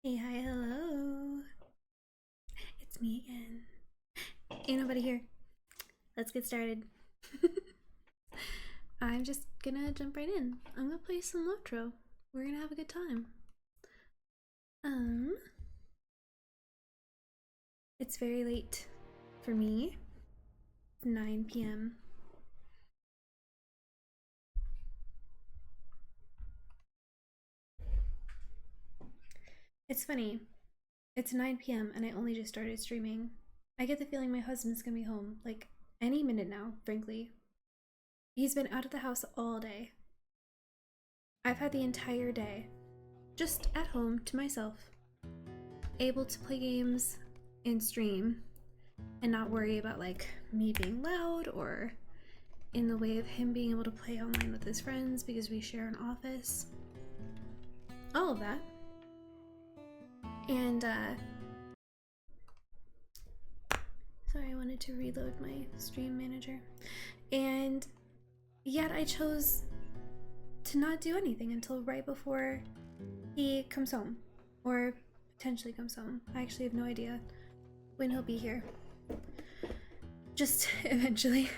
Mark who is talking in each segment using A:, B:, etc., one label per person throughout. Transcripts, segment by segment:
A: Hey, hi, hello. It's me again. Ain't nobody here. Let's get started. I'm just gonna jump right in. I'm gonna play some LOTRO. We're gonna have a good time. It's very late for me. It's 9 p.m. It's funny. It's 9 p.m. and I only just started streaming. I get the feeling my husband's gonna be home, like, any minute now, frankly. He's been out of the house all day. I've had the entire day just at home to myself, able to play games and stream and not worry about like me being loud or in the way of him being able to play online with his friends because we share an office. All of that. And sorry, I wanted to reload my stream manager. And yet I chose to not do anything until right before he comes home, or potentially comes home. I actually have no idea when he'll be here. Just eventually.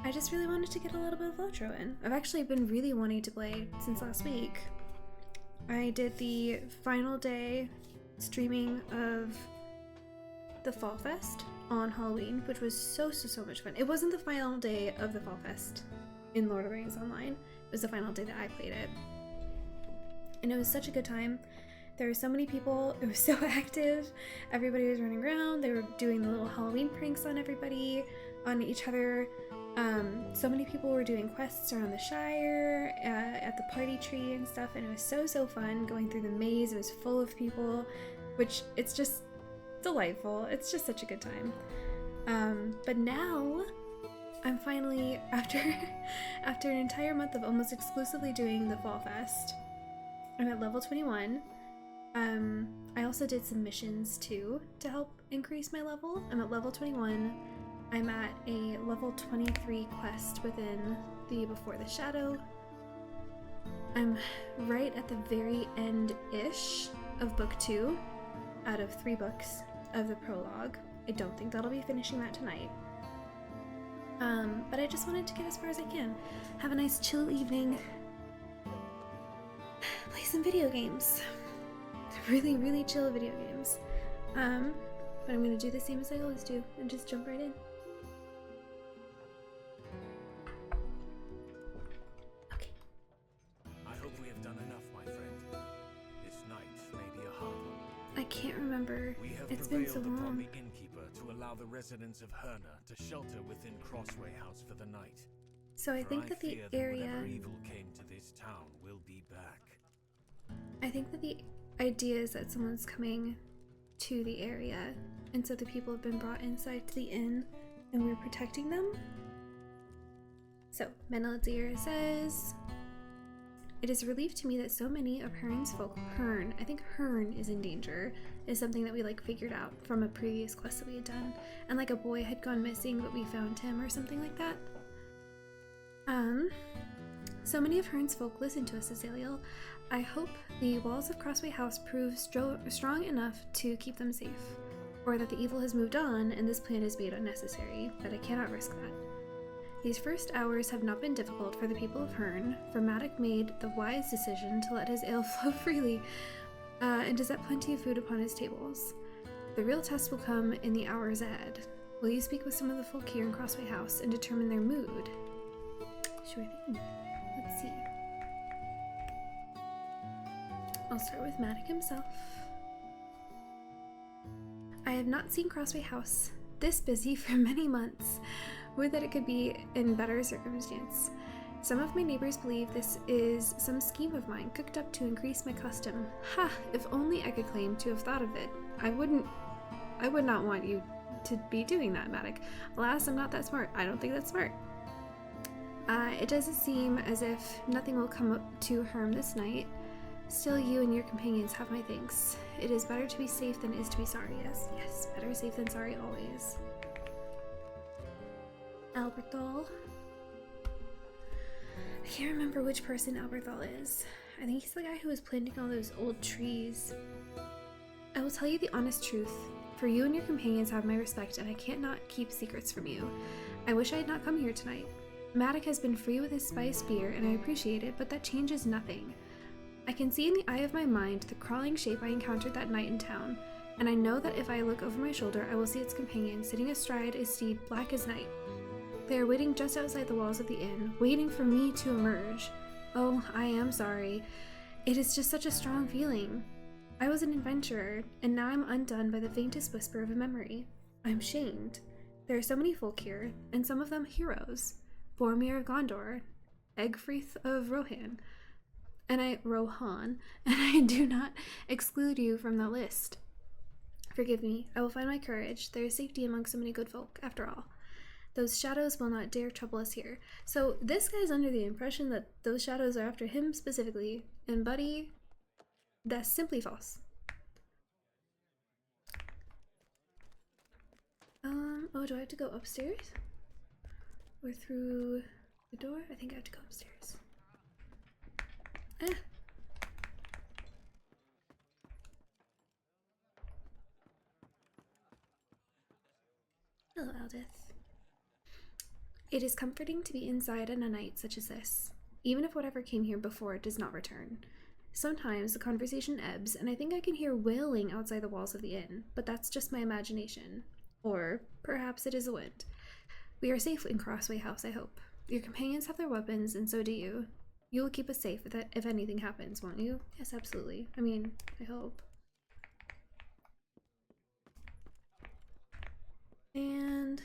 A: I just really wanted to get a little bit of LOTRO in. I've actually been really wanting to play since last week. I did the final day streaming of the Fall Fest on Halloween, which was so much fun. It wasn't the final day of the Fall Fest in Lord of the Rings Online. It was the final day that I played it. And it was such a good time. There were so many people. It was so active. Everybody was running around. They were doing the little Halloween pranks on everybody, on each other. So many people were doing quests around the Shire, at the party tree and stuff, and it was so fun going through the maze. It was full of people, which it's just delightful. It's just such a good time. But now I'm finally, after an entire month of almost exclusively doing the Fall Fest, I'm at level 21. I also did some missions too to help increase my level. I'm at level 21. I'm at a level 23 quest within the Before the Shadow. I'm right at the very end-ish of book 2 out of 3 books of the prologue. I don't think that'll be finishing that tonight. But I just wanted to get as far as I can. Have a nice chill evening. Play some video games. Really chill video games. But I'm gonna do the same as I always do and just jump right in. Okay.
B: I hope we have done enough, my friend. This night may be a hard one.
A: I can't remember. It's been so
B: upon
A: long.
B: the innkeeper to allow the residents of Herna to shelter within Crossway House for the night.
A: So I think that the area,
B: whatever evil came to this town will be back.
A: I think that the idea is that someone's coming to the area, and so the people have been brought inside to the inn, and we're protecting them. So, Meneldir says, "It is a relief to me that so many of Hern's folk, I think Hern is in danger, is something that we like figured out from a previous quest that we had done, and like a boy had gone missing but we found him or something like that. So many of Hern's folk listen to us, Azaliel. I hope the walls of Crossway House prove strong enough to keep them safe, or that the evil has moved on and this plan is made unnecessary, but I cannot risk that. These first hours have not been difficult for the people of Hern, for Maddock made the wise decision to let his ale flow freely, and to set plenty of food upon his tables. The real test will come in the hours ahead. Will you speak with some of the folk here in Crossway House and determine their mood?" Sure thing. Let's see. I'll start with Maddock himself. "I have not seen Crossway House this busy for many months. Would that it could be in better circumstance. Some of my neighbors believe this is some scheme of mine cooked up to increase my custom. Ha! If only I could claim to have thought of it. I would not want you to be doing that, Maddock. Alas, I'm not that smart. I don't think that's smart. It doesn't seem as if nothing will come up to harm this night. Still, you and your companions have my thanks. It is better to be safe than it is to be sorry. Yes, better safe than sorry always." Albertol. I can't remember which person Alberthal is. I think he's the guy who was planting all those old trees. I will tell you the honest truth, for you and your companions have my respect, and I can't not keep secrets from you. I wish I had not come here tonight. Maddock has been free with his spiced beer, and I appreciate it, but that changes nothing. I can see in the eye of my mind the crawling shape I encountered that night in town, and I know that if I look over my shoulder, I will see its companion sitting astride a steed black as night. They are waiting just outside the walls of the inn, waiting for me to emerge. Oh, I am sorry. It is just such a strong feeling. I was an adventurer, and now I'm undone by the faintest whisper of a memory. I'm shamed. There are so many folk here, and some of them heroes. Boromir of Gondor, Egfrith of Rohan, and I do not exclude you from the list. Forgive me, I will find my courage. There is safety among so many good folk, after all. Those shadows will not dare trouble us here. So this guy's under the impression that those shadows are after him specifically, and buddy, that's simply false. Oh, do I have to go upstairs? Or through the door? I think I have to go upstairs. Ah! Hello, Aldith. It is comforting to be inside on a night such as this, even if whatever came here before does not return. Sometimes the conversation ebbs, and I think I can hear wailing outside the walls of the inn, but that's just my imagination. Or perhaps it is the wind. We are safe in Crossway House, I hope. Your companions have their weapons, and so do you. You will keep us safe if anything happens, won't you? Yes, absolutely. I mean, I hope. And...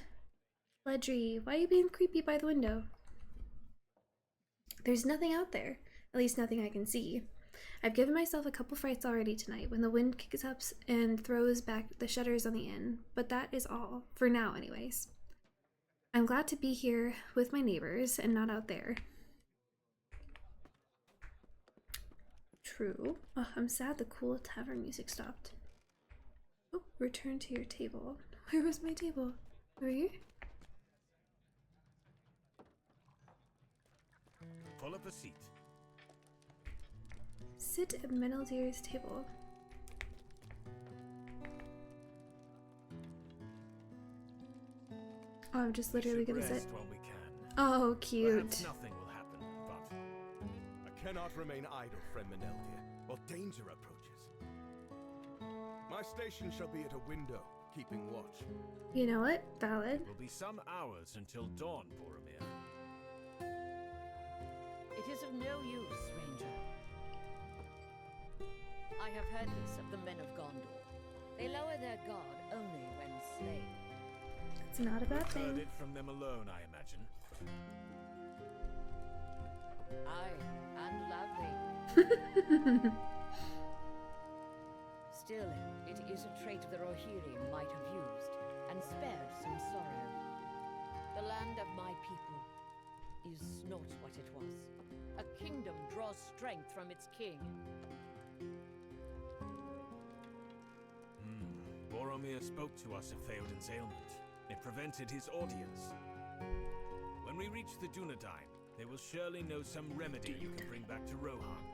A: Ledry, why are you being creepy by the window? There's nothing out there. At least nothing I can see. I've given myself a couple frights already tonight when the wind kicks up and throws back the shutters on the inn, but that is all, for now anyways. I'm glad to be here with my neighbors and not out there. True. Oh, I'm sad the cool tavern music stopped. Oh, return to your table. Where was my table? Over here?
B: Pull up a seat.
A: Sit at Meneldir's table. Oh, I'm just literally gonna sit.
B: When we can.
A: Oh, cute.
B: Perhaps nothing will happen, but
C: I cannot remain idle, friend Meneldir, while danger approaches. My station shall be at a window, keeping watch.
A: You know what? Valid.
B: it will be some hours until dawn, Boromir.
D: It is of no use, Ranger. I have heard this of the men of Gondor. They lower their guard only when slain.
A: It's not a bad
B: Heard
A: thing.
B: it from them alone, I imagine.
D: Aye, and loudly. Still, it is a trait the Rohirrim might have used, and spared some sorrow. The land of my people is not what it was. A kingdom draws strength from its king.
B: Boromir spoke to us of Theoden's ailment. It prevented his audience. When we reach the Dunedain, they will surely know some remedy you can bring back to Rohan.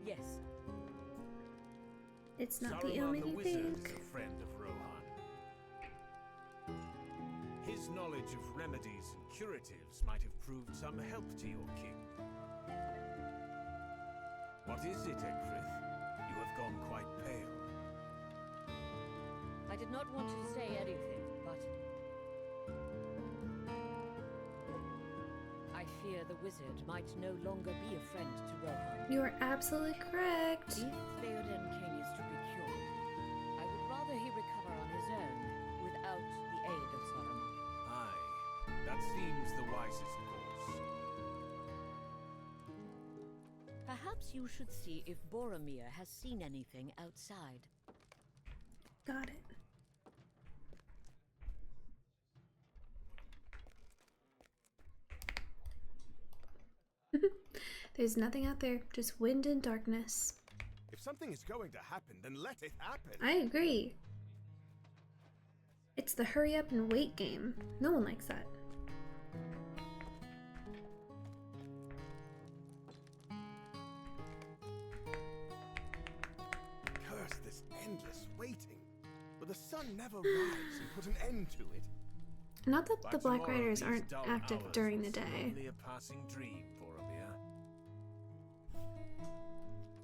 D: Yes.
A: It's not the
B: Saruman
A: ailment
B: the
A: you
B: Wizard
A: think.
B: is a friend of Rohan. His knowledge of remedies and curatives might have proved some help to your king. What is it, Egfrith? You have gone quite pale.
D: I did not want to say anything, but I fear the wizard might no longer be a friend to Rohan.
A: You are absolutely correct.
D: If Theoden King is to be cured, I would rather he recover on his own without the aid of Saruman.
B: Aye, that seems the wisest course.
D: Perhaps you should see if Boromir has seen anything outside.
A: Got it. There's nothing out there, just wind and darkness.
C: If something is going to happen, then let it happen.
A: I agree. It's the hurry up and wait game. No one likes that.
C: sun never rise and put an end to it?
A: Not that
B: By
A: the Black
B: tomorrow,
A: Riders
B: these
A: aren't
B: dull
A: active
B: hours
A: during
B: will
A: the
B: seem
A: day.
B: only a passing dream, Boromir.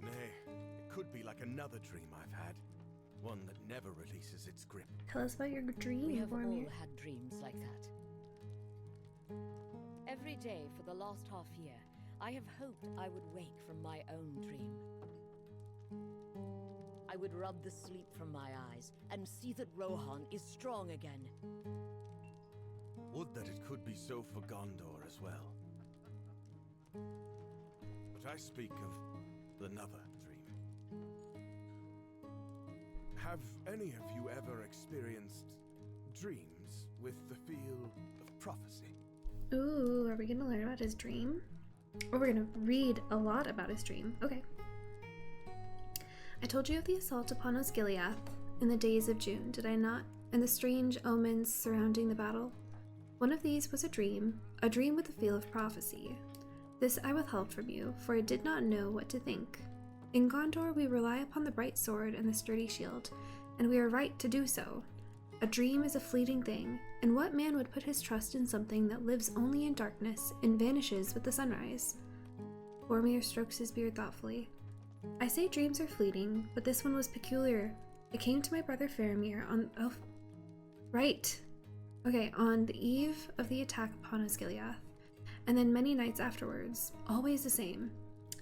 C: Nay, it could be like another dream I've had. One that never releases its grip.
A: Tell us about your
D: We
A: dream,
D: have all
A: Boromir.
D: had dreams like that. Every day for the last half year, I have hoped I would wake from my own dream. I would rub the sleep from my eyes and see that Rohan is strong again.
C: Would that it could be so for Gondor as well. But I speak of another dream. Have any of you ever experienced dreams with the feel of prophecy?
A: Ooh, are we gonna learn about his dream? Or we're gonna read a lot about his dream. Okay. I told you of the assault upon Osgiliath in the days of June, did I not? And the strange omens surrounding the battle. One of these was a dream with the feel of prophecy. This I withheld from you, for I did not know what to think. In Gondor we rely upon the bright sword and the sturdy shield, and we are right to do so. A dream is a fleeting thing, and what man would put his trust in something that lives only in darkness and vanishes with the sunrise? Boromir strokes his beard thoughtfully. I say dreams are fleeting, but this one was peculiar. It came to my brother Faramir on... Oh, right. Okay, on the eve of the attack upon Osgiliath, and then many nights afterwards, always the same.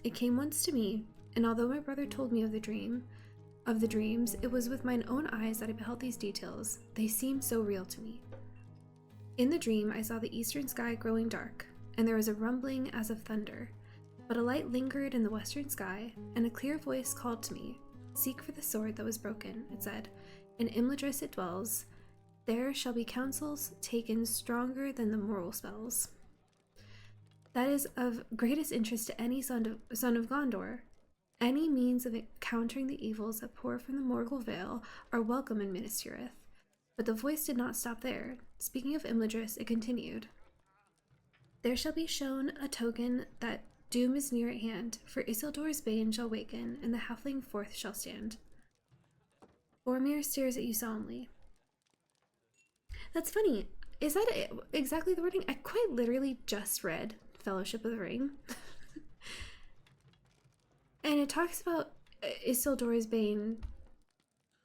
A: It came once to me, and although my brother told me of the dreams, it was with mine own eyes that I beheld these details. They seemed so real to me. In the dream, I saw the eastern sky growing dark, and there was a rumbling as of thunder. But a light lingered in the western sky, and a clear voice called to me. Seek for the sword that was broken, it said. In Imladris it dwells. There shall be counsels taken stronger than the mortal spells. That is of greatest interest to any son of Gondor. Any means of countering the evils that pour from the Morgul Vale are welcome in Minas Tirith. But the voice did not stop there. Speaking of Imladris, it continued. There shall be shown a token that doom is near at hand, for Isildur's bane shall waken, and the halfling forth shall stand. Boromir stares at you solemnly. That's funny. Is that exactly the wording? I quite literally just read Fellowship of the Ring. And it talks about Isildur's bane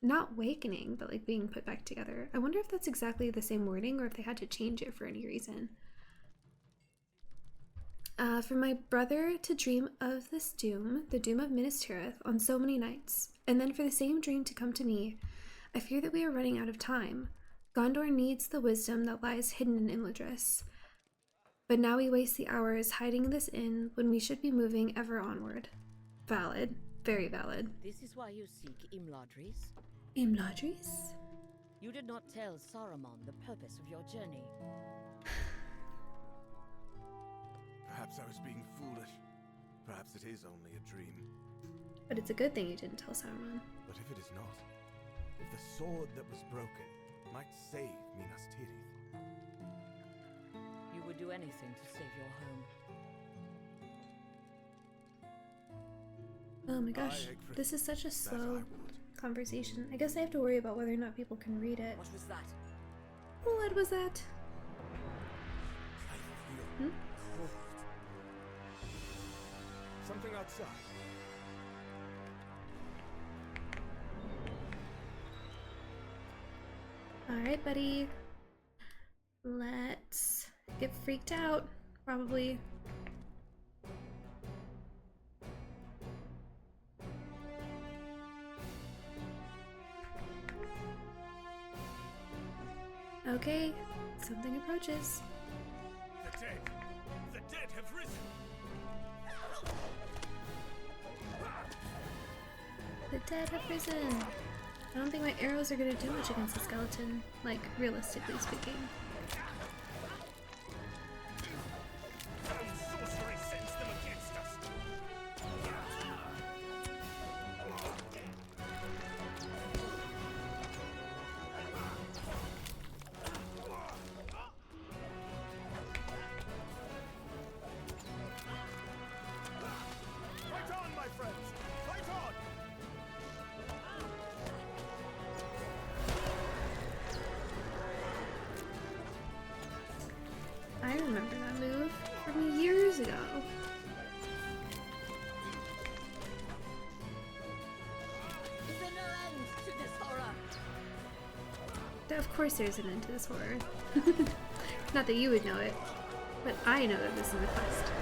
A: not wakening, but like being put back together. I wonder if that's exactly the same wording or if they had to change it for any reason. For my brother to dream of this doom, the doom of Minas Tirith, on so many nights, and then for the same dream to come to me, I fear that we are running out of time. Gondor needs the wisdom that lies hidden in Imladris. But now we waste the hours hiding this in when we should be moving ever onward. Valid. Very valid.
D: This is why you seek Imladris?
A: Imladris?
D: You did not tell Saruman the purpose of your journey.
C: Perhaps I was being foolish. Perhaps it is only a dream.
A: But it's a good thing you didn't tell Saruman.
C: But if it is not, if the sword that was broken might save Minas Tirith.
D: You would do anything to save your home.
A: Oh my gosh, this is such a slow conversation. I guess I have to worry about whether or not people can read it.
D: What was that?
A: What was that?
C: I feel cold. Something outside.
A: Alright, buddy. Let's get freaked out, probably. Okay, something approaches.
B: The dead! The dead have risen!
A: The dead have risen. I don't think my arrows are gonna do much against the skeleton, like, realistically speaking.
B: Sorcery sends them against us!
C: Fight on, my friends! Fight on!
A: remember that move from years ago.
D: Is there no end to this horror?
A: Of course there's an end to this horror. Not that you would know it, but I know that this is a quest.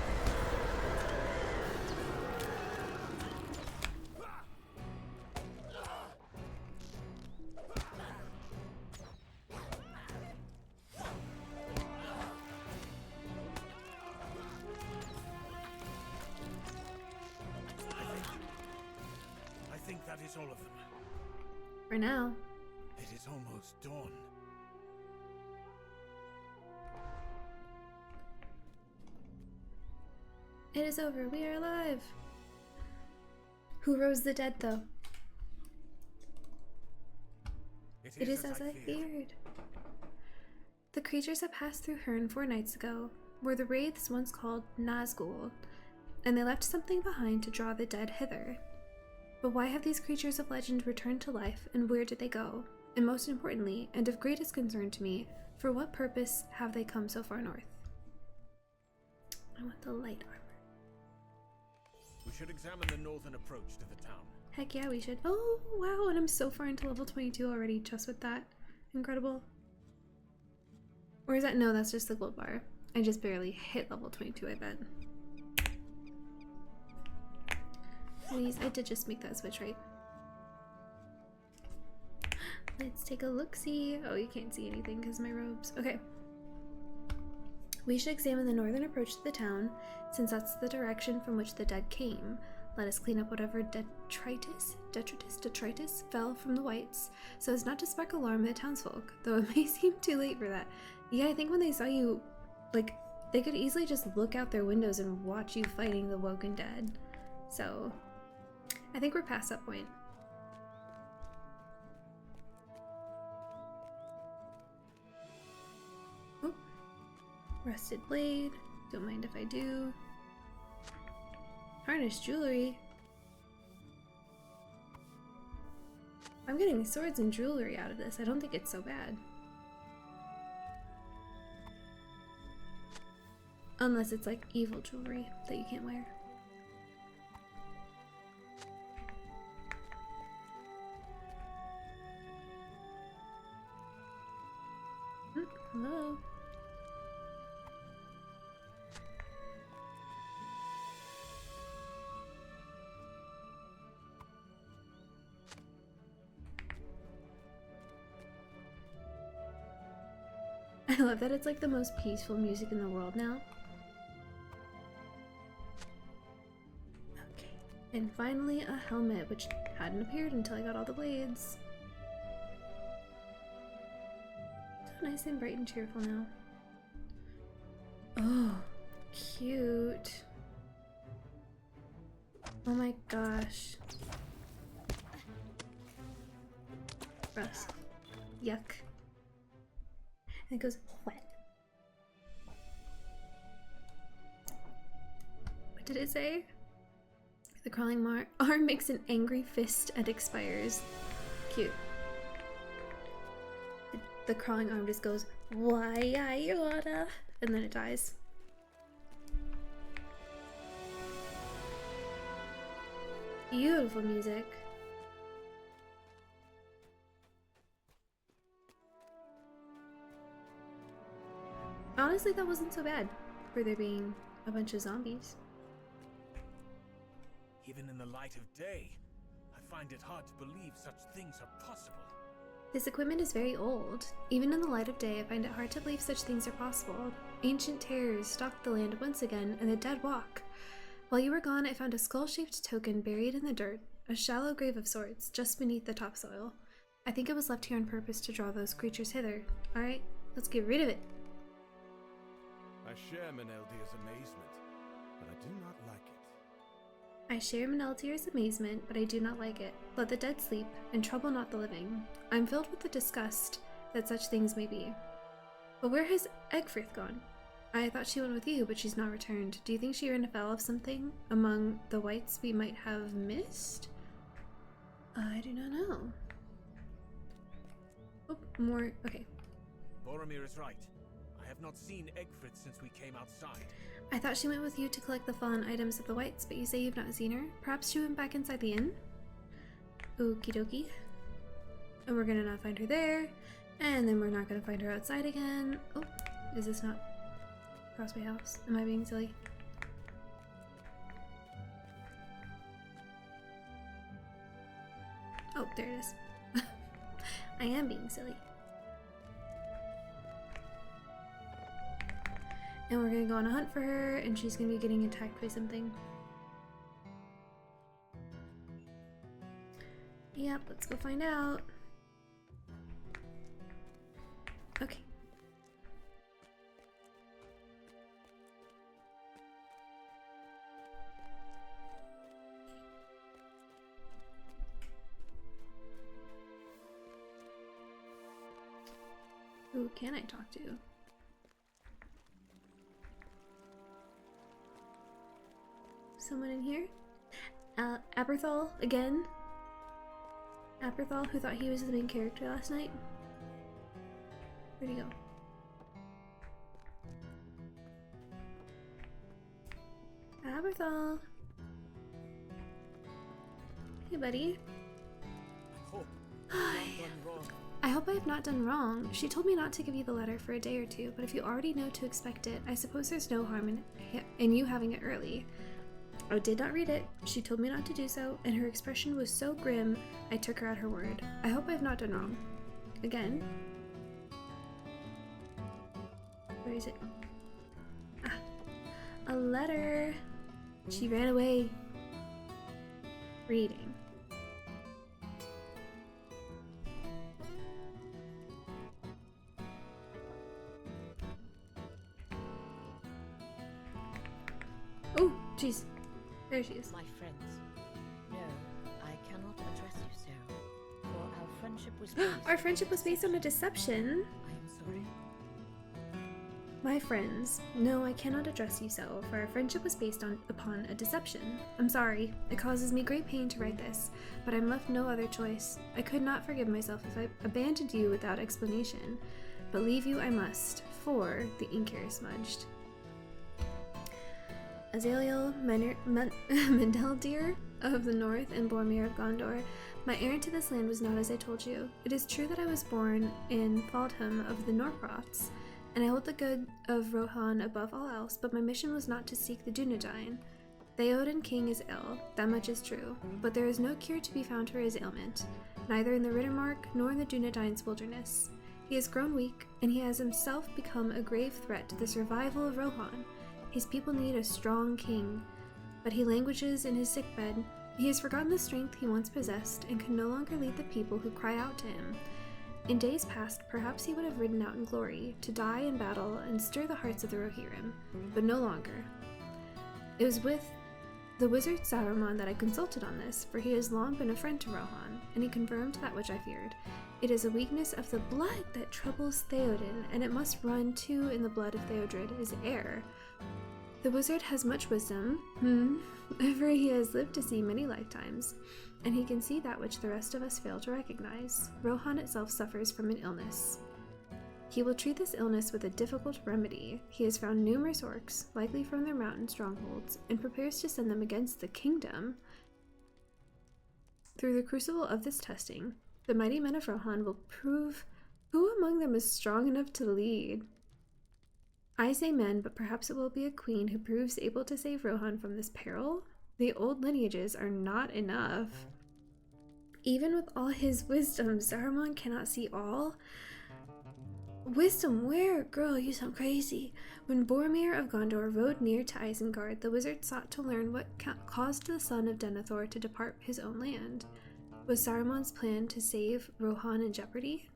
B: I think that is all of them.
A: For now.
B: It is almost dawn.
A: It is over. We are alive. Who rose the dead, though? It is as I feared. The creatures that passed through Herne 4 nights ago were the wraiths once called Nazgul, and they left something behind to draw the dead hither. But why have these creatures of legend returned to life, and where did they go? And most importantly, and of greatest concern to me, for what purpose have they come so far north? I want the light armor.
B: We should examine the northern approach to the town.
A: Heck yeah, we should. Oh, wow, and I'm so far into level 22 already just with that. Incredible. Or is that, no, that's just the gold bar. I just barely hit level 22, I bet. Please, I did just make that switch, right? Let's take a look-see. Oh, you can't see anything because of my robes. Okay. We should examine the northern approach to the town, since that's the direction from which the dead came. Let us clean up whatever detritus fell from the whites, so as not to spark alarm in the townsfolk, though it may seem too late for that. Yeah, I think when they saw you, like, they could easily just look out their windows and watch you fighting the woken dead. So, I think we're past that point. Oh, rusted blade. Don't mind if I do. Harnessed jewelry. I'm getting swords and jewelry out of this. I don't think it's so bad. Unless it's like evil jewelry that you can't wear. Hello. I love that it's like the most peaceful music in the world now. Okay, and finally a helmet, which hadn't appeared until I got all the blades. So nice and bright and cheerful now. Oh, cute. Oh my gosh. Gross. Yuck. And it goes wet. What did it say? The crawling arm makes an angry fist and expires. Cute. The crawling arm just goes, why I oughta, and then it dies. Beautiful music. Honestly, that wasn't so bad for there being a bunch of zombies.
B: Even in the light of day, I find it hard to believe such things are possible.
A: This equipment is very old. Even in the light of day, I find it hard to believe such things are possible. Ancient terrors stalked the land once again, and the dead walk. While you were gone, I found a skull-shaped token buried in the dirt, a shallow grave of sorts, just beneath the topsoil. I think it was left here on purpose to draw those creatures hither. Alright, let's get rid of it.
C: I share Meneldir's amazement, but I do not like it.
A: I share Meneldir's amazement, but I do not like it. Let the dead sleep, and trouble not the living. I'm filled with the disgust that such things may be. But where has Egfrith gone? I thought she went with you, but she's not returned. Do you think she ran afoul of something among the whites we might have missed? I do not know. Oh, more. Okay.
B: Boromir is right. I have not seen Egfrid since we came outside.
A: I thought she went with you to collect the fallen items of the Whites, but you say you've not seen her? Perhaps she went back inside the inn? Okie dokie. And we're gonna not find her there. And then we're not gonna find her outside again. Oh, is this not Crossway House? Am I being silly? Oh, there it is. I am being silly. And we're gonna go on a hunt for her, and she's gonna be getting attacked by something. Yep, let's go find out. Okay. Who can I talk to? Someone in here? Aberthal again? Aberthal, who thought he was the main character last night? Where'd he go? Aberthal! Hey, buddy. I hope I have not done wrong. She told me not to give you the letter for a day or two, but if you already know to expect it, I suppose there's no harm in you having it early. I did not read it. She told me not to do so, and her expression was so grim, I took her at her word. I hope I have not done wrong. Again. Where is it? Ah. A letter. She ran away. Reading. Oh, jeez. There she is.
D: My friends, no, I cannot address you so, for our friendship was based...
A: Our friendship was based on a deception.
D: I am sorry.
A: My friends, no, I cannot address you so, for our friendship was based upon a deception. I'm sorry. It causes me great pain to write this, but I'm left no other choice. I could not forgive myself if I abandoned you without explanation, but leave you I must, for the ink here is smudged. Azaliel Mendeldir of the North and Boromir of Gondor, my errand to this land was not as I told you. It is true that I was born in Thaldham of the Norcrofts, and I hold the good of Rohan above all else, but my mission was not to seek the Dunedain. Theoden King is ill, that much is true, but there is no cure to be found for his ailment, neither in the Rittermark nor in the Dunedain's wilderness. He has grown weak, and he has himself become a grave threat to the survival of Rohan. His people need a strong king, but he languishes in his sickbed. He has forgotten the strength he once possessed and can no longer lead the people who cry out to him. In days past, perhaps he would have ridden out in glory, to die in battle and stir the hearts of the Rohirrim, but no longer. It was with the wizard Saruman that I consulted on this, for he has long been a friend to Rohan, and he confirmed that which I feared. It is a weakness of the blood that troubles Theoden, and it must run too in the blood of Theodred, his heir. The wizard has much wisdom, for he has lived to see many lifetimes, and he can see that which the rest of us fail to recognize. Rohan itself suffers from an illness. He will treat this illness with a difficult remedy. He has found numerous orcs, likely from their mountain strongholds, and prepares to send them against the kingdom. Through the crucible of this testing, the mighty men of Rohan will prove who among them is strong enough to lead. I say men, but perhaps it will be a queen who proves able to save Rohan from this peril? The old lineages are not enough. Even with all his wisdom, Saruman cannot see all. Wisdom where? Girl, you sound crazy. When Boromir of Gondor rode near to Isengard, the wizard sought to learn what caused the son of Denethor to depart his own land. Was Saruman's plan to save Rohan in jeopardy?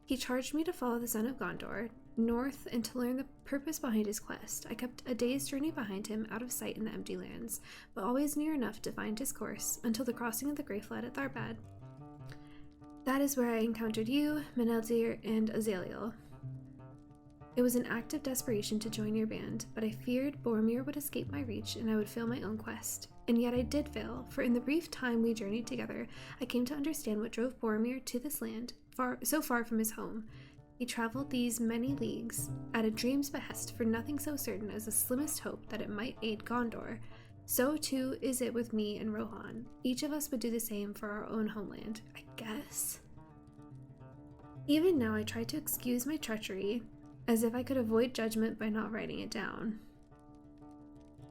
A: He charged me to follow the son of Gondor north and to learn the purpose behind his quest. I kept a day's journey behind him, out of sight in the empty lands, but always near enough to find his course, until the crossing of the Greyflood at Tharbad. That is where I encountered you, Meneldir, and Azaliel. It was an act of desperation to join your band, but I feared Boromir would escape my reach and I would fail my own quest. And yet I did fail, for in the brief time we journeyed together, I came to understand what drove Boromir to this land, so far from his home. He traveled these many leagues at a dream's behest for nothing so certain as the slimmest hope that it might aid Gondor. So too is it with me and Rohan. Each of us would do the same for our own homeland, I guess. Even now I try to excuse my treachery, as if I could avoid judgment by not writing it down.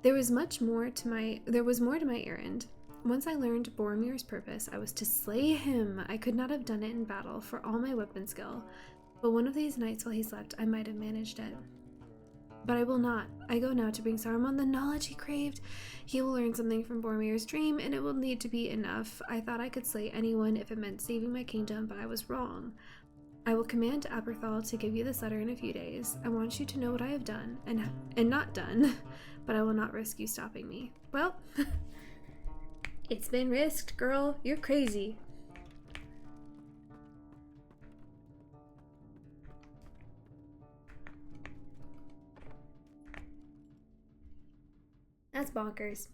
A: There was more to my errand. Once I learned Boromir's purpose, I was to slay him. I could not have done it in battle for all my weapon skill, but one of these nights while he slept, I might have managed it. But I will not. I go now to bring Saruman the knowledge he craved. He will learn something from Boromir's dream, and it will need to be enough. I thought I could slay anyone if it meant saving my kingdom, but I was wrong. I will command Aberthal to give you this letter in a few days. I want you to know what I have done, and not done, but I will not risk you stopping me. Well, it's been risked, girl. You're crazy. That's bonkers.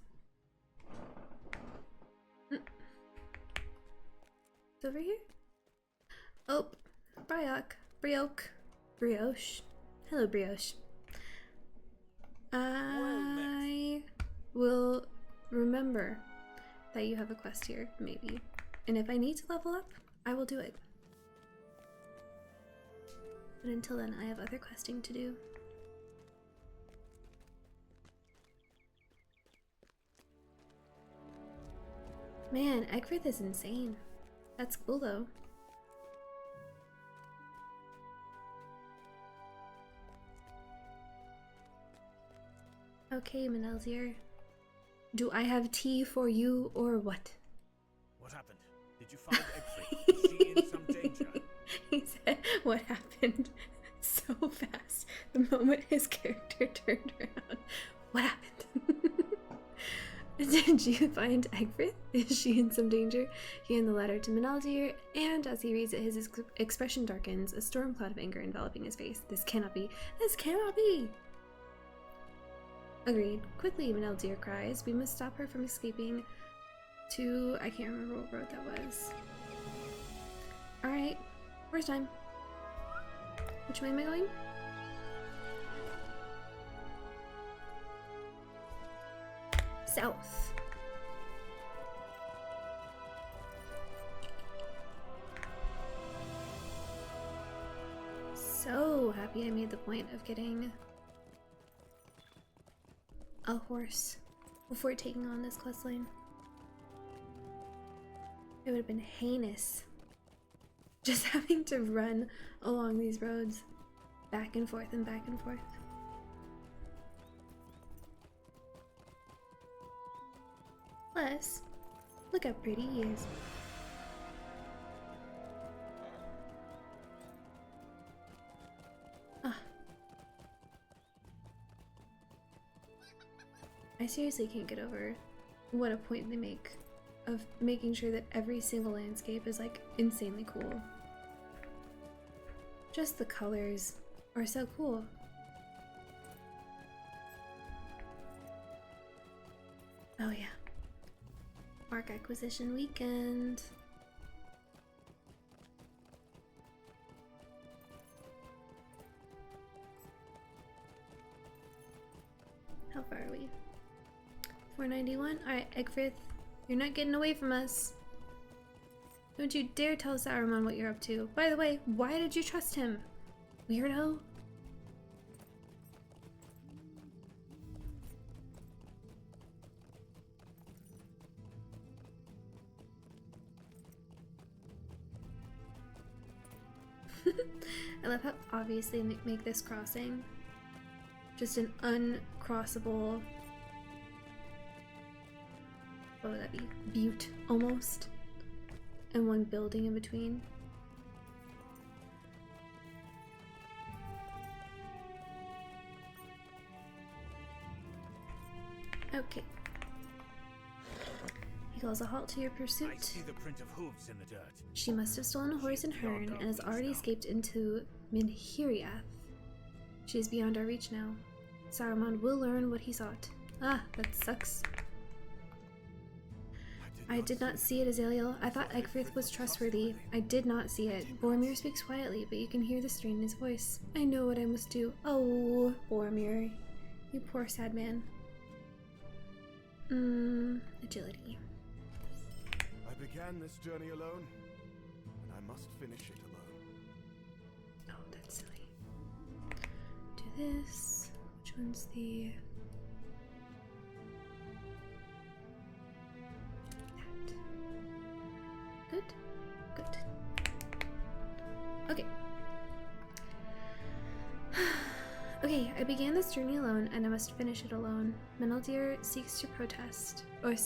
A: It's over here? Oh, Brioche. Hello, Brioche. I will remember that you have a quest here, maybe. And if I need to level up, I will do it. But until then, I have other questing to do. Man, Egfrith is insane. That's cool though. Okay, Menelzir. Do I have tea for you or what?
B: What happened? Did you find Egfrith? Is she in some danger?
A: He said, what happened? So fast. The moment his character turned around. What happened? Did you find Egfrith? Is she in some danger? He handed the letter to Menelzir, and as he reads it, his expression darkens, a storm cloud of anger enveloping his face. This cannot be. This cannot be! Agreed. Quickly, Menelzir cries. We must stop her from escaping to... I can't remember what road that was. Alright. First time. Which way am I going? South. So happy I made the point of getting a horse before taking on this questline. It would have been heinous just having to run along these roads back and forth and back and forth. Plus, look how pretty he is. Ah. I seriously can't get over what a point they make of making sure that every single landscape is like insanely cool. Just the colors are so cool. Oh yeah. Arc acquisition weekend. How far are we? 491? Alright, Egfrith, you're not getting away from us. Don't you dare tell Saruman what you're up to. By the way, why did you trust him? Weirdo? I love how obviously they make this crossing just an uncrossable, what would that be? Butte, almost. And one building in between. Okay. He calls a halt to your pursuit.
B: I see the print of hooves in the dirt.
A: She must have stolen a horse and hern and has already escaped into Minhiriath. She is beyond our reach now. Saruman will learn what he sought. Ah, that sucks.
B: I
A: I did not see it, Azaliel. I thought Egfrith was trustworthy. I did not see it. Boromir speaks quietly, but you can hear the strain in his voice. I know what I must do. Oh, Boromir. You poor sad man. Agility.
C: I began this journey alone, and I must finish it alone.
A: Oh, that's silly. Do this. Which one's the... that. Good. Good. Okay. Okay, I began this journey alone, and I must finish it alone. Meneldir seeks to protest, but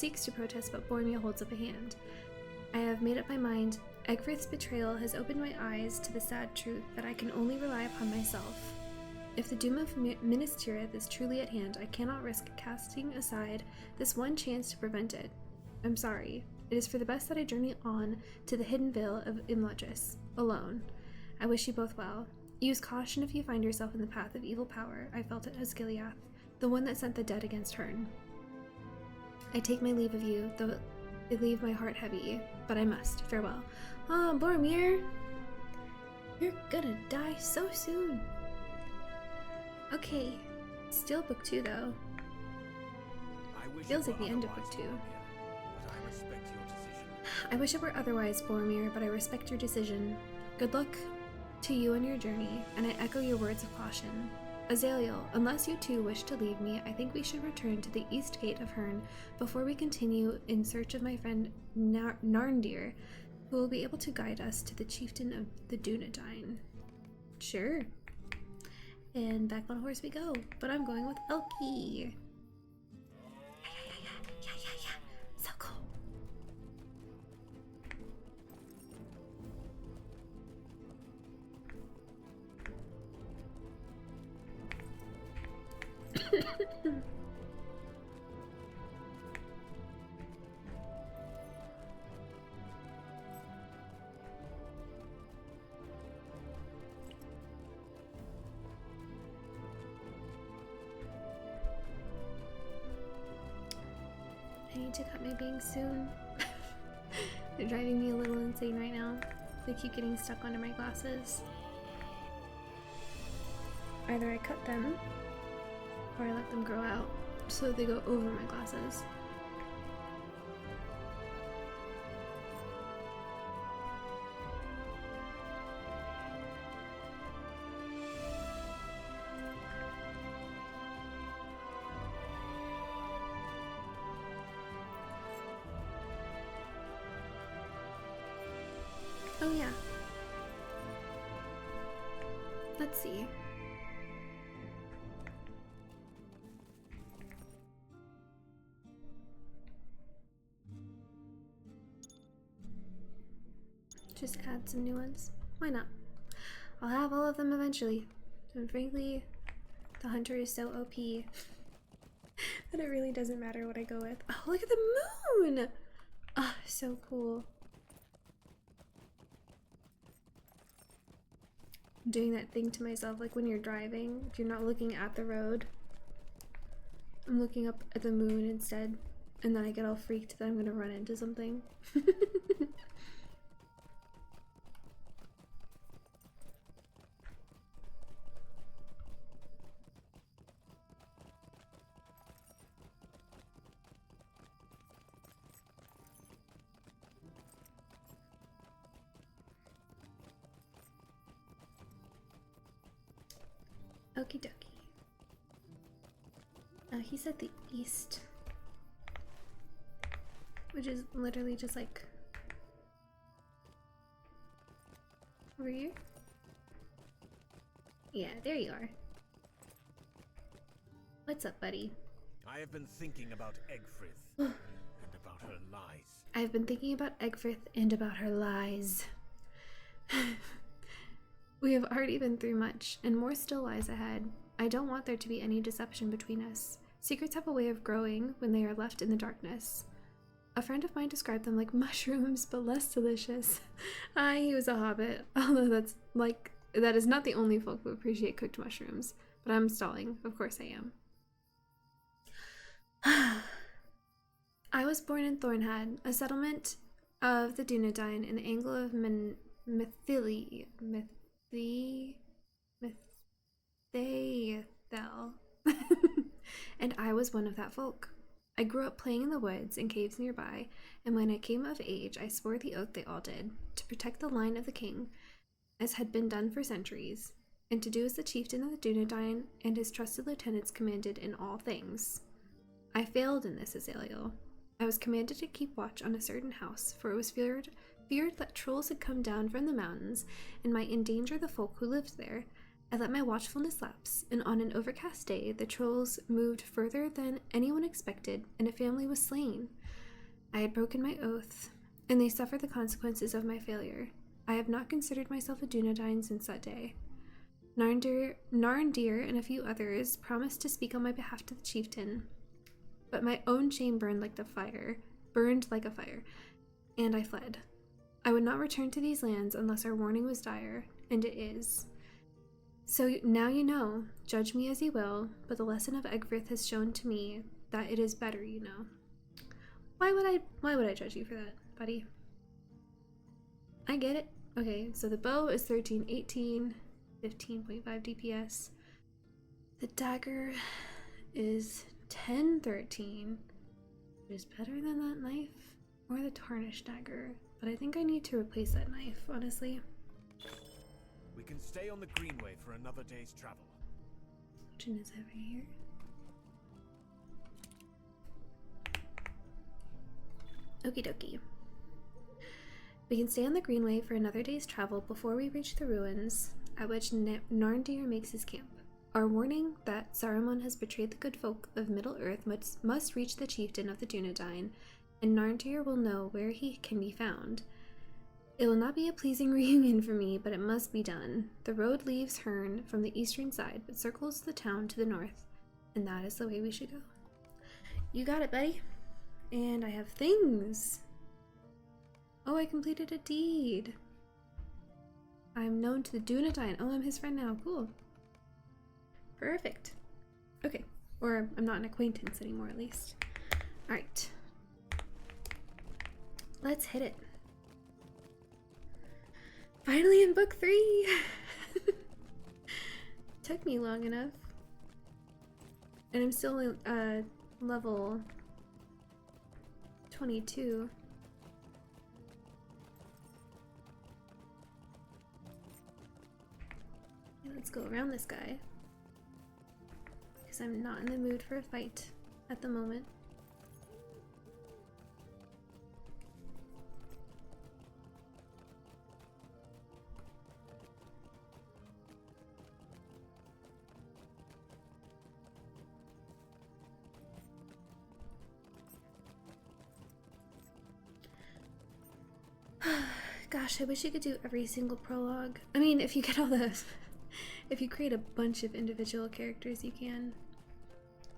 A: Boromir holds up a hand. I have made up my mind. Egfrith's betrayal has opened my eyes to the sad truth that I can only rely upon myself. If the doom of Minas Tirith is truly at hand, I cannot risk casting aside this one chance to prevent it. I'm sorry. It is for the best that I journey on to the hidden vale of Imladris, alone. I wish you both well. Use caution if you find yourself in the path of evil power. I felt it as Gileath, the one that sent the dead against Herne. I take my leave of you, though it leave my heart heavy, but I must. Farewell. Ah, Boromir! You're gonna die so soon. Okay. Still book 2, though. Feels like the end of book 2.
B: But I respect your decision.
A: I wish it were otherwise, Boromir, but I respect your decision. Good luck to you on your journey, and I echo your words of caution. Azaliel, unless you two wish to leave me, I think we should return to the east gate of Herne before we continue in search of my friend Narndir, who will be able to guide us to the chieftain of the Dunedain. Sure. And back on horse we go, but I'm going with Elkie. Yeah. So cool. I need to cut my bangs soon. They're driving me a little insane right now. They keep getting stuck under my glasses. Either I cut them, or I let them grow out so they go over my glasses. Oh yeah. Let's see. Just add some new ones. Why not? I'll have all of them eventually. And frankly, the hunter is so OP that it really doesn't matter what I go with. Oh, look at the moon! Ah, oh, so cool. Doing that thing to myself, like when you're driving, if you're not looking at the road, I'm looking up at the moon instead, and then I get all freaked that I'm gonna run into something. Okie dokie. He said the east, which is literally just like over here. Yeah, there you are. What's up, buddy?
B: I have been thinking about Egfrith and about her lies.
A: I've been thinking about Egfrith and about her lies. We have already been through much, and more still lies ahead. I don't want there to be any deception between us. Secrets have a way of growing when they are left in the darkness. A friend of mine described them like mushrooms, but less delicious. He was a hobbit, although that is not the only folk who appreciate cooked mushrooms. But I'm stalling. Of course I am. I was born in Thornhead, a settlement of the Dunedain in the angle of Mythili. Mythaethel. And I was one of that folk. I grew up playing in the woods and caves nearby, and when I came of age, I swore the oath they all did, to protect the line of the king, as had been done for centuries, and to do as the chieftain of the Dunedain and his trusted lieutenants commanded in all things. I failed in this, Azalea. I was commanded to keep watch on a certain house, for it was feared that trolls had come down from the mountains and might endanger the folk who lived there. I let my watchfulness lapse, and on an overcast day, the trolls moved further than anyone expected, and a family was slain. I had broken my oath, and they suffered the consequences of my failure. I have not considered myself a Dunedain since that day. Narendir and a few others promised to speak on my behalf to the chieftain, but my own shame burned like a fire, and I fled. I would not return to these lands unless our warning was dire, and it is. So now you know, judge me as you will, but the lesson of Egfrith has shown to me that it is better you know. Why would I judge you for that, buddy? I get it. Okay, so the bow is 1318, 15.5 DPS. The dagger is 1013. It is better than that knife or the tarnished dagger, but I think I need to replace that knife, honestly.
B: We can stay on the Greenway for another day's travel.
A: Which one is over here? Okie dokie. We can stay on the Greenway for another day's travel before we reach the ruins, at which Narendir makes his camp. Our warning that Saruman has betrayed the good folk of Middle-earth must reach the chieftain of the Dunedain, and Narendir will know where he can be found. It will not be a pleasing reunion for me, but it must be done. The road leaves Herne from the eastern side, but circles the town to the north, and that is the way we should go. You got it, buddy. And I have things. Oh, I completed a deed. I'm known to the Dunedain. Oh, I'm his friend now. Cool. Perfect. Okay. Or I'm not an acquaintance anymore, at least. Alright. Let's hit it. Finally in book 3! Took me long enough. And I'm still only level 22. Okay, let's go around this guy. Because I'm not in the mood for a fight at the moment. Gosh, I wish you could do every single prologue. I mean, if you get all the... if you create a bunch of individual characters, you can.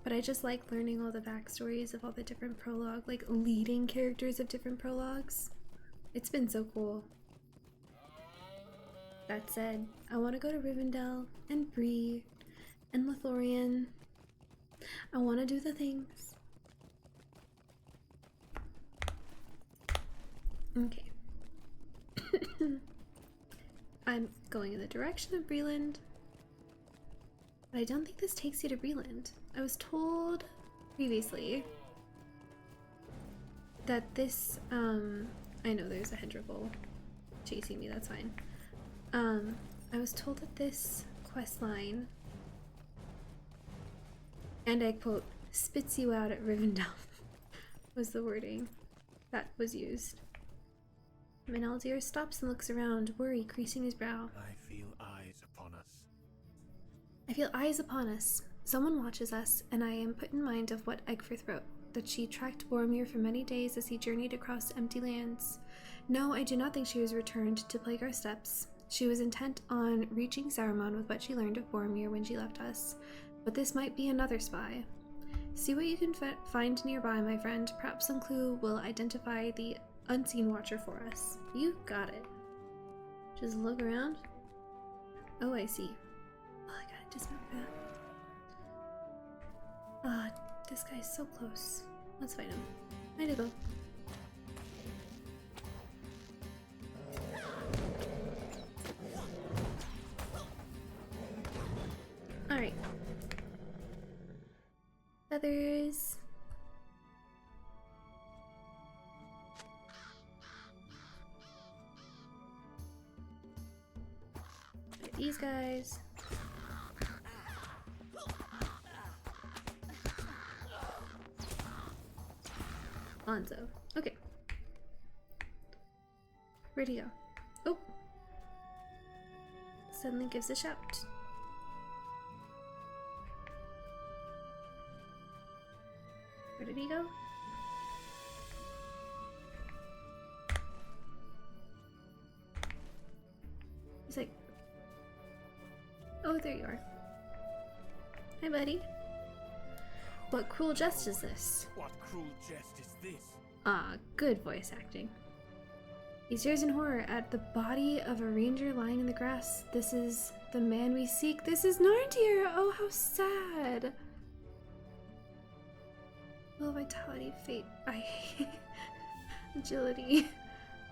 A: But I just like learning all the backstories of all the different prologue, like leading characters of different prologues. It's been so cool. That said, I want to go to Rivendell and Bree and Lothlorien. I want to do the things. Okay. I'm going in the direction of Breland, but I don't think this takes you to Breland. I was told previously that this, I know there's a Hedreville chasing me, that's fine. I was told that this quest line, and I quote, spits you out at Rivendell, was the wording that was used. Meneldir stops and looks around, worry creasing his brow.
B: I feel eyes upon us.
A: I feel eyes upon us. Someone watches us, and I am put in mind of what Egfrith wrote, that she tracked Boromir for many days as he journeyed across empty lands. No, I do not think she was returned to plague our steps. She was intent on reaching Saruman with what she learned of Boromir when she left us. But this might be another spy. See what you can find nearby, my friend. Perhaps some clue will identify the unseen watcher for us. You got it. Just look around. Oh, I see. Oh, I gotta dismount for that. Ah, this guy's so close. Let's fight him. Hi, Diggle. Alright. Feathers. These guys. Lonzo. Okay. Where'd he go? Oh! Suddenly gives a shout. Where did he go? He's like, oh, there you are. Hi, buddy. What cruel jest is this?
B: What cruel jest is this?
A: Ah, good voice acting. He stares in horror at the body of a ranger lying in the grass. This is the man we seek. This is Narndir! Oh, how sad! Will, vitality, fate, agility.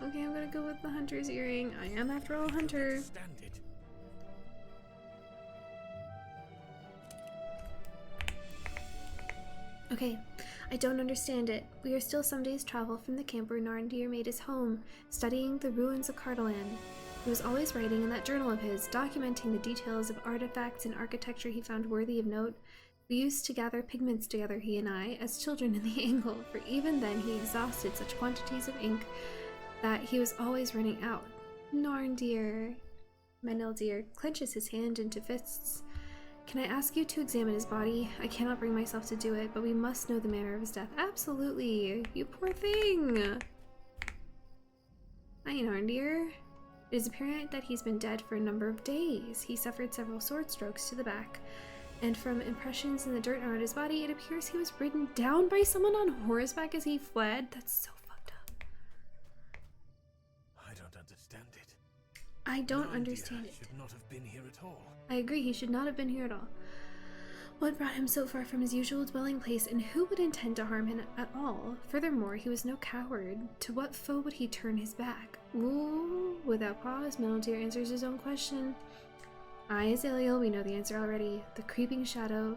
A: Okay, I'm gonna go with the hunter's earring. I am, after all, a hunter.
B: Stand it.
A: Okay, I don't understand it. We are still some days' travel from the camp where Narndir made his home, studying the ruins of Cardolan. He was always writing in that journal of his, documenting the details of artifacts and architecture he found worthy of note. We used to gather pigments together, he and I, as children in the Angle, for even then he exhausted such quantities of ink that he was always running out. Narndir. Meneldir clenches his hand into fists. Can I ask you to examine his body? I cannot bring myself to do it, but we must know the manner of his death. Absolutely! You poor thing! Hi, Narndir. It is apparent that he's been dead for a number of days. He suffered several sword strokes to the back, and from impressions in the dirt around his body, it appears he was ridden down by someone on horseback as he fled. That's so fucked up.
B: I don't understand it.
A: I don't
B: Narndir
A: understand it.
B: should not have been here at all.
A: I agree, he should not have been here at all. What brought him so far from his usual dwelling place, and who would intend to harm him at all? Furthermore, he was no coward. To what foe would he turn his back? Ooh, without pause, Meneldir answers his own question. Aye, Azaliel, we know the answer already. The creeping shadows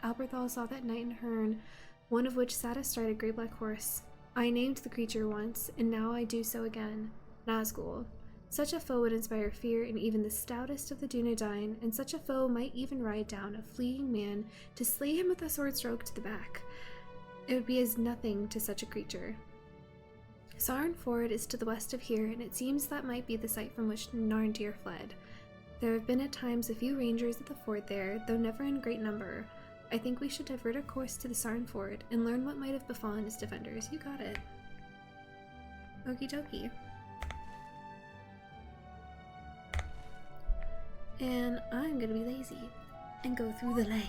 A: Alberthal saw that night in Herne, one of which sat astride a grey black horse. I named the creature once, and now I do so again. Nazgul. Such a foe would inspire fear in even the stoutest of the Dunedain, and such a foe might even ride down a fleeing man to slay him with a sword stroke to the back. It would be as nothing to such a creature. Sarn Ford is to the west of here, and it seems that might be the site from which Narndir fled. There have been at times a few rangers at the fort there, though never in great number. I think we should divert our course to the Sarn Ford and learn what might have befallen its defenders. You got it. Okie dokie. And I'm gonna be lazy and go through the land.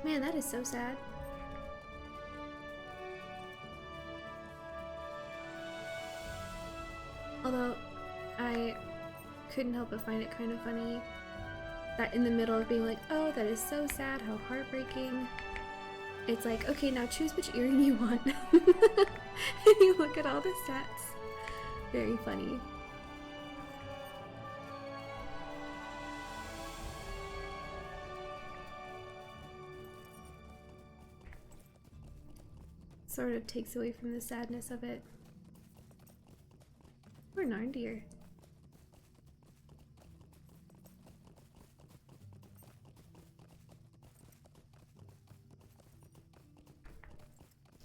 A: Man, that is so sad. Although, I couldn't help but find it kind of funny that in the middle of being like, oh, that is so sad, how heartbreaking, it's like, okay, now choose which earring you want. And you look at all the stats. Very funny. Sort of takes away from the sadness of it. Poor Narndir.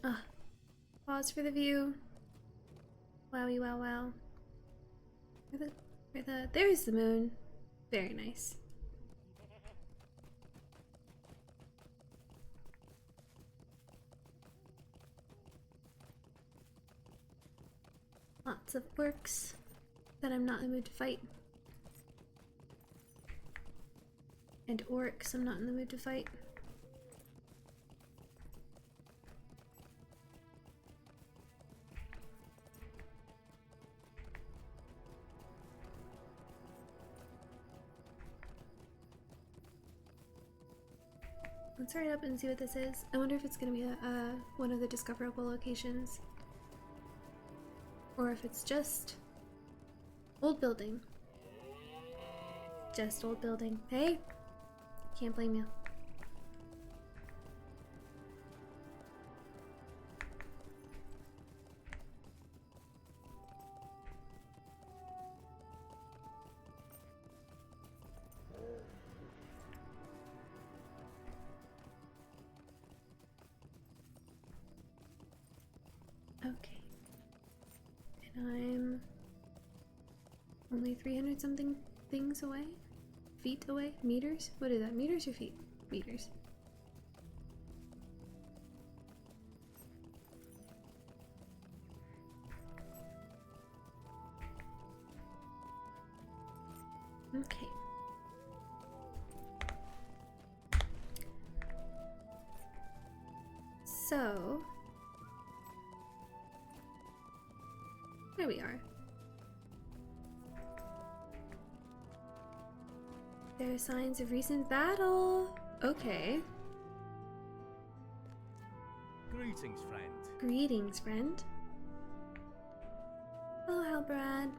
A: Ah, pause for the view. Wowie wow wow. There's the moon. Very nice. Lots of orcs that I'm not in the mood to fight. And orcs I'm not in the mood to fight. Let's hurry up and see what this is. I wonder if it's gonna be one of the discoverable locations. Or if it's just old building. Just old building. Hey! Can't blame you. Okay. And I'm only 300 something things away? Feet away? Meters? What is that? Meters or feet? Meters. Okay. So there we are. There are signs of recent battle. Okay.
E: Greetings, friend.
A: Greetings, friend. Hello, Halbrad.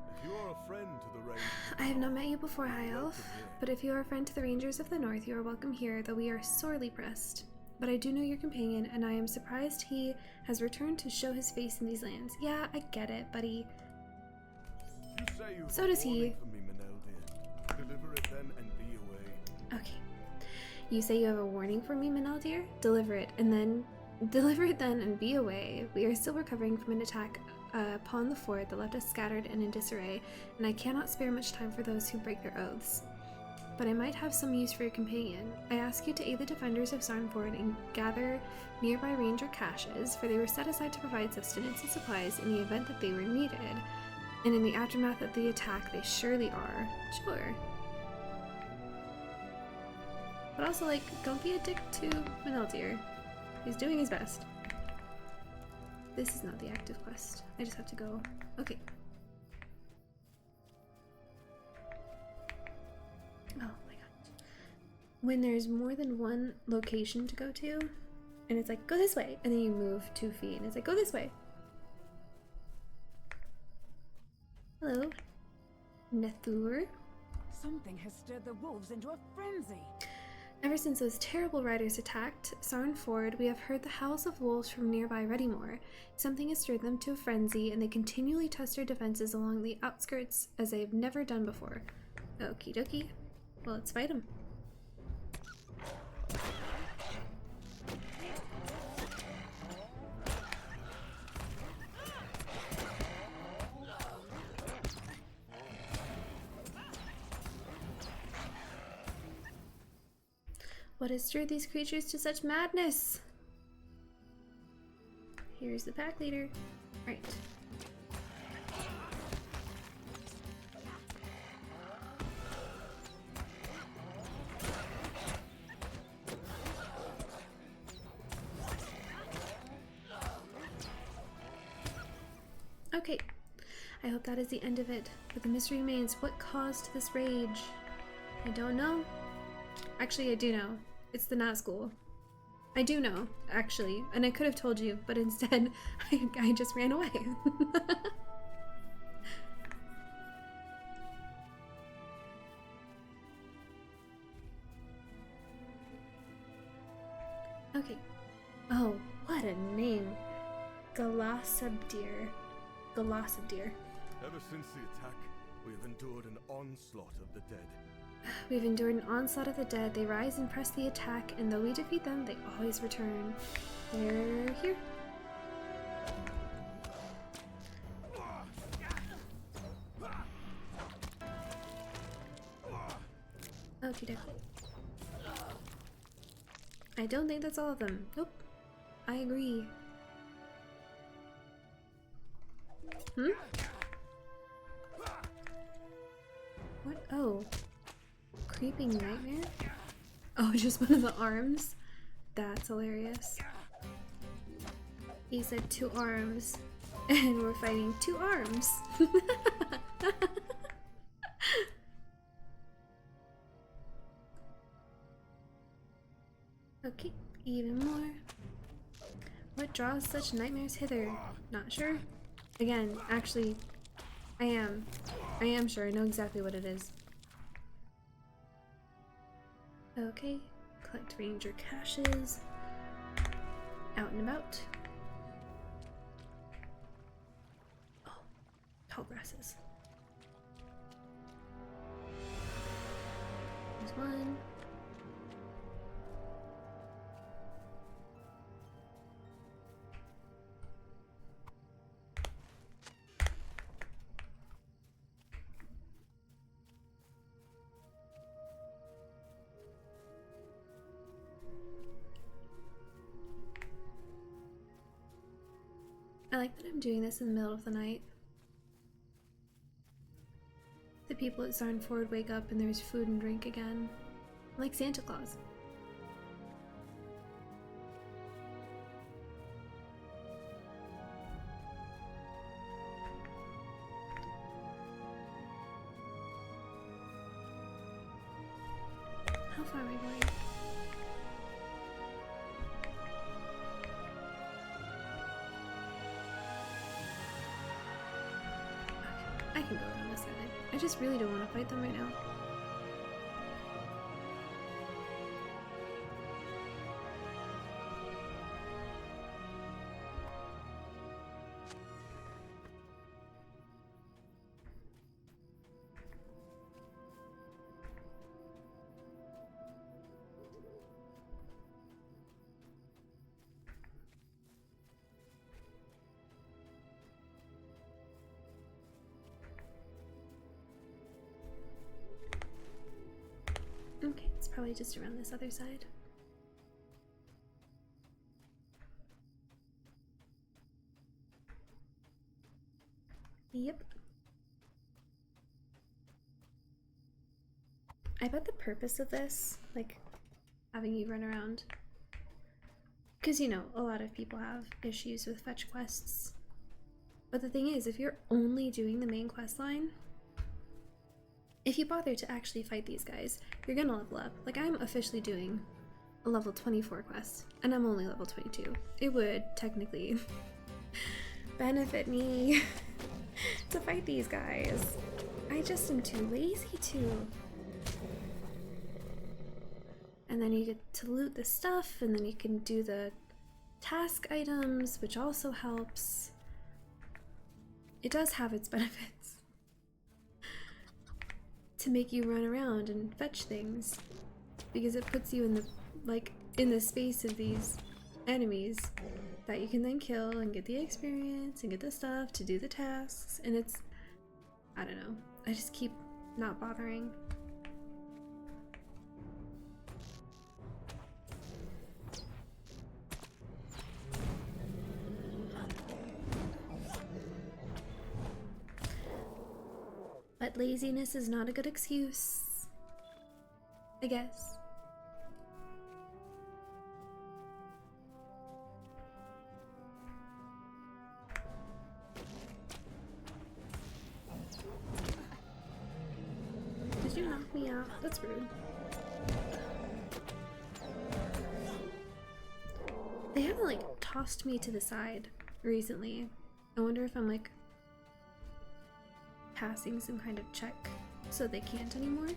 C: If you are a friend to the Rangers,
A: I have not met you before, High Elf,
C: welcome here.
A: but if you are a friend to the Rangers of the North, you are welcome here, though we are sorely pressed. But I do know your companion, and I am surprised he has returned to show his face in these lands. Yeah, I get it, buddy.
C: You say you have
A: So
C: a
A: does he.
C: warning for me, Meneldir. Deliver it then and be away.
A: Okay. You say you have a warning for me, Meneldir? Deliver it then and be away. We are still recovering from an attack upon the fort that left us scattered and in disarray, and I cannot spare much time for those who break their oaths. But I might have some use for your companion. I ask you to aid the defenders of Sarnford and gather nearby ranger caches, for they were set aside to provide sustenance and supplies in the event that they were needed. And in the aftermath of the attack, they surely are. Sure. But also, like, don't be a dick to Meneldir. He's doing his best. This is not the active quest. I just have to go. Okay. Oh my god. When there's more than one location to go to, and it's like, go this way, and then you move 2 feet, and it's like, go this way. Hello, Nethur.
F: Something has stirred the wolves into a frenzy.
A: Ever since those terrible riders attacked Sarnford, we have heard the howls of wolves from nearby Readymore. Something has stirred them to a frenzy, and they continually test their defenses along the outskirts as they have never done before. Okie dokie. Well, let's fight them. What has stirred these creatures to such madness? Here's the pack leader. Right. Okay. I hope that is the end of it. But the mystery remains, what caused this rage? I don't know. Actually, I do know. It's the Nazgul. I do know, actually, and I could have told you, but instead, I just ran away. Okay. Oh, what a name. Galasabdir. Galasabdir.
C: Ever since the attack, we have endured an onslaught of the dead.
A: We've endured an onslaught of the dead. They rise and press the attack, and though we defeat them, they always return. They're here. Okie dokie. I don't think that's all of them. Nope. I agree. Hmm? What? Oh. Creeping nightmare? Oh, just one of the arms? That's hilarious. He said 2 arms, and we're fighting 2 arms. draws such nightmares hither? Not sure? Again, actually, I am. I am sure. I know exactly what it is. Okay. Collect ranger caches. Out and about. Oh, tall grasses. There's one. I like that I'm doing this in the middle of the night. The people at Zarnford wake up and there's food and drink again. Like Santa Claus. How far am I going? I can go on this side. I just really don't want to fight them right now. Okay, it's probably just around this other side. Yep. I bet the purpose of this, like having you run around, because you know, a lot of people have issues with fetch quests. But the thing is, if you're only doing the main quest line, if you bother to actually fight these guys, you're gonna level up. Like, I'm officially doing a level 24 quest, and I'm only level 22. It would technically benefit me to fight these guys. I just am too lazy to. And then you get to loot the stuff, and then you can do the task items, which also helps. It does have its benefits to make you run around and fetch things, because it puts you in the, like, in the space of these enemies that you can then kill and get the experience and get the stuff to do the tasks. And it's, I don't know, I just keep not bothering. But laziness is not a good excuse, I guess. Did you knock me out? That's rude. They haven't, like, tossed me to the side recently. I wonder if I'm, like, passing some kind of check so they can't anymore.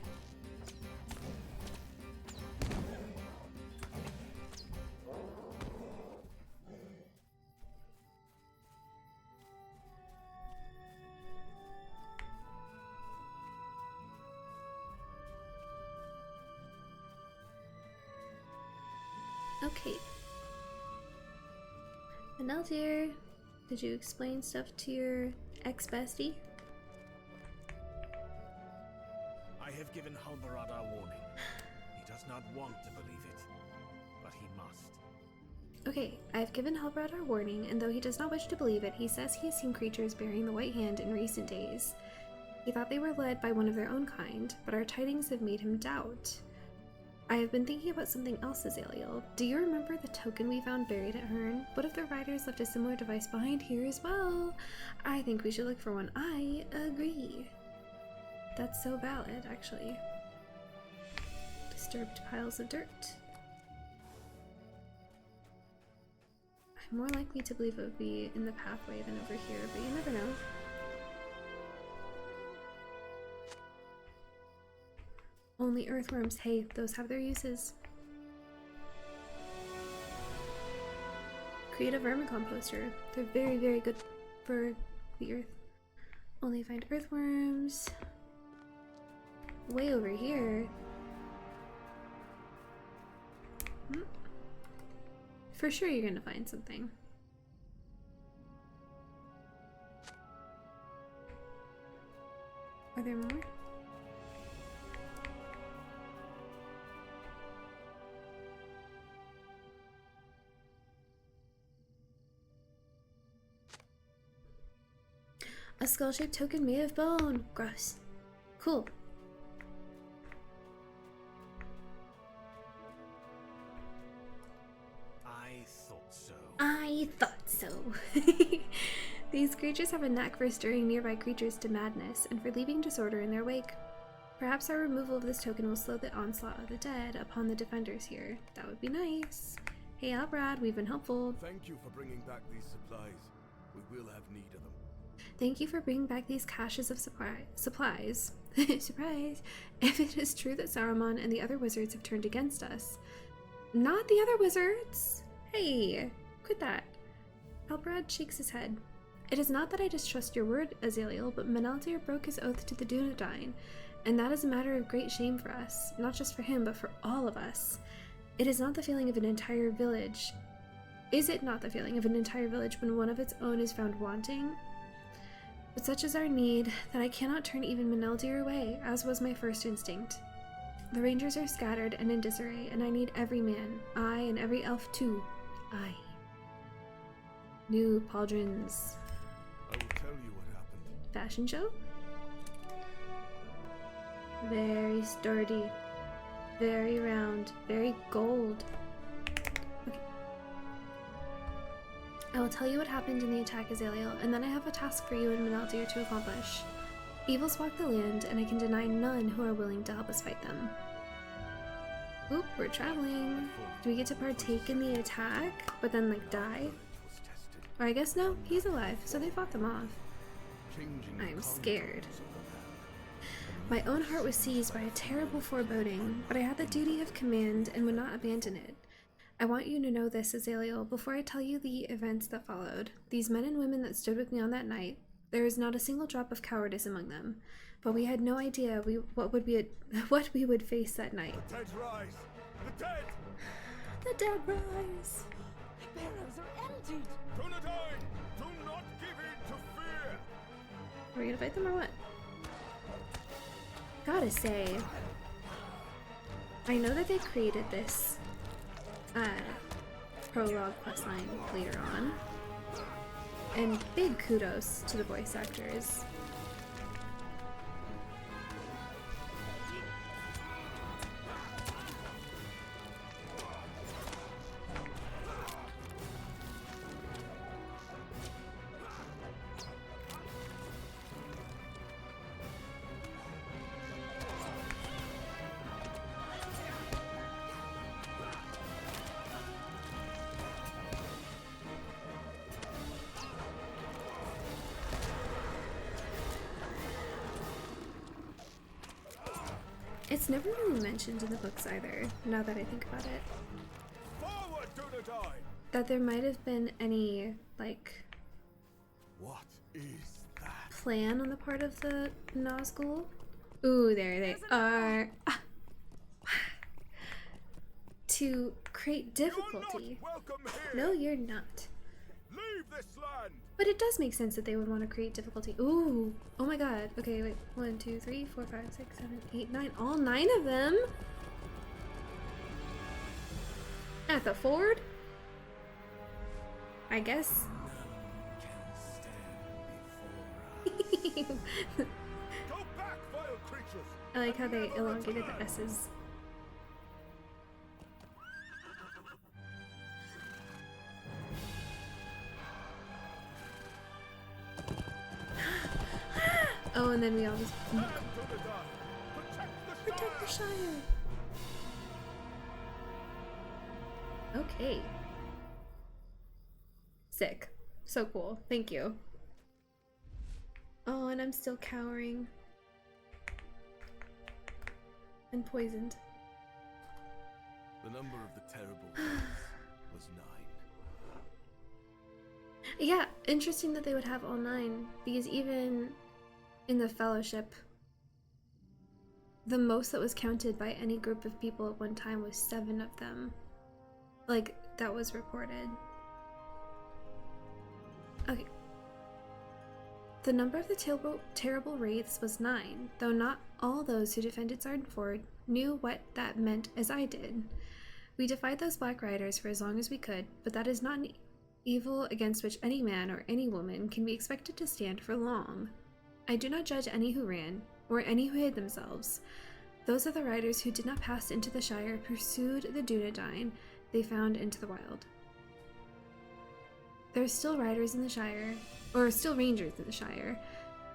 A: Okay. Aneldir, did you explain stuff to your ex-bestie?
B: I have given Halbarad our warning. He does not want to believe it, but he must.
A: Okay, I've given Halbrad our warning, and though he does not wish to believe it, he says he has seen creatures bearing the White Hand in recent days. He thought they were led by one of their own kind, but our tidings have made him doubt. I have been thinking about something else, Azaliel. Do you remember the token we found buried at Herne? What if the riders left a similar device behind here as well? I think we should look for one. I agree. That's so valid, actually. Disturbed piles of dirt. I'm more likely to believe it would be in the pathway than over here, but you never know. Only earthworms. Hey, those have their uses. Create a vermicomposter. They're very, very good for the earth. Only find earthworms. Way over here. For sure you're gonna find something. Are there more? A skull-shaped token made of bone. Gross. Cool.
B: I thought so.
A: I thought so. These creatures have a knack for stirring nearby creatures to madness and for leaving disorder in their wake. Perhaps our removal of this token will slow the onslaught of the dead upon the defenders here. That would be nice. Hey Albrad, we've been helpful.
C: Thank you for bringing back these supplies. We will have need of them.
A: Thank you for bringing back these caches of supplies. Surprise! If it is true that Saruman and the other wizards have turned against us. Not the other wizards! Hey, quit that. Albrad shakes his head. It is not that I distrust your word, Azaliel, but Menaldir broke his oath to the Dunedain, and that is a matter of great shame for us, not just for him, but for all of us. It is not the feeling of an entire village. Is it not the feeling of an entire village when one of its own is found wanting? But such is our need that I cannot turn even Meneldir away, as was my first instinct. The rangers are scattered and in disarray, and I need every man, I and every elf too. I. New pauldrons.
C: I will tell you what happened.
A: Fashion show? Very sturdy, very round, very gold. Okay. I will tell you what happened in the attack, Azaliel, and then I have a task for you and Menaldir to accomplish. Evils walk the land, and I can deny none who are willing to help us fight them. Oop, we're traveling. Do we get to partake in the attack, but then, like, die? Or I guess no, he's alive, so they fought them off. I'm scared. My own heart was seized by a terrible foreboding, but I had the duty of command and would not abandon it. I want you to know this, Azaliel, before I tell you the events that followed. These men and women that stood with me on that night, there was not a single drop of cowardice among them, but we had no idea what we would face that night.
C: The dead rise! The dead!
A: The dead rise!
F: The barrows are emptied!
C: Dunedain! Do not give in to fear!
A: Are we gonna fight them or what? Gotta say, I know that they created this prologue questline later on, and big kudos to the voice actors. It's never really mentioned in the books either, now that I think about it.
C: Forward, Dunedain!
A: That there might have been any, like,
C: What is that?
A: plan on the part of the Nazgul. Ooh, there they are. Ah. To create difficulty.
C: You're not welcome here!
A: No, you're not.
C: Leave this land!
A: But it does make sense that they would want to create difficulty. Ooh. Oh my god. Okay, wait. 1, 2, 3, 4, 5, 6, 7, 8, 9. All 9 of them? At the ford? I guess.
C: Go back, vile creatures!
A: I like how they elongated the S's. Oh, and then we all just
C: Dunedain!
A: protect the Shire. Okay. Sick. So cool. Thank you. Oh, and I'm still cowering. And poisoned.
C: The number of the terrible ones was 9.
A: Yeah, interesting that they would have all 9, because even in the Fellowship, the most that was counted by any group of people at one time was 7 of them. Like, that was reported. Okay. The number of the terrible wraiths was 9, though not all those who defended Sardenford knew what that meant as I did. We defied those Black Riders for as long as we could, but that is not an evil against which any man or any woman can be expected to stand for long. I do not judge any who ran, or any who hid themselves. Those of the riders who did not pass into the Shire pursued the Dunedain they found into the wild. There are still riders in the Shire, or still rangers in the Shire,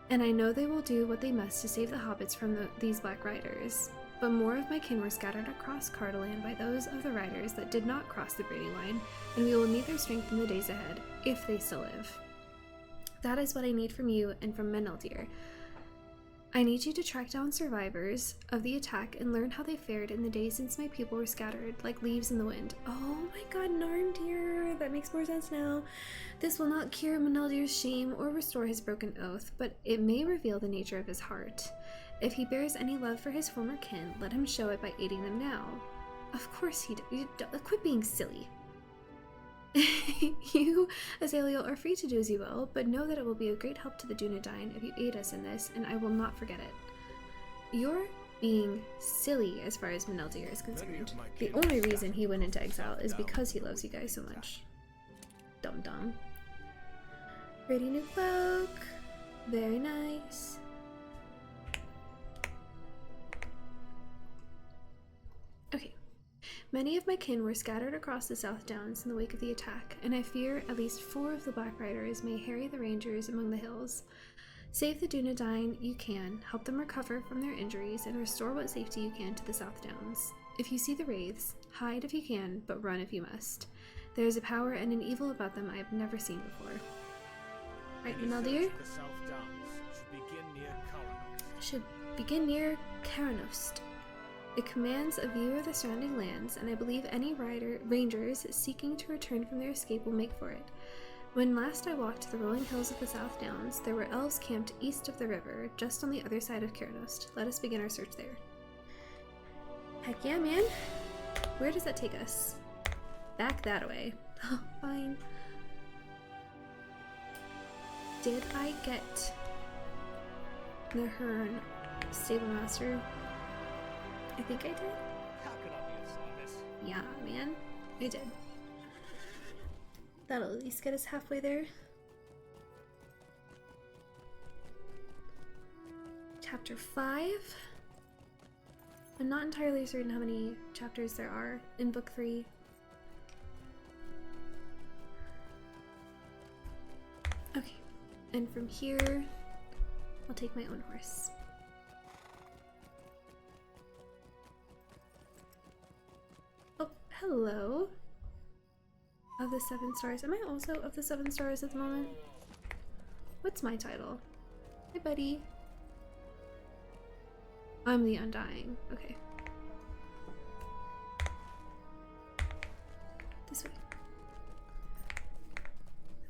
A: and I know they will do what they must to save the hobbits from these Black Riders. But more of my kin were scattered across Cardolan by those of the riders that did not cross the Brady line, and we will need their strength in the days ahead, if they still live. That is what I need from you and from Meneldir. I need you to track down survivors of the attack and learn how they fared in the days since my people were scattered, like leaves in the wind. Oh my god, Narndir! That makes more sense now. This will not cure Meneldir's shame or restore his broken oath, but it may reveal the nature of his heart. If he bears any love for his former kin, let him show it by aiding them now. Of course he does. Quit being silly. You, Azalea, are free to do as you will, but know that it will be a great help to the Dunedain if you aid us in this, and I will not forget it. You're being silly as far as Meneldir is concerned. The only reason he went into exile is because he loves you guys so much. Dum-dum. Pretty new cloak. Very nice. Okay. Many of my kin were scattered across the South Downs in the wake of the attack, and I fear at least 4 of the Black Riders may harry the Rangers among the hills. Save the Dunedain you can, help them recover from their injuries, and restore what safety you can to the South Downs. If you see the wraiths, hide if you can, but run if you must. There is a power and an evil about them I have never seen before. Right, Meneldir?
B: The South Downs
A: Should begin near Caranost. It commands a view of the surrounding lands, and I believe any rangers seeking to return from their escape will make for it. When last I walked the rolling hills of the South Downs, there were elves camped east of the river, just on the other side of Caranost. Let us begin our search there. Heck yeah, man! Where does that take us? Back that way. Oh, fine. Did I get the Hearn Stable Master? I think I did.
E: How could I be dishonest?
A: Yeah, man. I did. That'll at least get us halfway there. Chapter 5. I'm not entirely certain how many chapters there are in book 3. Okay, and from here, I'll take my own horse. Oh, hello. Of the 7 stars. Am I also of the 7 stars at the moment? What's my title? Hi, buddy. I'm the Undying. Okay. This way.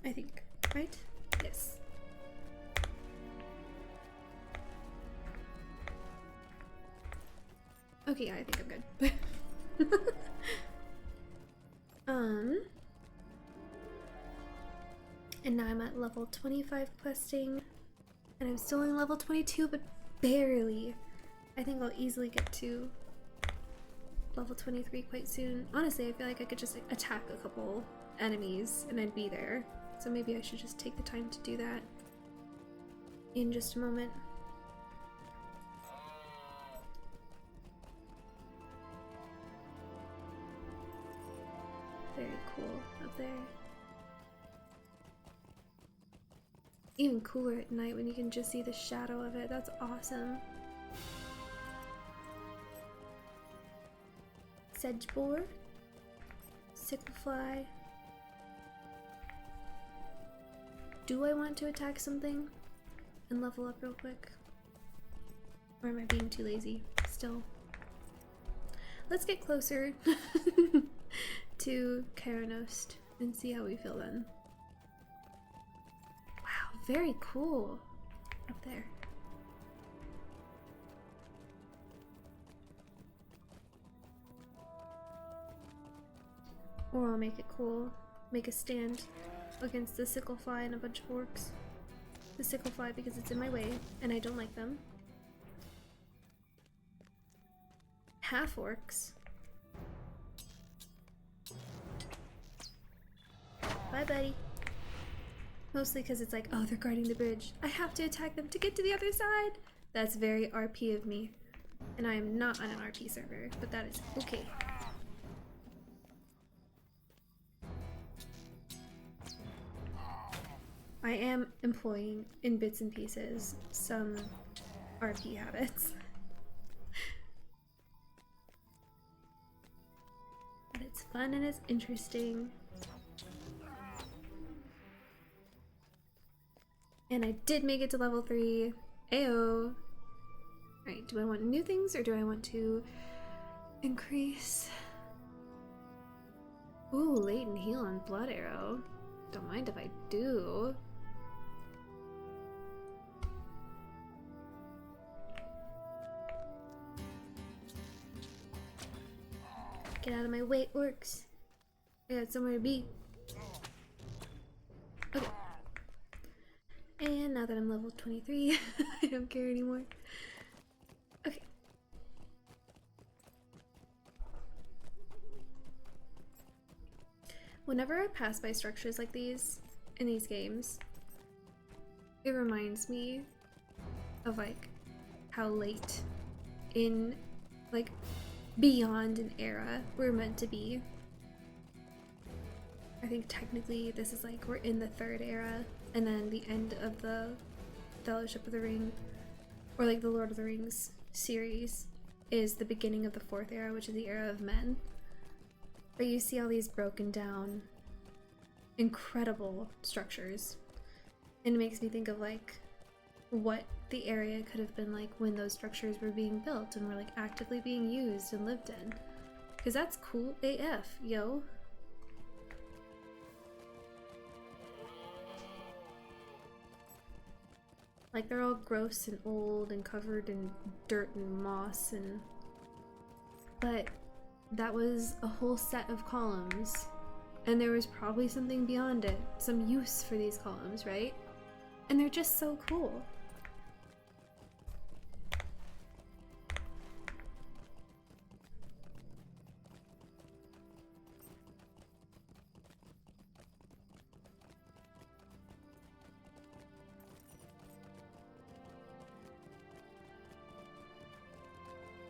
A: I think. Right? Yes. Okay, yeah, I think I'm good. And now I'm at level 25 questing, and I'm still in level 22, but barely. I think I'll easily get to level 23 quite soon. Honestly, I feel like I could just attack a couple enemies and I'd be there. So maybe I should just take the time to do that in just a moment. Very cool up there. Even cooler at night when you can just see the shadow of it. That's awesome. Sedge boar, sicklefly, Do I want to attack something and level up real quick? Or am I being too lazy still? Let's get closer to Karanost and see how we feel then. Wow, very cool up there. Or I'll make it cool. Make a stand against the sicklefly and a bunch of orcs. The sicklefly because it's in my way and I don't like them. Half orcs. Bye, buddy. Mostly because it's like, oh, they're guarding the bridge. I have to attack them to get to the other side. That's very RP of me. And I am not on an RP server, but that is okay. I am employing, in bits and pieces, some RP habits. But it's fun and it's interesting. And I did make it to level 3. Ayo! Alright, do I want new things or do I want to increase? Ooh, latent heal on Blood Arrow. Don't mind if I do. Get out of my way, orcs. I got somewhere to be. Okay. And now that I'm level 23, I don't care anymore. Okay. Whenever I pass by structures like these in these games, it reminds me of like how late in like beyond an era we're meant to be. I think technically this is like we're in the 3rd era and then the end of the Fellowship of the Ring or like the Lord of the Rings series is the beginning of the 4th era, which is the era of men. But you see all these broken down incredible structures and it makes me think of like what the area could have been like when those structures were being built and were like actively being used and lived in, because that's cool AF, yo. Like they're all gross and old and covered in dirt and moss and but that was a whole set of columns and there was probably something beyond it, some use for these columns, right? And they're just so cool.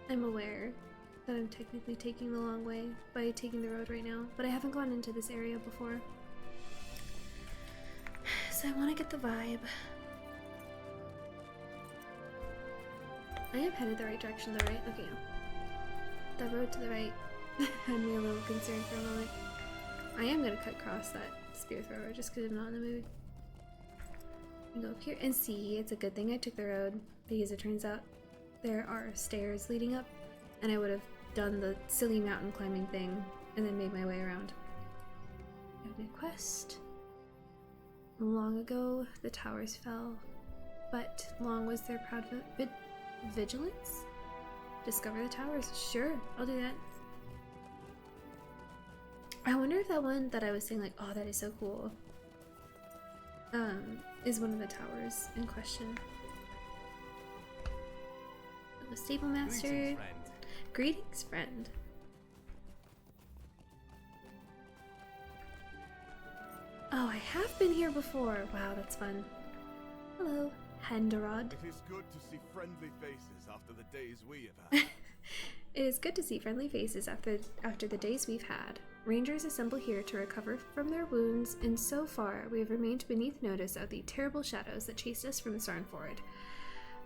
A: I'm aware that I'm technically taking the long way by taking the road right now, but I haven't gone into this area before. So I want to get the vibe. I am headed the right direction though, right? Okay. The road to the right had me a little concerned for a moment. I am going to cut across that spear thrower just because I'm not in the mood. Go up here and see. It's a good thing I took the road because it turns out there are stairs leading up and I would have done the silly mountain climbing thing and then made my way around. A new quest. Long ago, the towers fell, but long was their proud vigilance? Discover the towers. Sure, I'll do that. I wonder if that one that I was saying like, oh, that is so cool, is one of the towers in question. The stable master.
C: Greetings, friend.
A: Greetings, friend. Oh, I have been here before. Wow, that's fun. Hello, Handarod.
C: It is good to see friendly faces after the days we have had.
A: It is good to see friendly faces after the days we've had. Rangers assemble here to recover from their wounds, and so far we have remained beneath notice of the terrible shadows that chased us from Sarnford.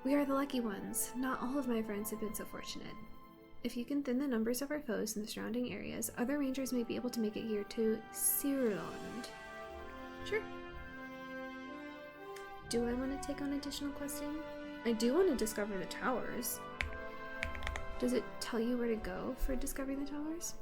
A: We are the lucky ones. Not all of my friends have been so fortunate. If you can thin the numbers of our foes in the surrounding areas, other rangers may be able to make it here to Cyrland. Sure. Do I want to take on additional questing? I do want to discover the towers. Does it tell you where to go for discovering the towers?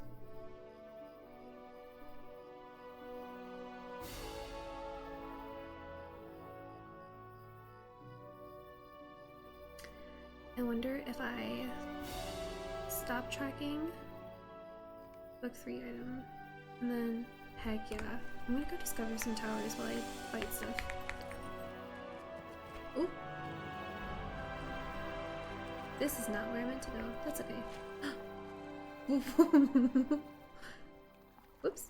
A: I wonder if I stop tracking book 3 item and then heck yeah, I'm gonna go discover some towers while I fight stuff. Ooh. This is not where I meant to go. That's okay. Whoops.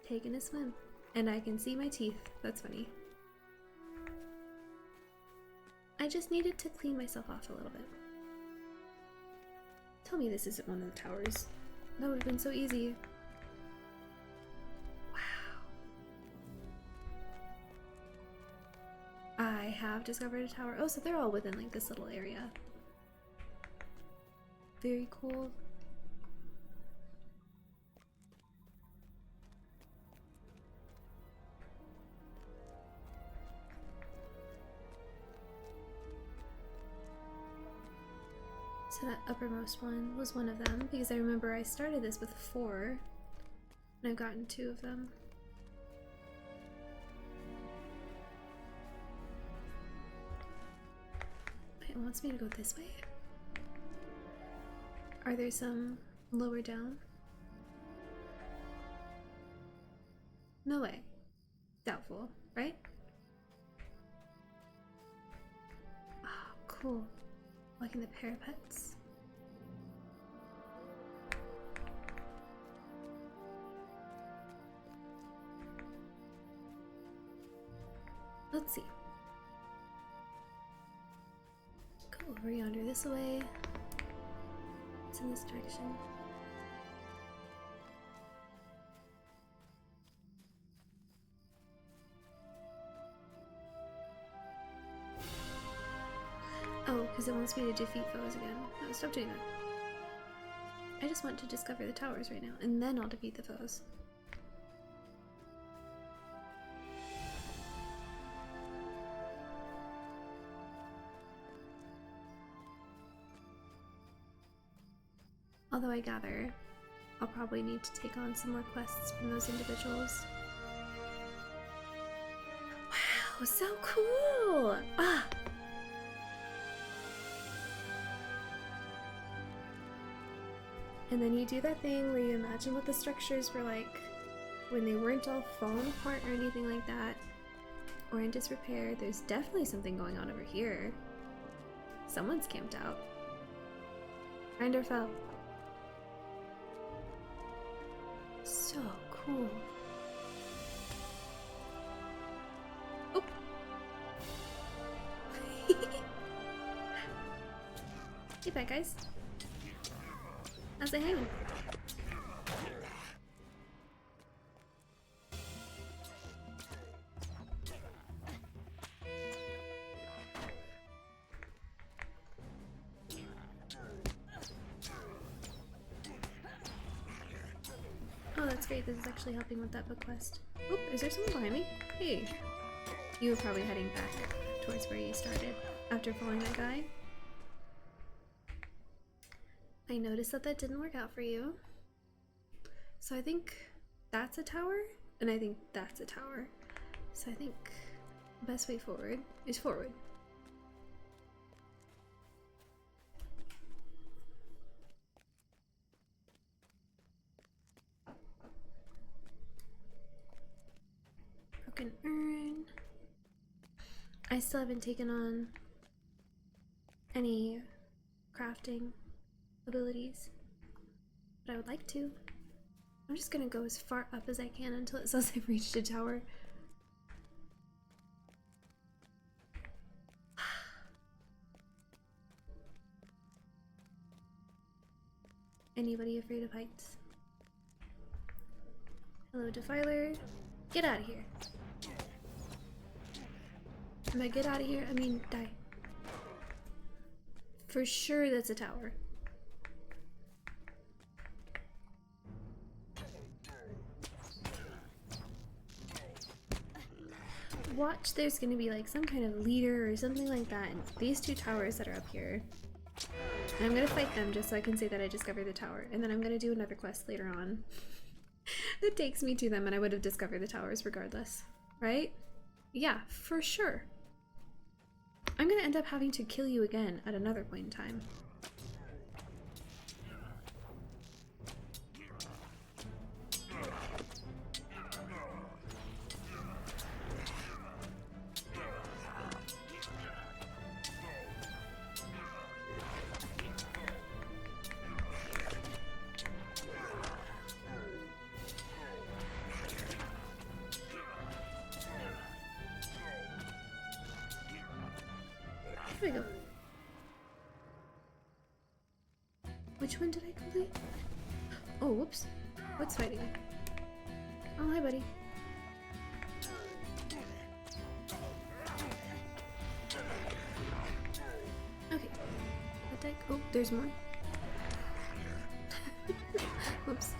A: Taking a swim. And I can see my teeth. That's funny. I just needed to clean myself off a little bit. Tell me this isn't one of the towers. That would have been so easy. I have discovered a tower. Oh, so they're all within like this little area. Very cool. So that uppermost one was one of them because I remember I started this with 4 and I've gotten 2 of them. It wants me to go this way? Are there some lower down? No way. Doubtful, right? Oh, cool. Liking the parapets. Let's see. Go over yonder this way. It's in this direction. Oh, because it wants me to defeat foes again. No, stop doing that. I just want to discover the towers right now, and then I'll defeat the foes. Although I gather I'll probably need to take on some more quests from those individuals. Wow, so cool! Ah! And then you do that thing where you imagine what the structures were like when they weren't all falling apart or anything like that, or in disrepair. There's definitely something going on over here. Someone's camped out. Friend or foe? So cool. Oh! Hey, bad guys. How's it hanging? Oh, that's great. This is actually helping with that book quest. Oh, is there someone behind me? Hey. You were probably heading back towards where you started after following that guy. I noticed that that didn't work out for you. So I think that's a tower, and I think that's a tower. So I think the best way forward is forward. Broken urn. I still haven't taken on any crafting abilities, but I would like to. I'm just gonna go as far up as I can until it says I've reached a tower. Anybody afraid of heights? Hello, Defiler. Get out of here. And by get out of here, I mean die. For sure that's a tower. watch there's gonna be like some kind of leader or something like that in these two towers that are up here. And I'm gonna fight them just so I can say that I discovered the tower. And then I'm gonna do another quest later on that takes me to them, and I would have discovered the towers regardless. Right? Yeah, for sure. I'm gonna end up having to kill you again at another point in time. There we go. Which one did I complete? Oh, whoops. What's fighting me? Oh, hi, buddy. Okay. Attack. Oh, there's more. Whoops.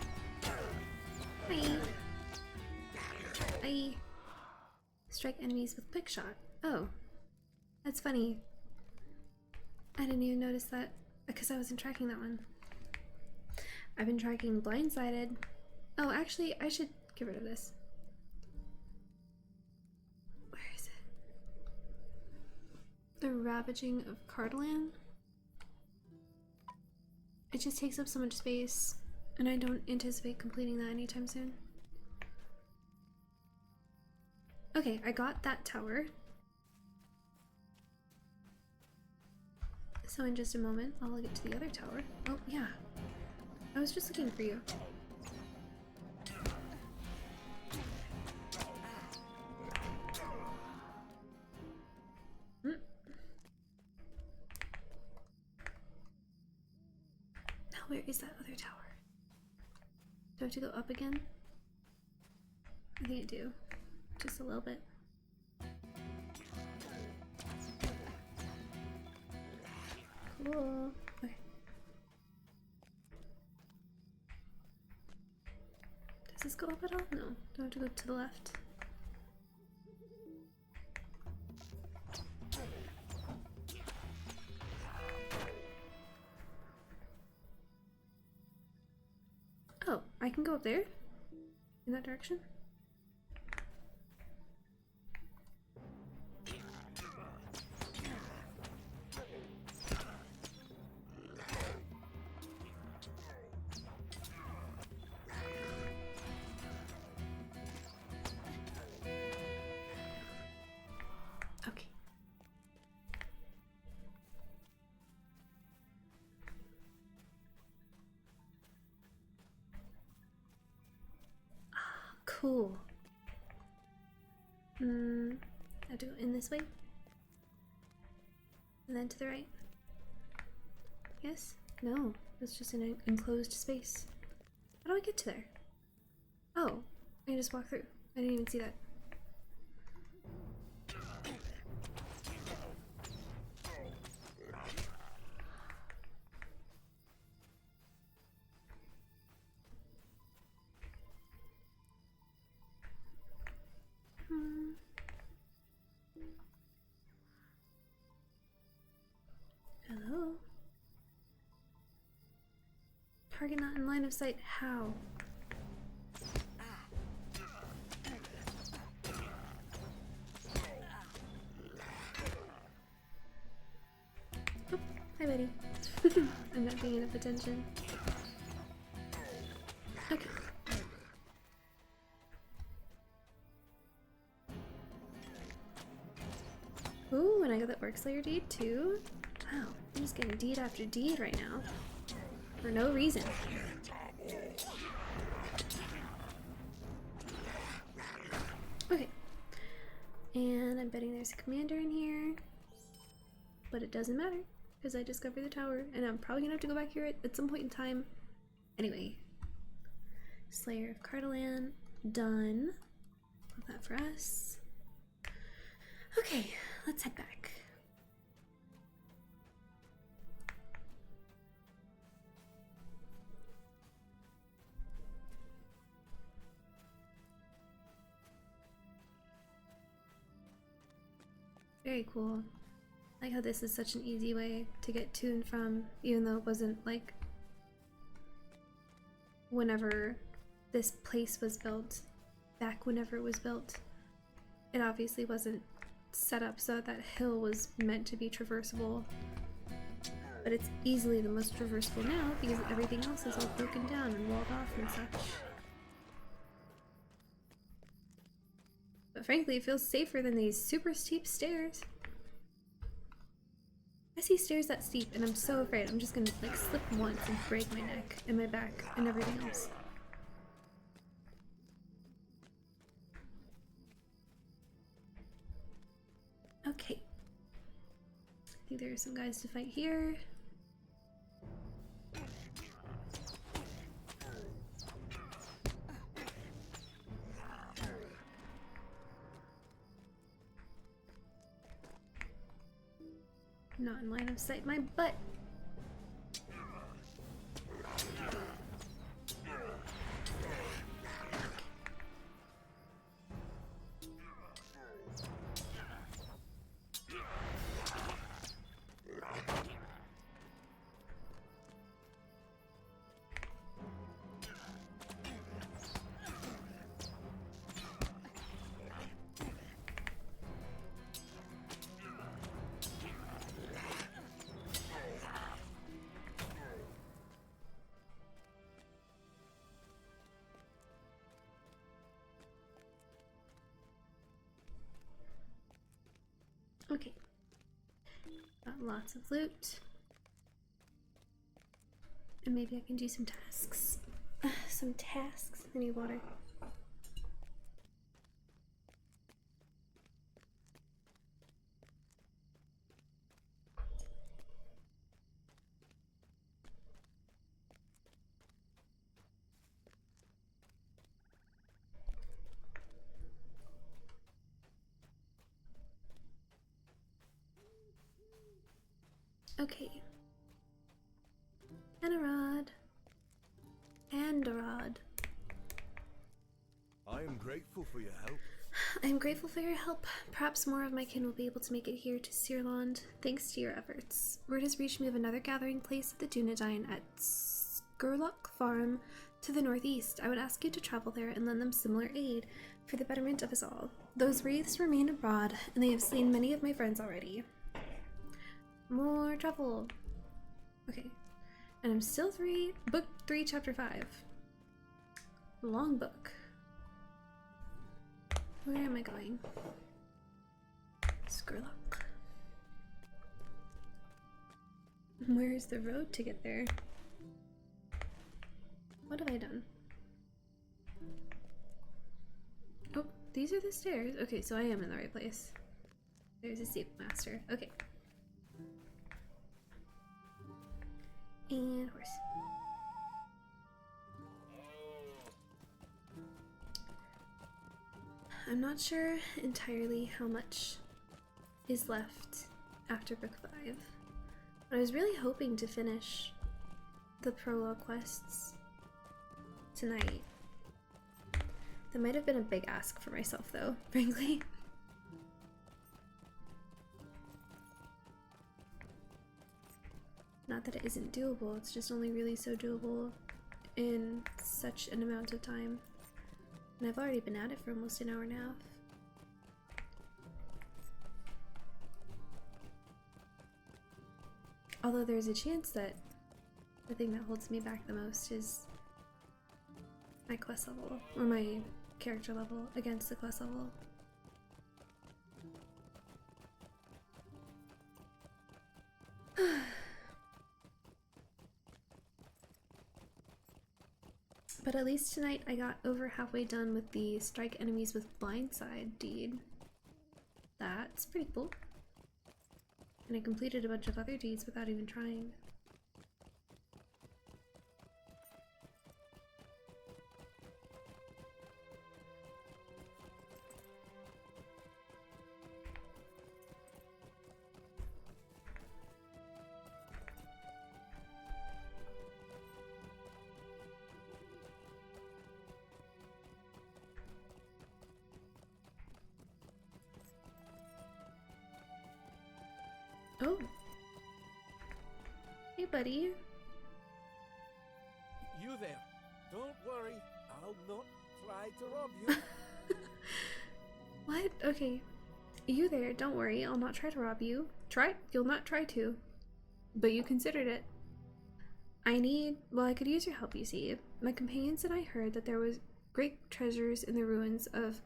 A: Hi. Hi. Strike enemies with quick shot. Oh. That's funny. I didn't even notice that because I wasn't tracking that one. I've been tracking blindsided. Oh, actually, I should get rid of this. Where is it? The Ravaging of Cardalan? It just takes up so much space, and I don't anticipate completing that anytime soon. Okay, I got that tower. So in just a moment, I'll get to the other tower. Oh, yeah. I was just looking for you. Now where is that other tower? Do I have to go up again? I think I do. Just a little bit. Cool. Okay. Does this go up at all? No. Do I have to go to the left? Oh, I can go up there? In that direction? Okay. Ah, cool. I have to go in this way. And then to the right. Yes? No. It's just an enclosed space. How do I get to there? Oh, I can just walk through. I didn't even see that. Hello? Target not in line of sight. How? Oh, hi, buddy. I'm not paying enough attention. Okay. Ooh, and I got the Orc Slayer deed too. Wow, I'm just getting deed after deed right now. For no reason. Okay. And I'm betting there's a commander in here. But it doesn't matter, because I discovered the tower, and I'm probably gonna have to go back here at some point in time. Anyway. Slayer of Cardalan. Done. Love that for us. Okay, let's head back. Very cool. I like how this is such an easy way to get to and from, even though it wasn't like whenever this place was built, back whenever it was built. It obviously wasn't set up so that hill was meant to be traversable, but it's easily the most traversable now because everything else is all broken down and walled off and such. But frankly, it feels safer than these super steep stairs. I see stairs that steep and I'm so afraid I'm just gonna like slip once and break my neck and my back and everything else. Okay. I think there are some guys to fight here. Not in line of sight, my butt. Okay. Got lots of loot. And maybe I can do some tasks. Some tasks. I need water. Okay. And a rod. And a rod.
C: I am grateful for your help.
A: I am grateful for your help. Perhaps more of my kin will be able to make it here to Searland, thanks to your efforts. Word has reached me of another gathering place of the Dunedain at Skurlock Farm to the northeast. I would ask you to travel there and lend them similar aid for the betterment of us all. Those wreaths remain abroad, and they have slain many of my friends already. More travel. Okay. And I'm still book 3, chapter 5. Long book. Where am I going? Skurlock. Where's the road to get there? What have I done? Oh, these are the stairs. Okay, so I am in the right place. There's a stable master. Okay. And horse. I'm not sure entirely how much is left after book 5, but I was really hoping to finish the prologue quests tonight. That might have been a big ask for myself though, frankly. Not that it isn't doable, it's just only really so doable in such an amount of time. And I've already been at it for almost an hour and a half. Although there's a chance that the thing that holds me back the most is my quest level, or my character level against the quest level. But at least tonight I got over halfway done with the strike enemies with blindside deed. That's pretty cool. And I completed a bunch of other deeds without even trying. Oh. Hey, buddy.
E: You there. Don't worry. I'll not try to rob you.
A: What? Okay. You there, don't worry. I'll not try to rob you. Try? You'll not try to. But you considered it. Well, I could use your help, you see. My companions and I heard that there was great treasures in the ruins of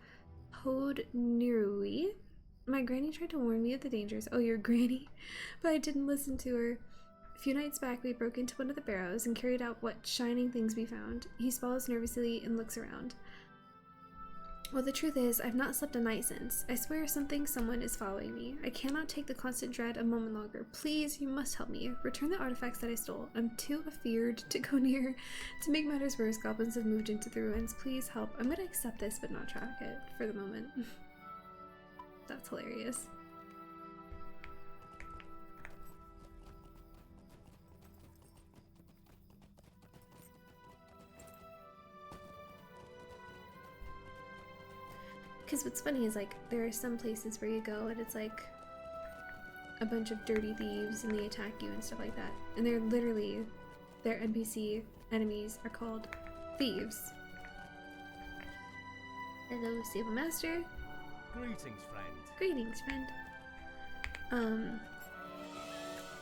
A: Hod Nirui. My granny tried to warn me of the dangers. Oh, your granny? But I didn't listen to her. A few nights back, we broke into one of the barrows and carried out what shining things we found. He swallows nervously and looks around. Well, the truth is, I've not slept a night since. I swear someone is following me. I cannot take the constant dread a moment longer. Please, you must help me. Return the artifacts that I stole. I'm too afeared to go near. To make matters worse, goblins have moved into the ruins. Please help. I'm gonna accept this, but not track it for the moment. That's hilarious. Because what's funny is, like, there are some places where you go and it's like a bunch of dirty thieves and they attack you and stuff like that. And they're literally, their NPC enemies are called thieves. Hello, Stable Master.
E: Greetings, friend.
A: Greetings, friend.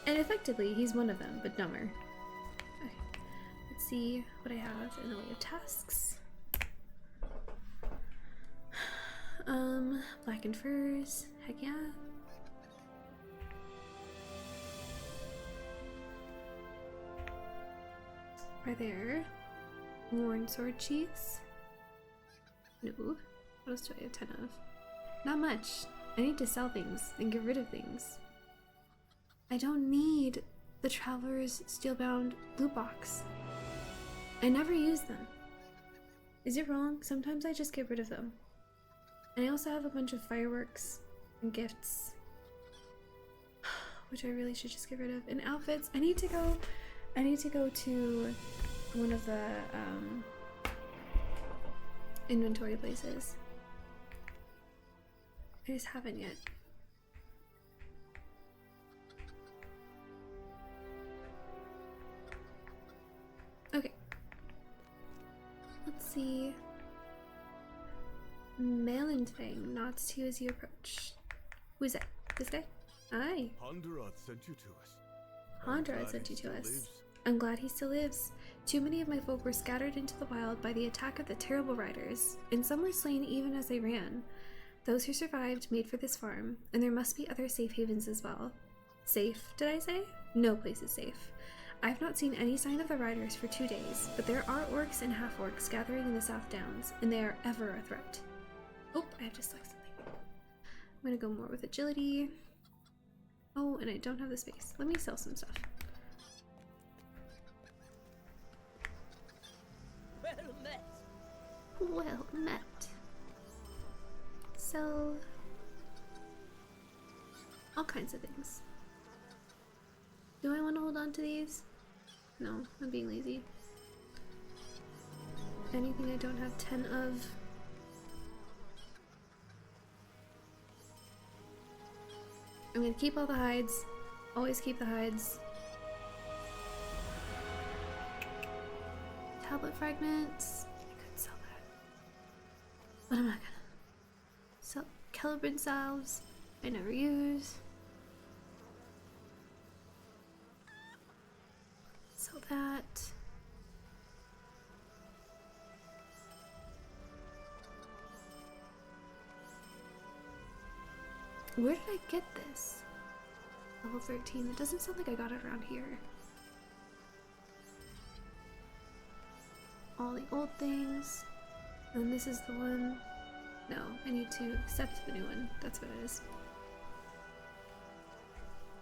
A: And effectively, he's one of them, but dumber. Okay. Let's see what I have in the way of tasks. Blackened furs. Heck yeah. Are there worn sword sheaths? No. What else do I have 10 of? Not much. I need to sell things and get rid of things. I don't need the Traveler's Steelbound loot box. I never use them. Is it wrong? Sometimes I just get rid of them. And I also have a bunch of fireworks and gifts, which I really should just get rid of. And outfits. I need to go to one of the inventory places. I just haven't yet. Okay. Let's see. Melanfang nods to you as you approach. Who's that? This guy? Aye.
C: Honderod sent you to us.
A: Honderod sent you to us. I'm glad he still lives. Too many of my folk were scattered into the wild by the attack of the terrible riders, and some were slain even as they ran. Those who survived made for this farm, and there must be other safe havens as well. Safe, did I say? No place is safe. I've not seen any sign of the riders for 2 days, but there are orcs and half-orcs gathering in the South Downs, and they are ever a threat. Oh, I have to select something. I'm gonna go more with agility. Oh, and I don't have the space. Let me sell some stuff.
D: Well met.
A: Well met. Sell all kinds of things. Do I want to hold on to these? No, I'm being lazy. Anything I don't have 10 of. I'm gonna keep all the hides. Always keep the hides. Tablet fragments. I could sell that. What am I gonna? Sell Celebrant salves. I never use. Sell that. Where did I get this? Level 13. It doesn't sound like I got it around here. All the old things. And this is the one. No, I need to accept the new one. That's what it is.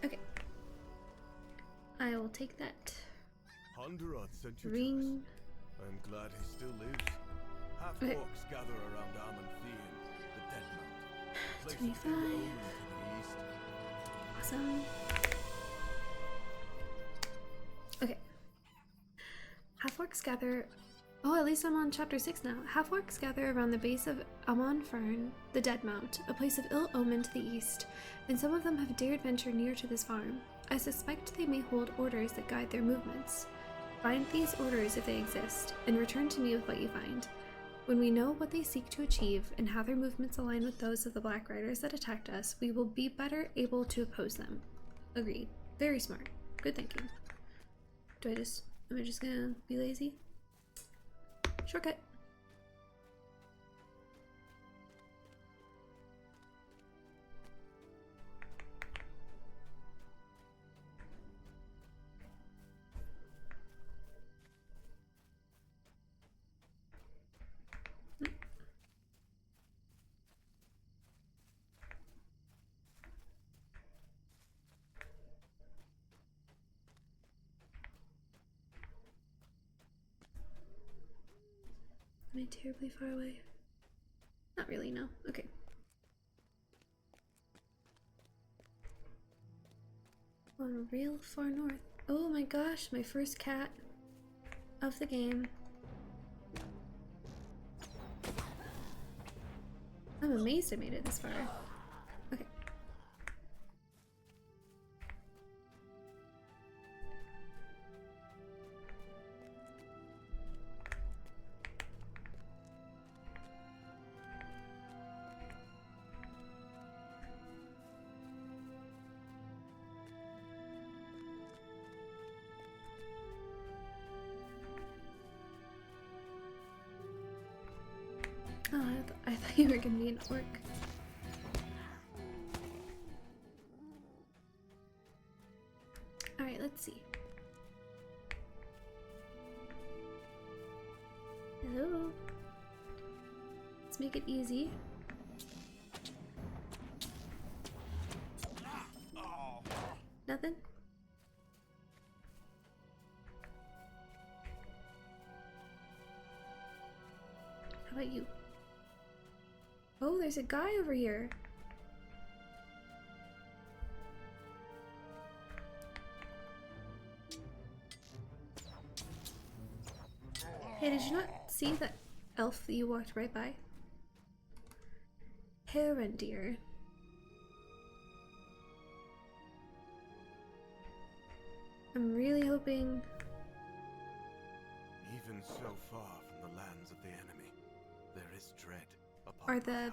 A: Okay. I will take that.
C: Honderod sent you
A: Ring.
C: to us. I'm glad he still lives. Half
A: Okay.
C: orcs gather around Amon Thean, the Dead Mount. Place of
A: 25.
C: true omen to the east.
A: Awesome. Okay. Half-orcs gather Oh, at least I'm on chapter 6 now. Half-orcs gather around the base of Amon Farn, the Dead Mount, a place of ill omen to the east, and some of them have dared venture near to this farm. I suspect they may hold orders that guide their movements. Find these orders if they exist, and return to me with what you find. When we know what they seek to achieve and how their movements align with those of the Black Riders that attacked us, we will be better able to oppose them. Agreed. Very smart. Good thinking. Am I just gonna be lazy? Shortcut. Am I terribly far away? Not really, no. Okay. Going real far north. Oh my gosh, my first cat of the game. I'm amazed I made it this far. Okay. Oh, I thought you were gonna be an orc. Alright, let's see. Hello? Let's make it easy. Nothing? How about you? Oh, there's a guy over here. Hey, did you not see that elf that you walked right by? Herondeer. I'm really hoping...
C: Even so far from the lands of the enemy, there is dread upon
A: Are
C: my heart.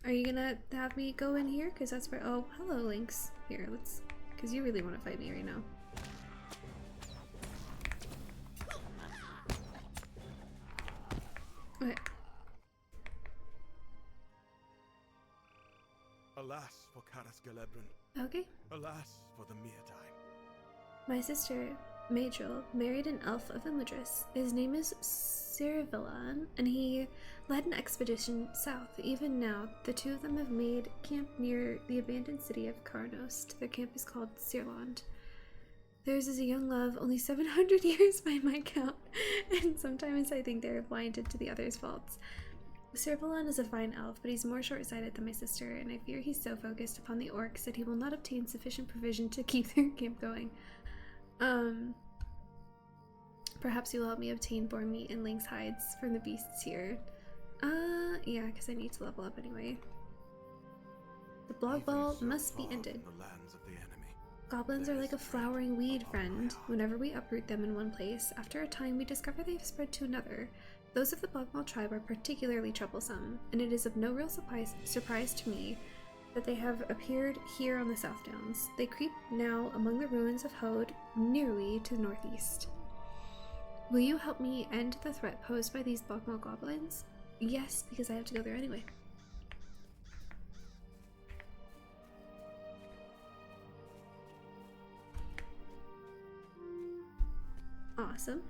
A: Are you gonna have me go in here? Because that's where... Oh, hello, Lynx. Here, let's... Because you really want to fight me right now. Okay.
C: Alas for Caras Gelebrin.
A: Okay.
C: Alas for the Meerdine.
A: My sister, Majel, married an elf of Imladris. His name is Cirivillan, and he led an expedition south. Even now, the two of them have made camp near the abandoned city of Karnost. Their camp is called Cirland. Theirs is a young love, only 700 years by my count, and sometimes I think they're blinded to the other's faults. Cirivillan is a fine elf, but he's more short-sighted than my sister, and I fear he's so focused upon the orcs that he will not obtain sufficient provision to keep their camp going. Perhaps you will help me obtain boar meat and lynx hides from the beasts here. Yeah, because I need to level up anyway. The blog ball must be ended.
C: The lands of the enemy.
A: Goblins are like a flowering weed, friend. Whenever we uproot them in one place, after a time we discover they've spread to another. Those of the Bogmal tribe are particularly troublesome, and it is of no real surprise to me that they have appeared here on the South Downs. They creep now among the ruins of Hode, nearly to the northeast. Will you help me end the threat posed by these Bogmal goblins? Yes, because I have to go there anyway. Awesome.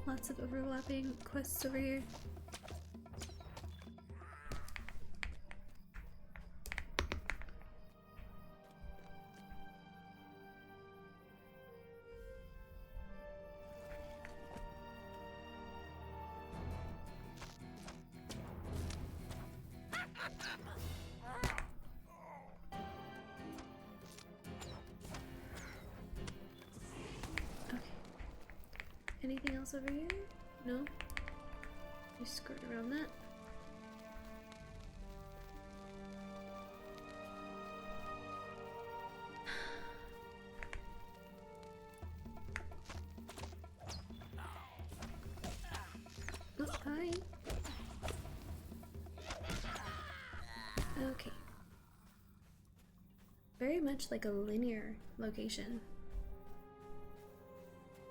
A: Lots of overlapping quests over here. Anything else over here? No? Just skirt around that. Oh, hi. Okay. Very much like a linear location.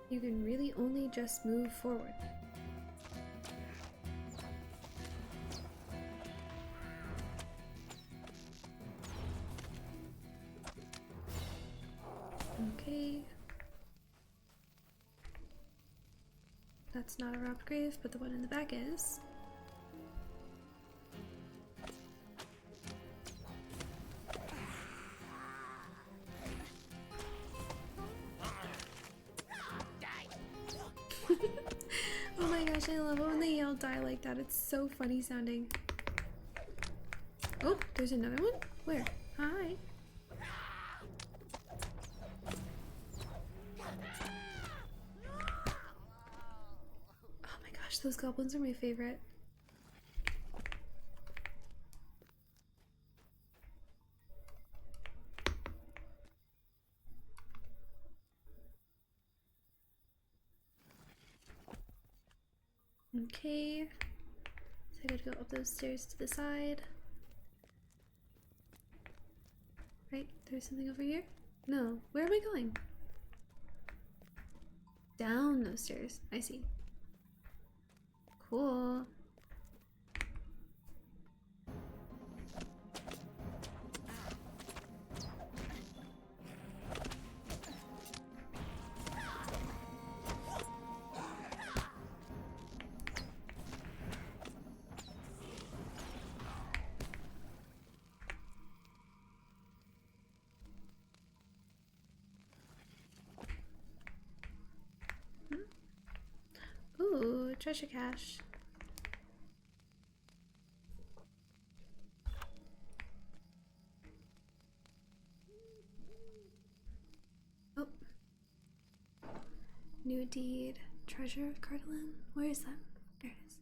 A: You can really only just move forward. Okay. That's not a robbed grave, but the one in the back is. Oh my gosh, I love it when they yell die like that. It's so funny sounding. Oh, there's another one? Where? Hi. Oh my gosh, those goblins are my favorite. Okay, so I gotta go up those stairs to the side. Right, there's something over here? No, where am I going? Down those stairs, I see. Cool. Ooh, treasure cache. Oh. New deed. Treasure of Cardolan? Where is that? There it is.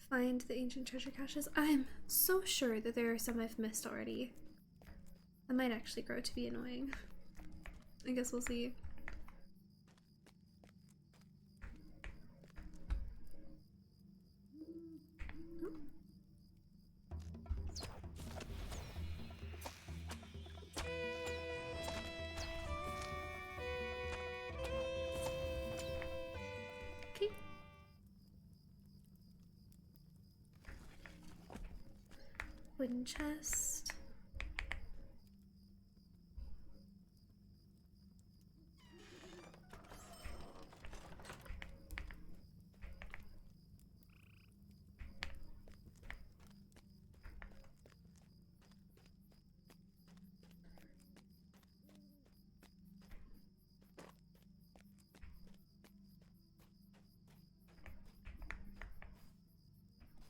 A: Find the ancient treasure caches. I'm so sure that there are some I've missed already. That might actually grow to be annoying. I guess we'll see. Okay. Wooden chest.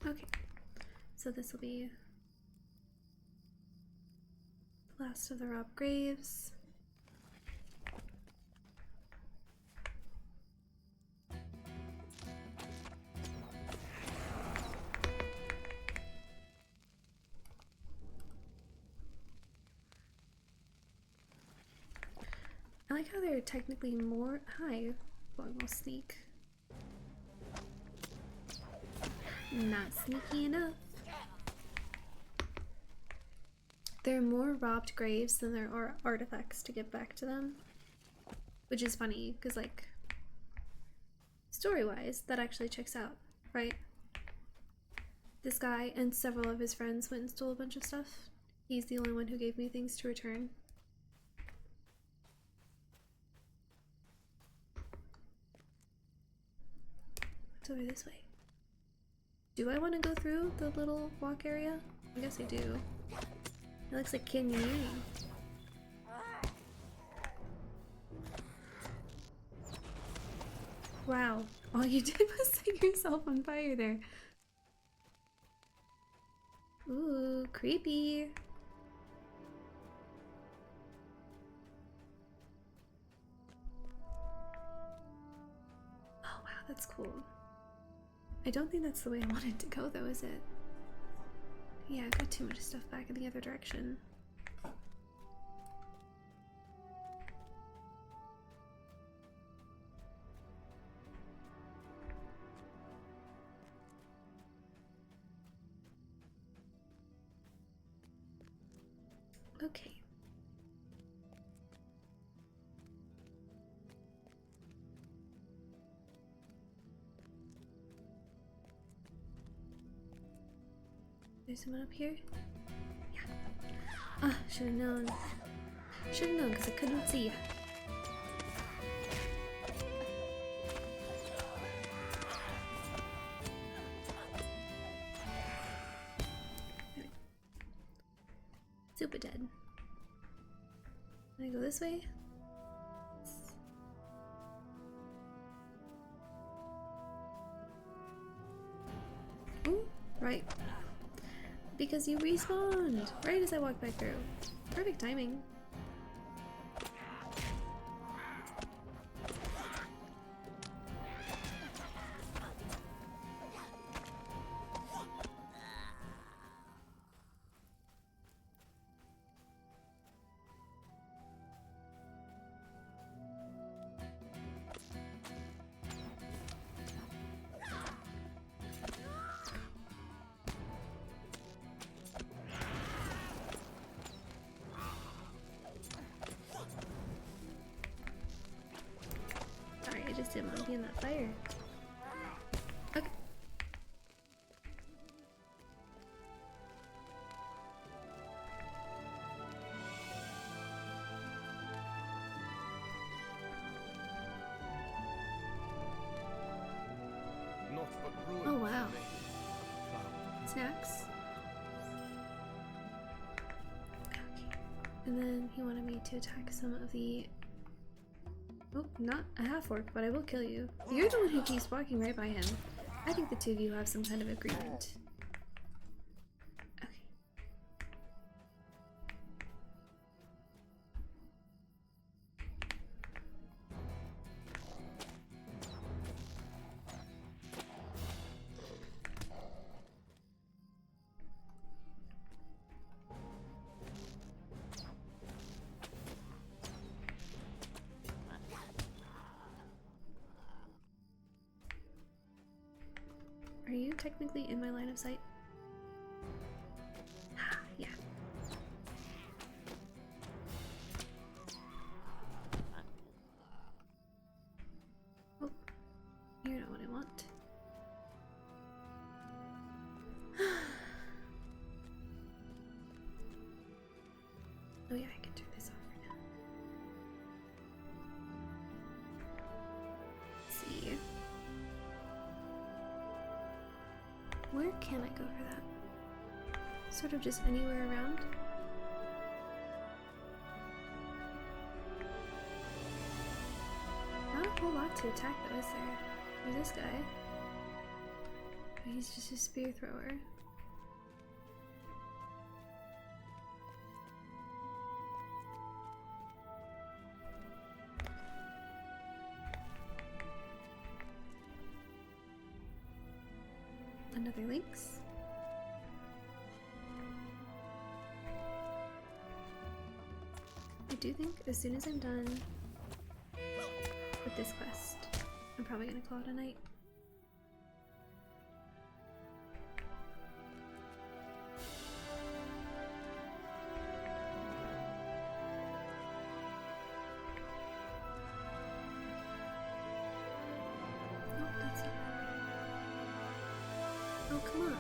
A: Okay, so this will be the last of the robbed graves. I like how they're technically more high. Well, we'll sneak. Not sneaky enough. There are more robbed graves than there are artifacts to get back to them. Which is funny, because like, story-wise, that actually checks out, right? This guy and several of his friends went and stole a bunch of stuff. He's the only one who gave me things to return. It's over this way. Do I want to go through the little walk area? I guess I do. It looks like canyoning. Wow, all you did was set yourself on fire there. Ooh, creepy. that's cool. I don't think that's the way I wanted to go though, is it? Yeah, I got too much stuff back in the other direction. Okay. There's someone up here? Yeah. Ah, should have known. Should have known because I couldn't see ya. Super dead. Can I go this way? Ooh, right. Because you respawned right as I walked back through. Perfect timing. Just didn't want to be in that fire. Okay. Oh wow. Snacks. Okay. And then he wanted me to attack some of the... Oh, not a half-orc, but I will kill you. You're the one who keeps walking right by him. I think the two of you have some kind of agreement. Okay. Are you technically in my line of sight? Yeah. Oh, you're not what I want. Oh yeah, I can turn this off right now. Let's see. Where can I go for that? Sort of just anywhere around? Not a whole lot to attack though, is there? There's this guy. Oh, he's just a spear thrower. Another lynx. I do think as soon as I'm done with this quest, I'm probably gonna call it a night. Oh, that's not. Oh, come on.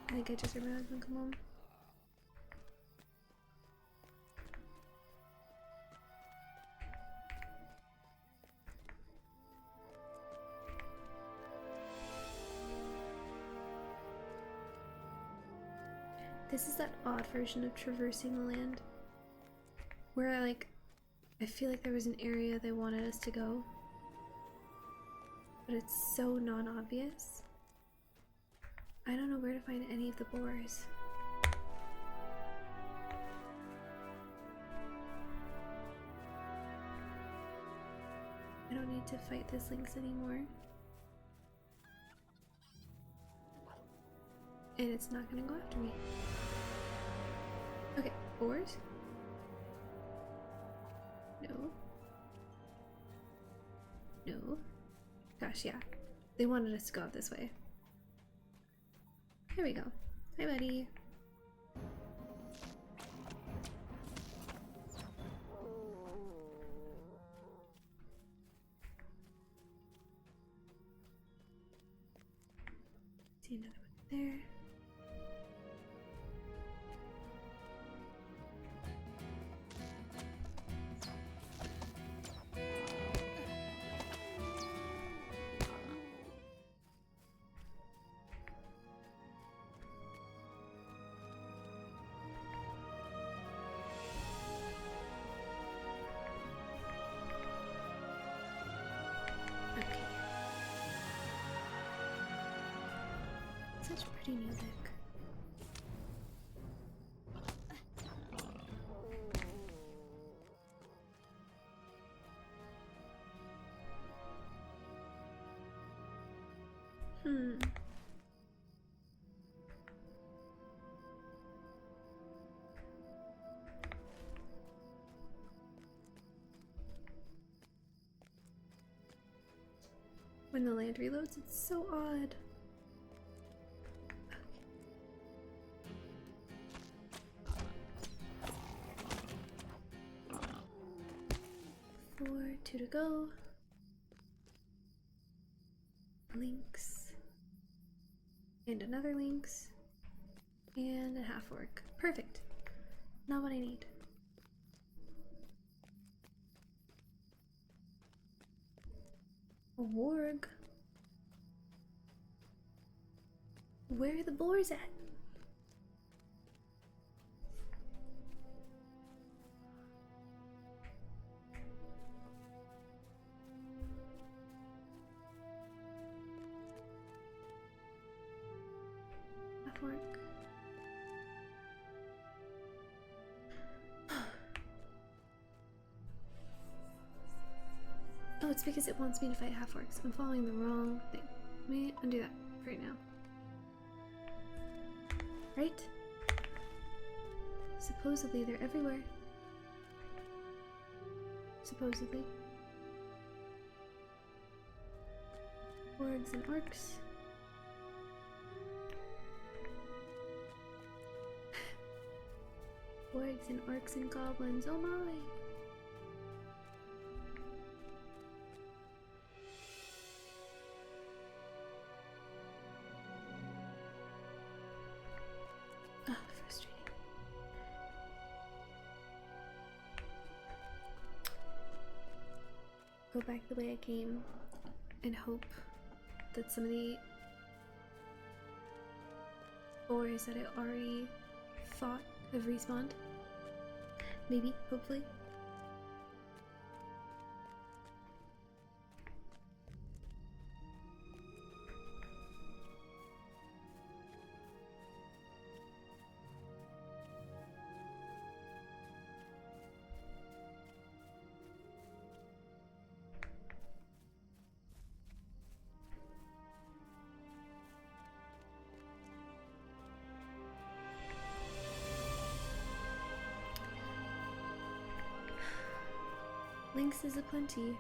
A: I think I just heard my husband come home. This is that odd version of traversing the land. Where I feel like there was an area they wanted us to go, but it's so non-obvious. I don't know where to find any of the boars. need to fight this lynx anymore. And it's not gonna go after me. Okay, boars? No. No. Gosh, yeah. They wanted us to go out this way. Here we go. Hi, buddy. See another one there. Okay. Such pretty music. When the land reloads, it's so odd. Okay. 4, 2 to go. Lynx. And another lynx. And a half orc. Perfect. Not what I need. A warg? Where are the boars at? Half orc. Oh, it's because it wants me to fight half orcs. I'm following the wrong thing. Let me undo that right now. Right? Supposedly they're everywhere. Supposedly. Orgs and orcs. Orgs and orcs and goblins. Oh my! Frustrating. Go back the way I came and hope that some of the boars that I already fought have respawned. Maybe, hopefully. Lynx is aplenty.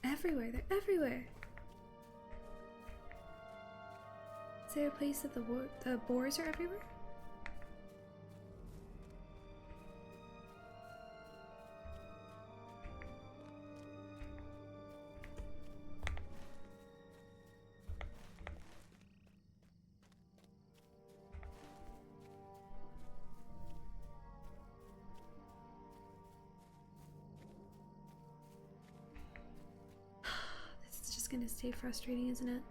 A: Everywhere, they're everywhere. Is there a place that the boars are everywhere? Gonna stay frustrating, isn't it?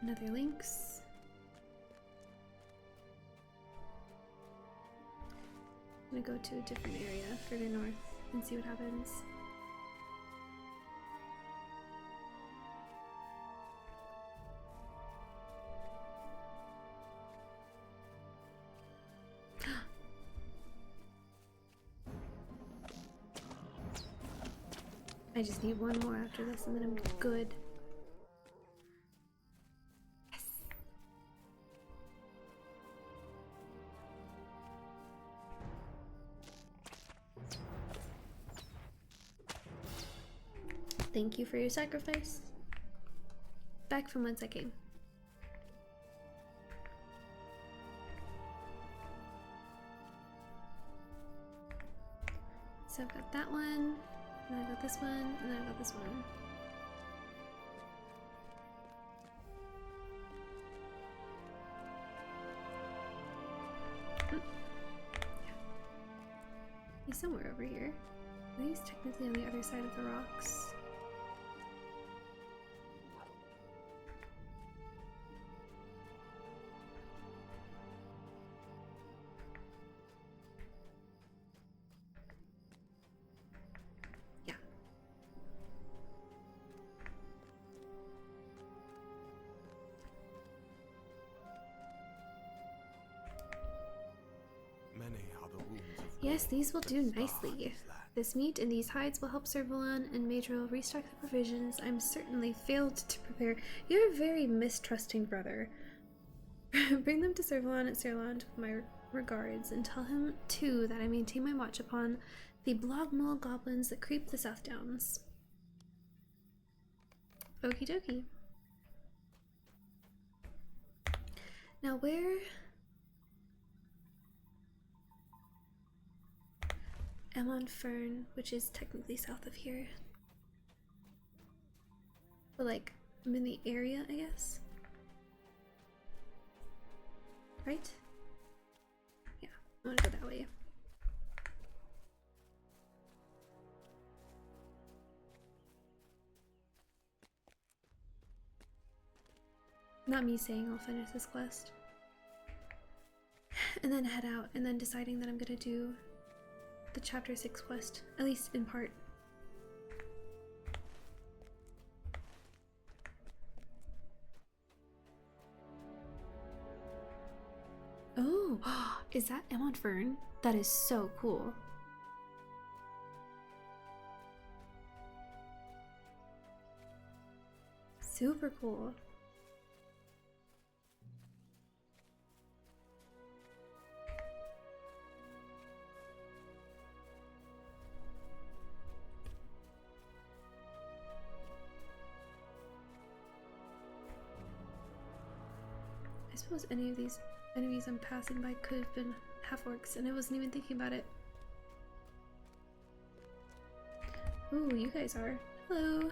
A: Another lynx. I'm gonna go to a different area further north and see what happens. I just need one more after this and then I'm good. Yes. Thank you for your sacrifice. Back from whence I came. So I've got that one. And I got this one, and then I got this one. Yeah. He's somewhere over here. I think he's technically on the other side of the rocks. Yes, these will do nicely. This meat and these hides will help Servalon and Madril restock the provisions I'm certainly failed to prepare. You're a very mistrusting brother. Bring them to Servalon at Serland with my regards, and tell him, too, that I maintain my watch upon the blogmole goblins that creep the South Downs. Okie dokie. Now where... I'm on Fern, which is technically south of here. But like, I'm in the area, I guess? Right? Yeah, I want to go that way. Not me saying I'll finish this quest. And then head out, and then deciding that I'm gonna do the chapter 6 quest, at least in part. Oh, is that Emon Fern? That is so cool. Super cool. I suppose any of these enemies I'm passing by could have been half-orcs, and I wasn't even thinking about it. Ooh, you guys are. Hello!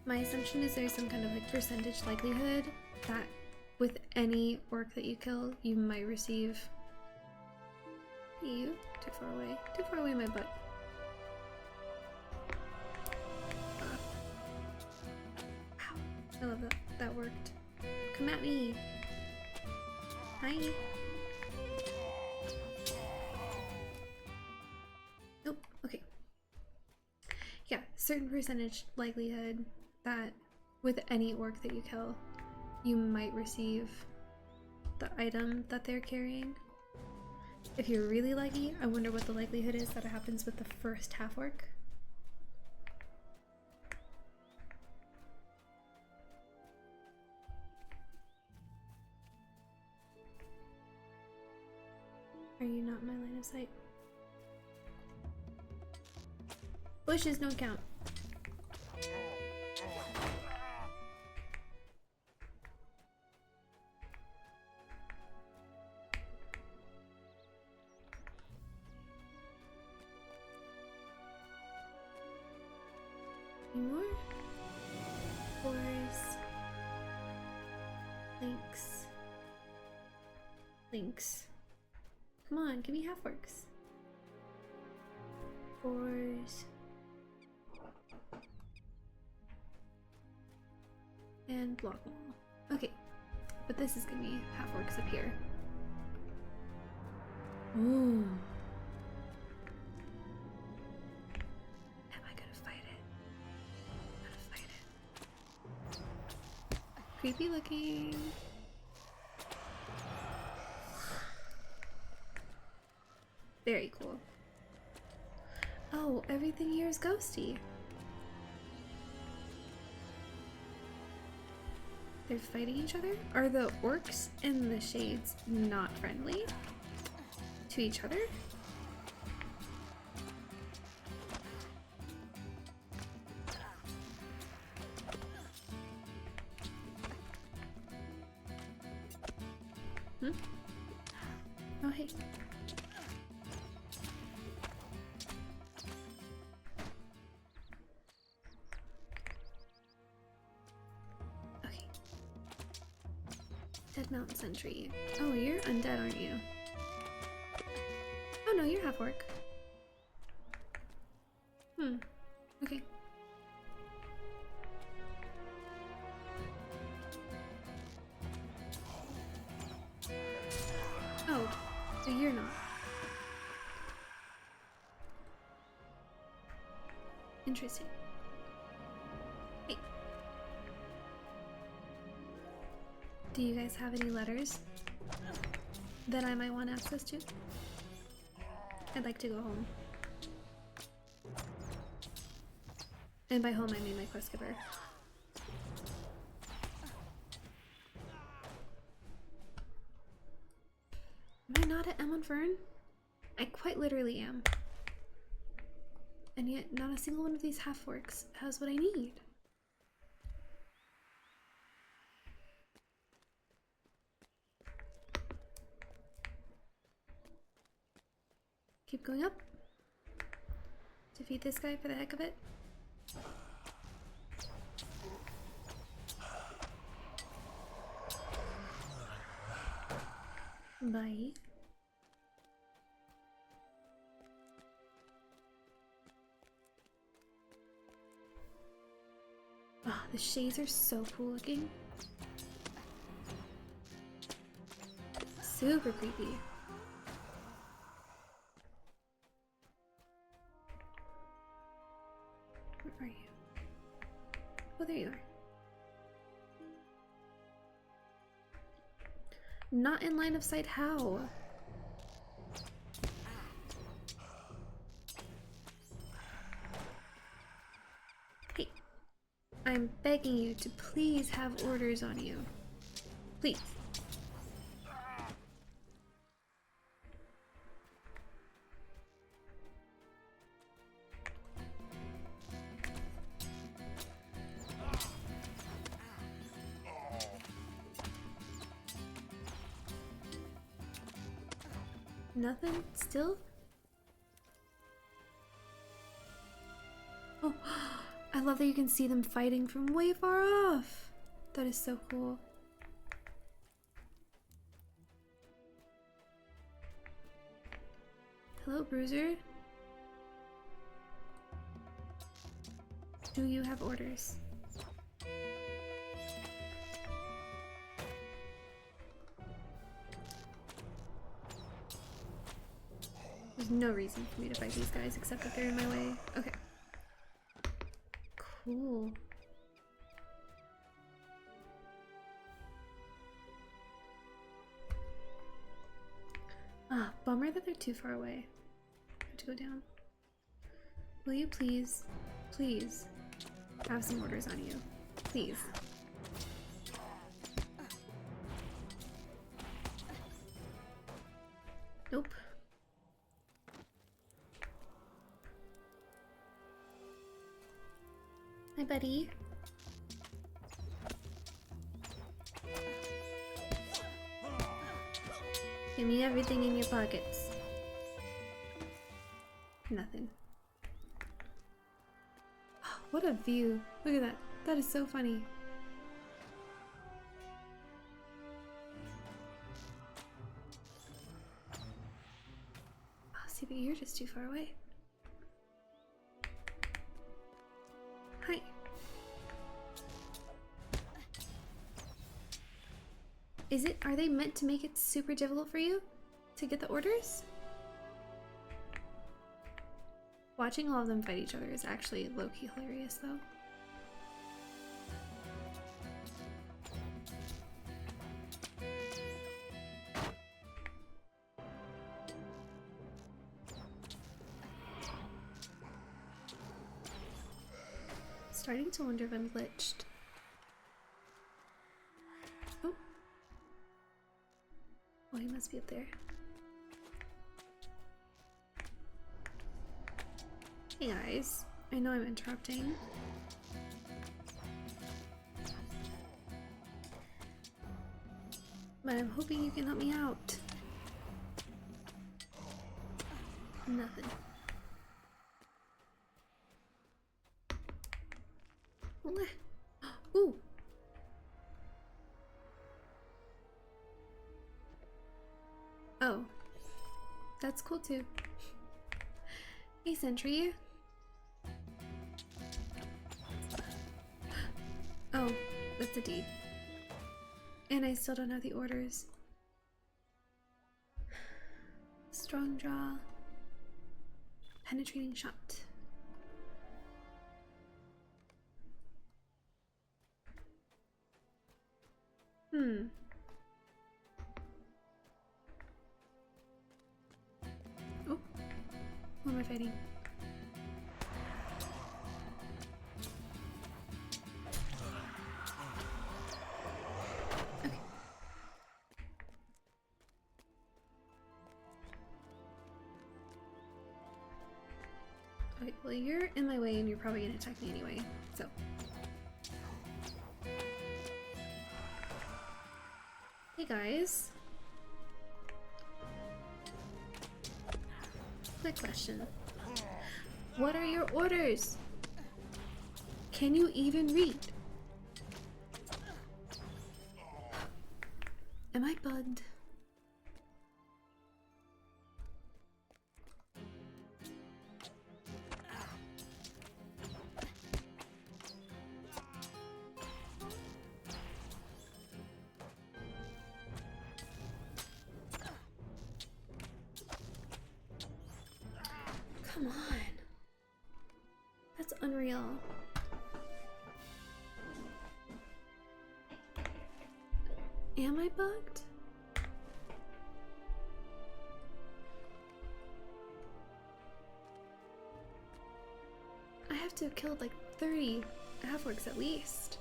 A: My assumption is there's some kind of like percentage likelihood that with any orc that you kill, you might receive... You? Too far away. Too far away, my butt. Wow. I love that. That worked. Come at me! Hi! Nope. Okay. Yeah, certain percentage likelihood that with any orc that you kill, you might receive the item that they're carrying. If you're really lucky, I wonder what the likelihood is that it happens with the first half-orc. Are you not in my line of sight? Bushes don't count. Any more? Boars. Lynx. Lynx. Come on, give me half-orcs. Boars. And block wall. Okay. But this is gonna be half-orcs up here. Ooh. Am I gonna fight it? I'm gonna fight it. Creepy looking. Very cool. Oh, everything here is ghosty. They're fighting each other? Are the orcs and the shades not friendly to each other? Hmm? Oh, hey. Okay. Dead Mountain Sentry. Oh, you're undead, aren't you? Oh no, you're half orc. Hmm. Okay. Oh, so you're not. Interesting. Hey. Do you guys have any letters that I might want access to? I'd like to go home. And by home I mean my quest giver. Am I not at Emon Fern? I quite literally am. And yet not a single one of these half-orcs has what I need. Keep going up. Defeat this guy for the heck of it. Bye. Oh, the shades are so cool looking. Super creepy. Where are you? Oh, there you are. Not in line of sight, how? Hey, I'm begging you to please have orders on you. Please. Nothing? Still? Oh, I love that you can see them fighting from way far off. That is so cool. Hello, Bruiser. Do you have orders? There's no reason for me to fight these guys except that they're in my way. Okay. Cool. Ah, bummer that they're too far away. I have to go down. Will you please, please have some orders on you? Please. Nope. Hi, buddy. Give me everything in your pockets. Nothing. What a view. Look at that. That is so funny. Oh, see, but you're just too far away. Hi. Are they meant to make it super difficult for you to get the orders? Watching all of them fight each other is actually low-key hilarious though. Starting to wonder if I'm glitched. Oh. Oh, he must be up there. Hey guys, I know I'm interrupting. But I'm hoping you can help me out. Nothing. Ooh. Oh. That's cool too. Hey Sentry. Oh, that's a deed. And I still don't have the orders. Strong draw. Penetrating shot. Oh, who am I fighting? Okay. Okay, well you're in my way and you're probably gonna attack me anyway, so. Hey guys. Quick question. What are your orders? Can you even read? Am I bugged? Come on. That's unreal. Am I bugged? I have to have killed like 30 half-orcs at least.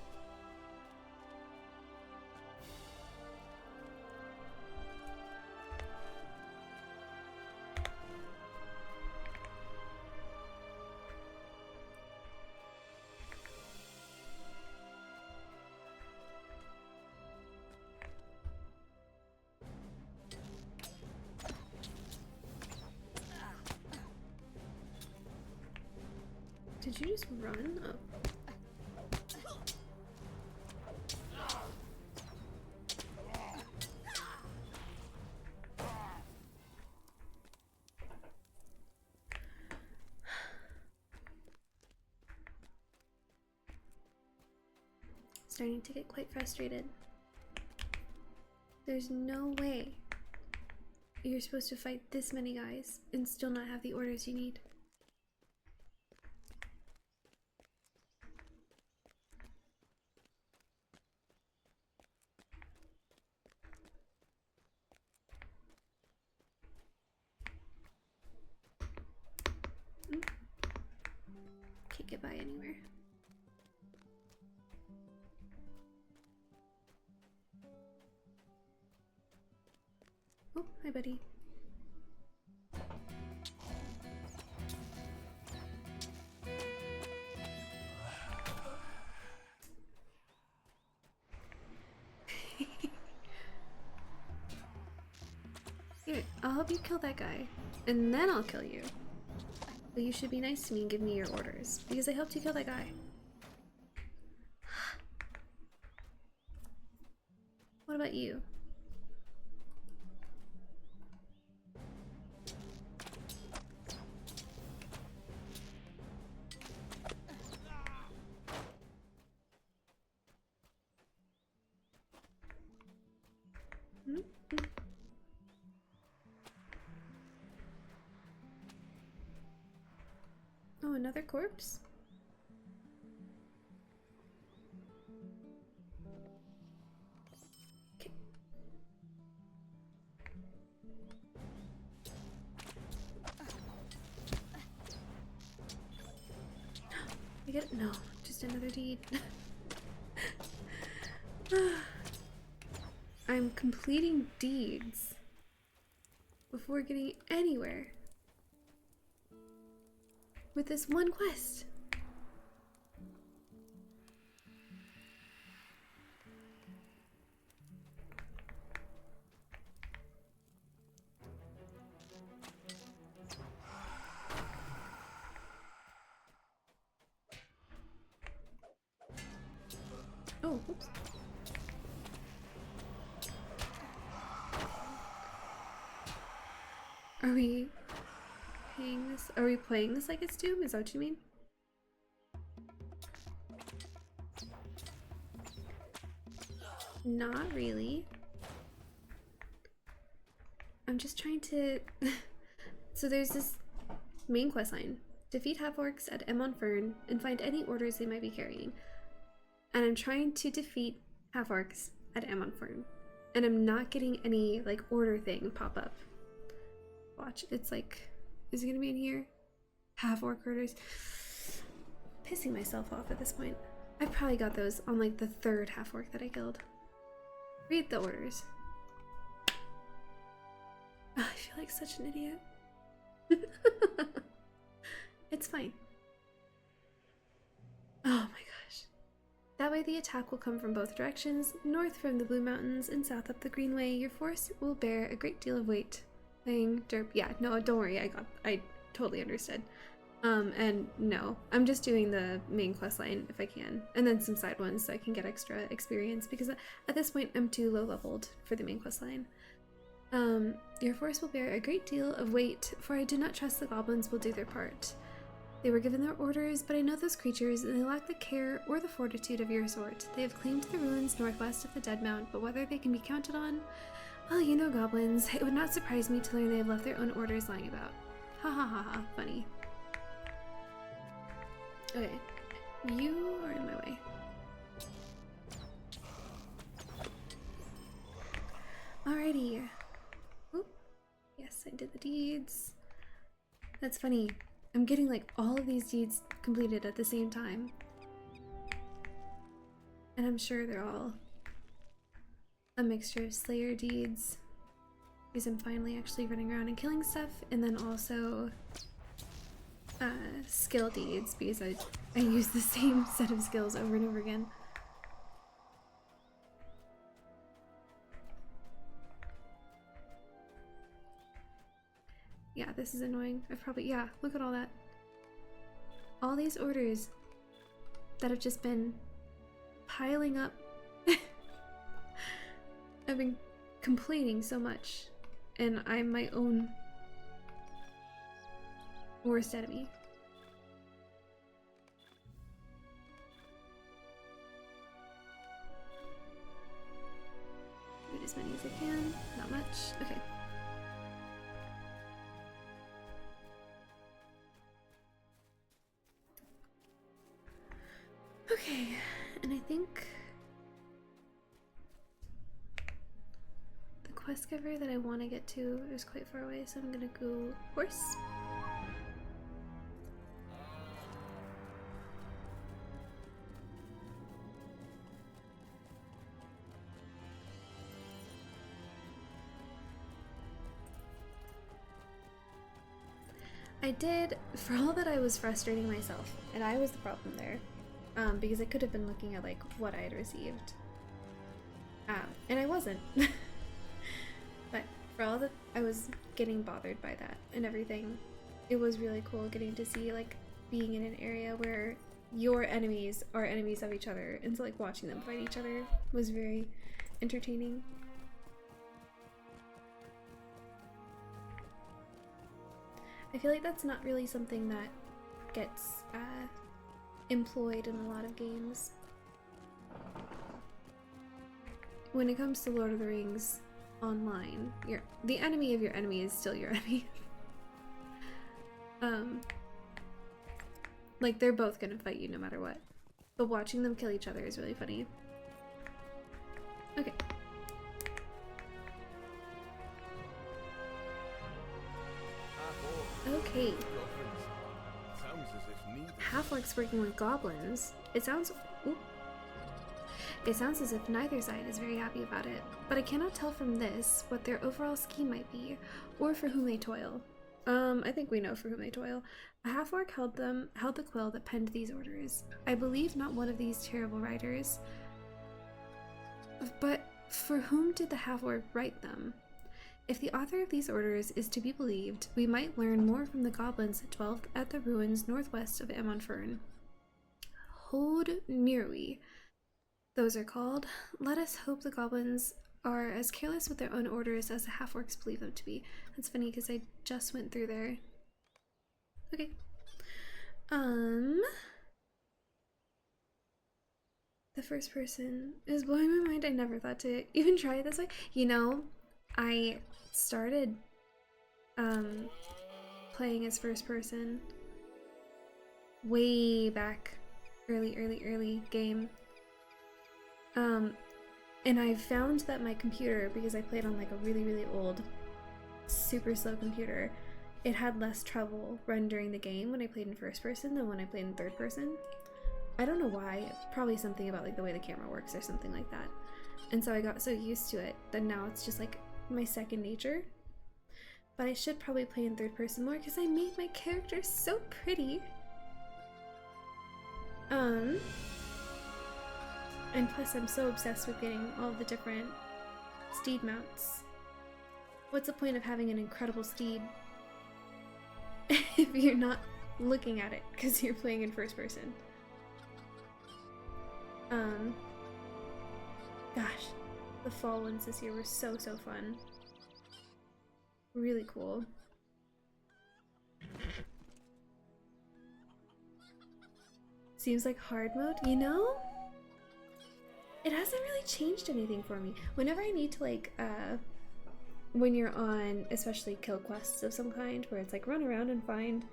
A: Did you just run? Oh. Starting to get quite frustrated. There's no way you're supposed to fight this many guys and still not have the orders you need. Can't get by anywhere. Oh, hi buddy. Here, I'll help you kill that guy, and then I'll kill you. But you should be nice to me and give me your orders, because I helped you kill that guy. What about you? Oh, another corpse? Okay. I get it? No, just another deed. I'm completing deeds before getting anywhere with this one quest. Oh, oops. Are we playing this? Are we playing this like it's Doom? Is that what you mean? Not really. I'm just trying to... So there's this main quest line. Defeat half-orcs at Emon Fern and find any orders they might be carrying. And I'm trying to defeat half-orcs at Emon Fern. And I'm not getting any, like, order thing pop up. Watch, it's like... Is it gonna be in here? Half-orc orders? Pissing myself off at this point. I probably got those on, like, the third half-orc that I killed. Read the orders. Oh, I feel like such an idiot. It's fine. Oh my gosh. That way the attack will come from both directions, north from the Blue Mountains and south up the Greenway. Your force will bear a great deal of weight. Playing derp. Yeah, no, don't worry. I totally understood. And no, I'm just doing the main quest line if I can, and then some side ones so I can get extra experience, because at this point I'm too low leveled for the main quest line. Your force will bear a great deal of weight, for I do not trust the goblins will do their part. They were given their orders, but I know those creatures, and they lack the care or the fortitude of your sort. They have claimed the ruins northwest of the Dead Mount, but whether they can be counted on? Well, you know goblins. It would not surprise me to learn they have left their own orders lying about. Ha ha ha ha, funny. Okay, you are in my way. Alrighty. Oop. Yes, I did the deeds. That's funny. I'm getting like all of these deeds completed at the same time. And I'm sure they're all a mixture of Slayer deeds, because I'm finally actually running around and killing stuff, and then also skill deeds, because I use the same set of skills over and over again. Yeah, this is annoying. I've probably, yeah, look at all that. All these orders that have just been piling up. I've been complaining so much, and I'm my own worst enemy. Do as many as I can. Not much. Okay. Okay, and I think the quest giver that I want to get to is quite far away, so I'm gonna go horse. I did, for all that I was frustrating myself, and I was the problem there, because I could have been looking at like what I had received, and I wasn't. But for all that I was getting bothered by that and everything, it was really cool getting to see like being in an area where your enemies are enemies of each other, and so like watching them fight each other was very entertaining. I feel like that's not really something that gets employed in a lot of games. When it comes to Lord of the Rings, online. The enemy of your enemy is still your enemy. Like, they're both gonna fight you no matter what. But watching them kill each other is really funny. Okay. Okay.
C: Sounds as if neither.
A: Half-orcs working with goblins. It sounds as if neither side is very happy about it, but I cannot tell from this what their overall scheme might be, or for whom they toil. I think we know for whom they toil. A half-orc held the quill that penned these orders. I believe not one of these terrible writers. But for whom did the half-orc write them? If the author of these orders is to be believed, we might learn more from the goblins that dwelt at the ruins northwest of Amonfern. Hod Nirwi, those are called. Let us hope the goblins are as careless with their own orders as the half-orcs believe them to be. That's funny because I just went through there. Okay. The first person is blowing my mind. I never thought to even try it this way. You know, I started playing as first person way back early game. And I found that my computer, because I played on like a really old, super slow computer, it had less trouble rendering the game when I played in first person than when I played in third person. I don't know why. Probably something about like the way the camera works or something like that. And so I got so used to it that now it's just like my second nature. But I should probably play in third person more because I made my character so pretty. And plus I'm so obsessed with getting all the different steed mounts. What's the point of having an incredible steed if you're not looking at it because you're playing in first person? Gosh, the fall ones this year were so fun. Really cool. Seems like hard mode, you know? It hasn't really changed anything for me. Whenever I need to like, when you're on, especially kill quests of some kind, where it's like run around and find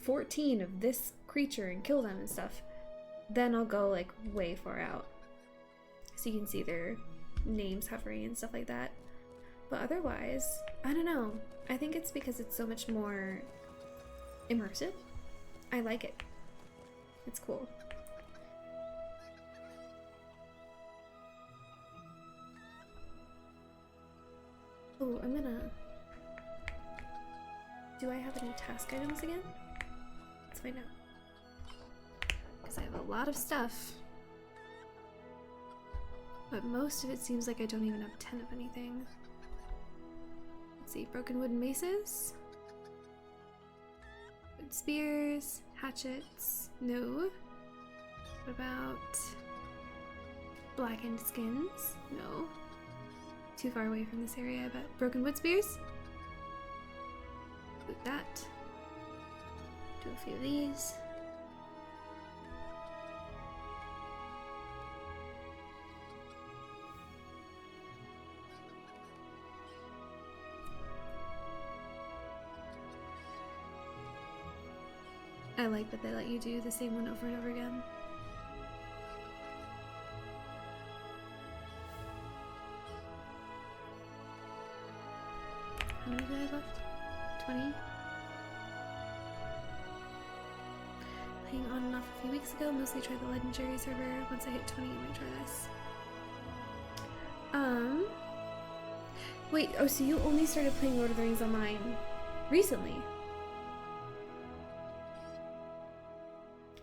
A: 14 of this creature and kill them and stuff, then I'll go like way far out. So you can see their names hovering and stuff like that. But otherwise, I don't know. I think it's because it's so much more immersive. I like it. It's cool. Oh, I'm gonna... Do I have any task items again? Let's find out. Because I have a lot of stuff. But most of it seems like I don't even have 10 of anything. Let's see, broken wooden maces. Wood spears, hatchets, no. What about blackened skins? No. Too far away from this area, but broken wood spears? Do that. Do a few of these. I like that they let you do the same one over and over again. How many do I have left? 20? Playing on and off a few weeks ago, mostly tried the legendary server. Once I hit 20, I might try this. Wait, oh, so you only started playing Lord of the Rings Online recently?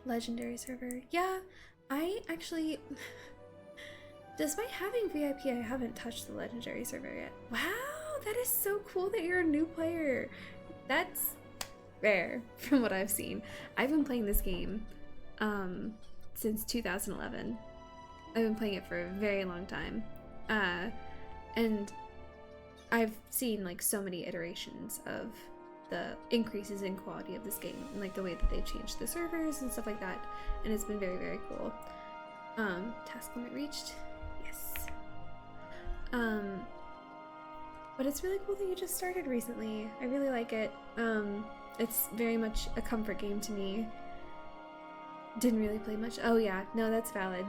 A: Legendary server. Yeah, I actually, despite having VIP, I haven't touched the legendary server yet. Wow, that is so cool that you're a new player. That's rare from what I've seen. I've been playing this game since 2011. I've been playing it for a very long time. And I've seen like so many iterations of the increases in quality of this game and like the way that they've changed the servers and stuff like that, and it's been very cool. Task limit reached. Yes. But it's really cool that you just started recently. I really like it. It's very much a comfort game to me. Didn't really play much. Oh yeah, no, that's valid.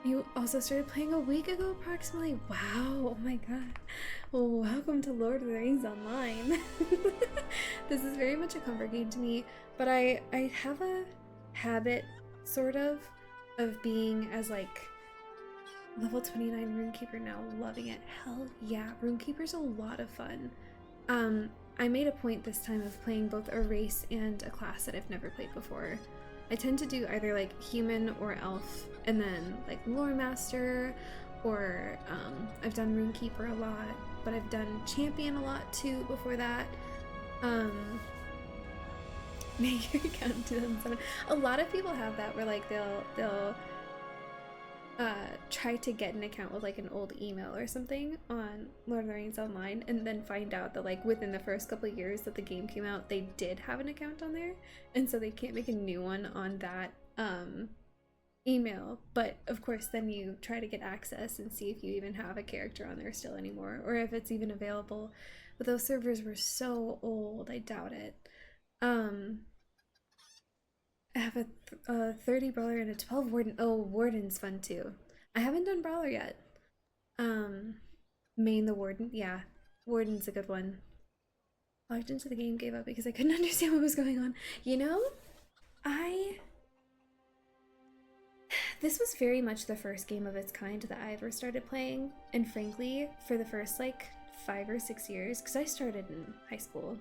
A: You also started playing a week ago approximately? Wow, oh my god. Well, welcome to Lord of the Rings Online. This is very much a comfort game to me, but I have a habit, sort of being as like level 29 Runekeeper now, loving it. Hell yeah, Runekeeper's a lot of fun. I made a point this time of playing both a race and a class that I've never played before. I tend to do either like human or elf, and then like lore master, or I've done Runekeeper a lot, but I've done champion a lot too before that. Make your account in 2007. A lot of people have that where like they'll try to get an account with like an old email or something on Lord of the Rings Online, and then find out that like within the first couple of years that the game came out, they did have an account on there, and so they can't make a new one on that email. But of course then you try to get access and see if you even have a character on there still anymore, or if it's even available. But those servers were so old, I doubt it. I have a 30 brawler and a 12 warden. Oh, warden's fun too. I haven't done brawler yet. Main the warden. Yeah, warden's a good one. Logged into the game, gave up because I couldn't understand what was going on. You know, this was very much the first game of its kind that I ever started playing, and frankly, for the first like 5 or 6 years, because I started in high school,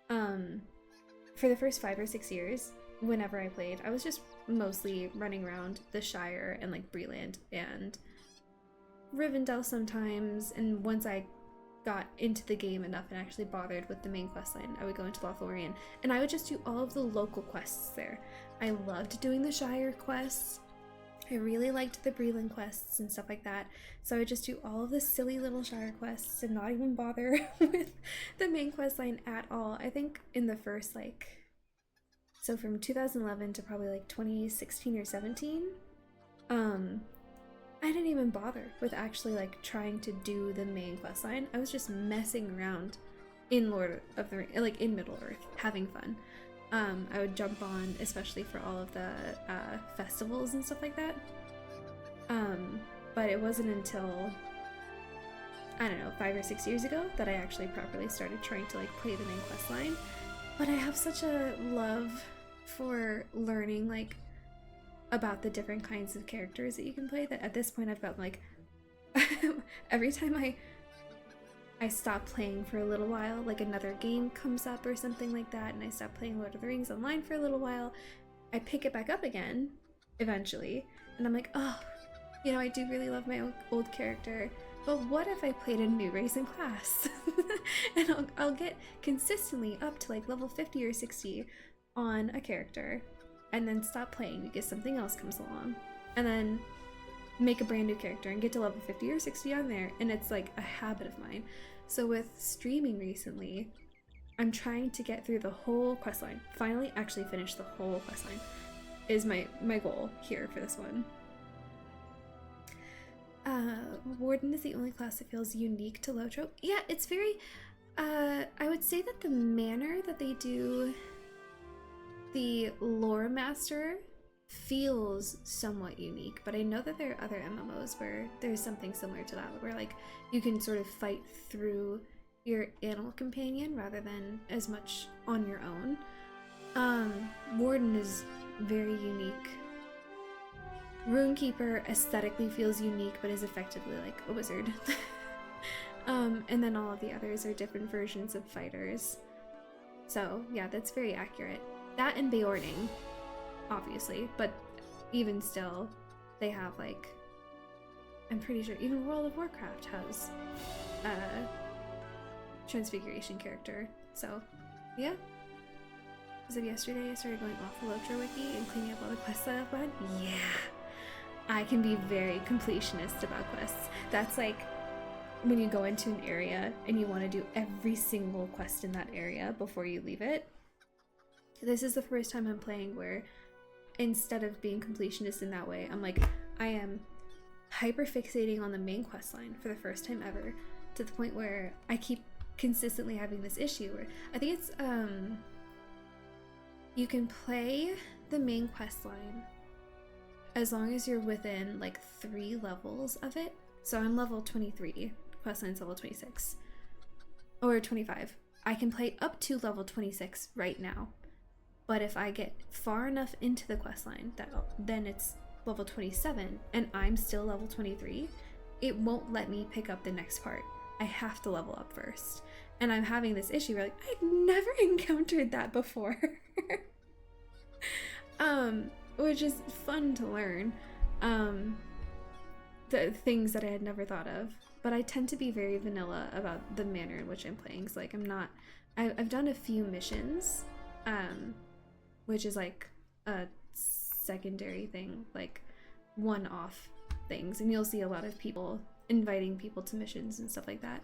A: for the first 5 or 6 years, whenever I played, I was just mostly running around the Shire and like Breland and Rivendell sometimes, and once I got into the game enough and actually bothered with the main questline, I would go into Lothlorien and I would just do all of the local quests there. I loved doing the Shire quests. I really liked the Breland quests and stuff like that, so I would just do all of the silly little Shire quests and not even bother with the main questline at all. I think in the first so from 2011 to probably like 2016 or 17, I didn't even bother with actually like trying to do the main questline. I was just messing around in Lord of the Rings, like in Middle Earth, having fun. I would jump on, especially for all of the festivals and stuff like that. But it wasn't until, I don't know, 5 or 6 years ago that I actually properly started trying to like play the main questline. But I have such a love for learning like about the different kinds of characters that you can play that at this point I've got like every time I stop playing for a little while, like another game comes up or something like that, and I stop playing Lord of the Rings Online for a little while, I pick it back up again eventually, and I'm like, oh, you know, I do really love my old character, but what if I played a new race and class? And I'll get consistently up to like level 50 or 60 on a character, and then stop playing because something else comes along, and then make a brand new character and get to level 50 or 60 on there, and it's like a habit of mine. So with streaming recently, I'm trying to get through the whole questline. Finally actually finish the whole questline is my goal here for this one. Warden is the only class that feels unique to LOTRO. Yeah, it's very, I would say that the manner that they do the lore master feels somewhat unique, but I know that there are other MMOs where there's something similar to that, where like you can sort of fight through your animal companion rather than as much on your own. Warden is very unique. Runekeeper aesthetically feels unique, but is effectively like a wizard. And then all of the others are different versions of fighters. So yeah, that's very accurate. That and Beorning, obviously, but even still, they have like, I'm pretty sure even World of Warcraft has a transfiguration character. So yeah. As of yesterday, I started going off the LOTRO wiki and cleaning up all the quests that I've got. Yeah! I can be very completionist about quests. That's like when you go into an area and you want to do every single quest in that area before you leave it. This is the first time I'm playing where instead of being completionist in that way, I'm like, I am hyper fixating on the main quest line for the first time ever. to the point where I keep consistently having this issue where I think it's you can play the main quest line as long as you're within like 3 levels of it. So I'm level 23, quest line's level 26 or 25. I can play up to level 26 right now, but if I get far enough into the quest line that then it's level 27 and I'm still level 23, it won't let me pick up the next part. I have to level up first. And I'm having this issue where like I've never encountered that before. Which is fun to learn. The things that I had never thought of. But I tend to be very vanilla about the manner in which I'm playing. So like I've done a few missions, which is like a secondary thing, like one-off things, and you'll see a lot of people inviting people to missions and stuff like that,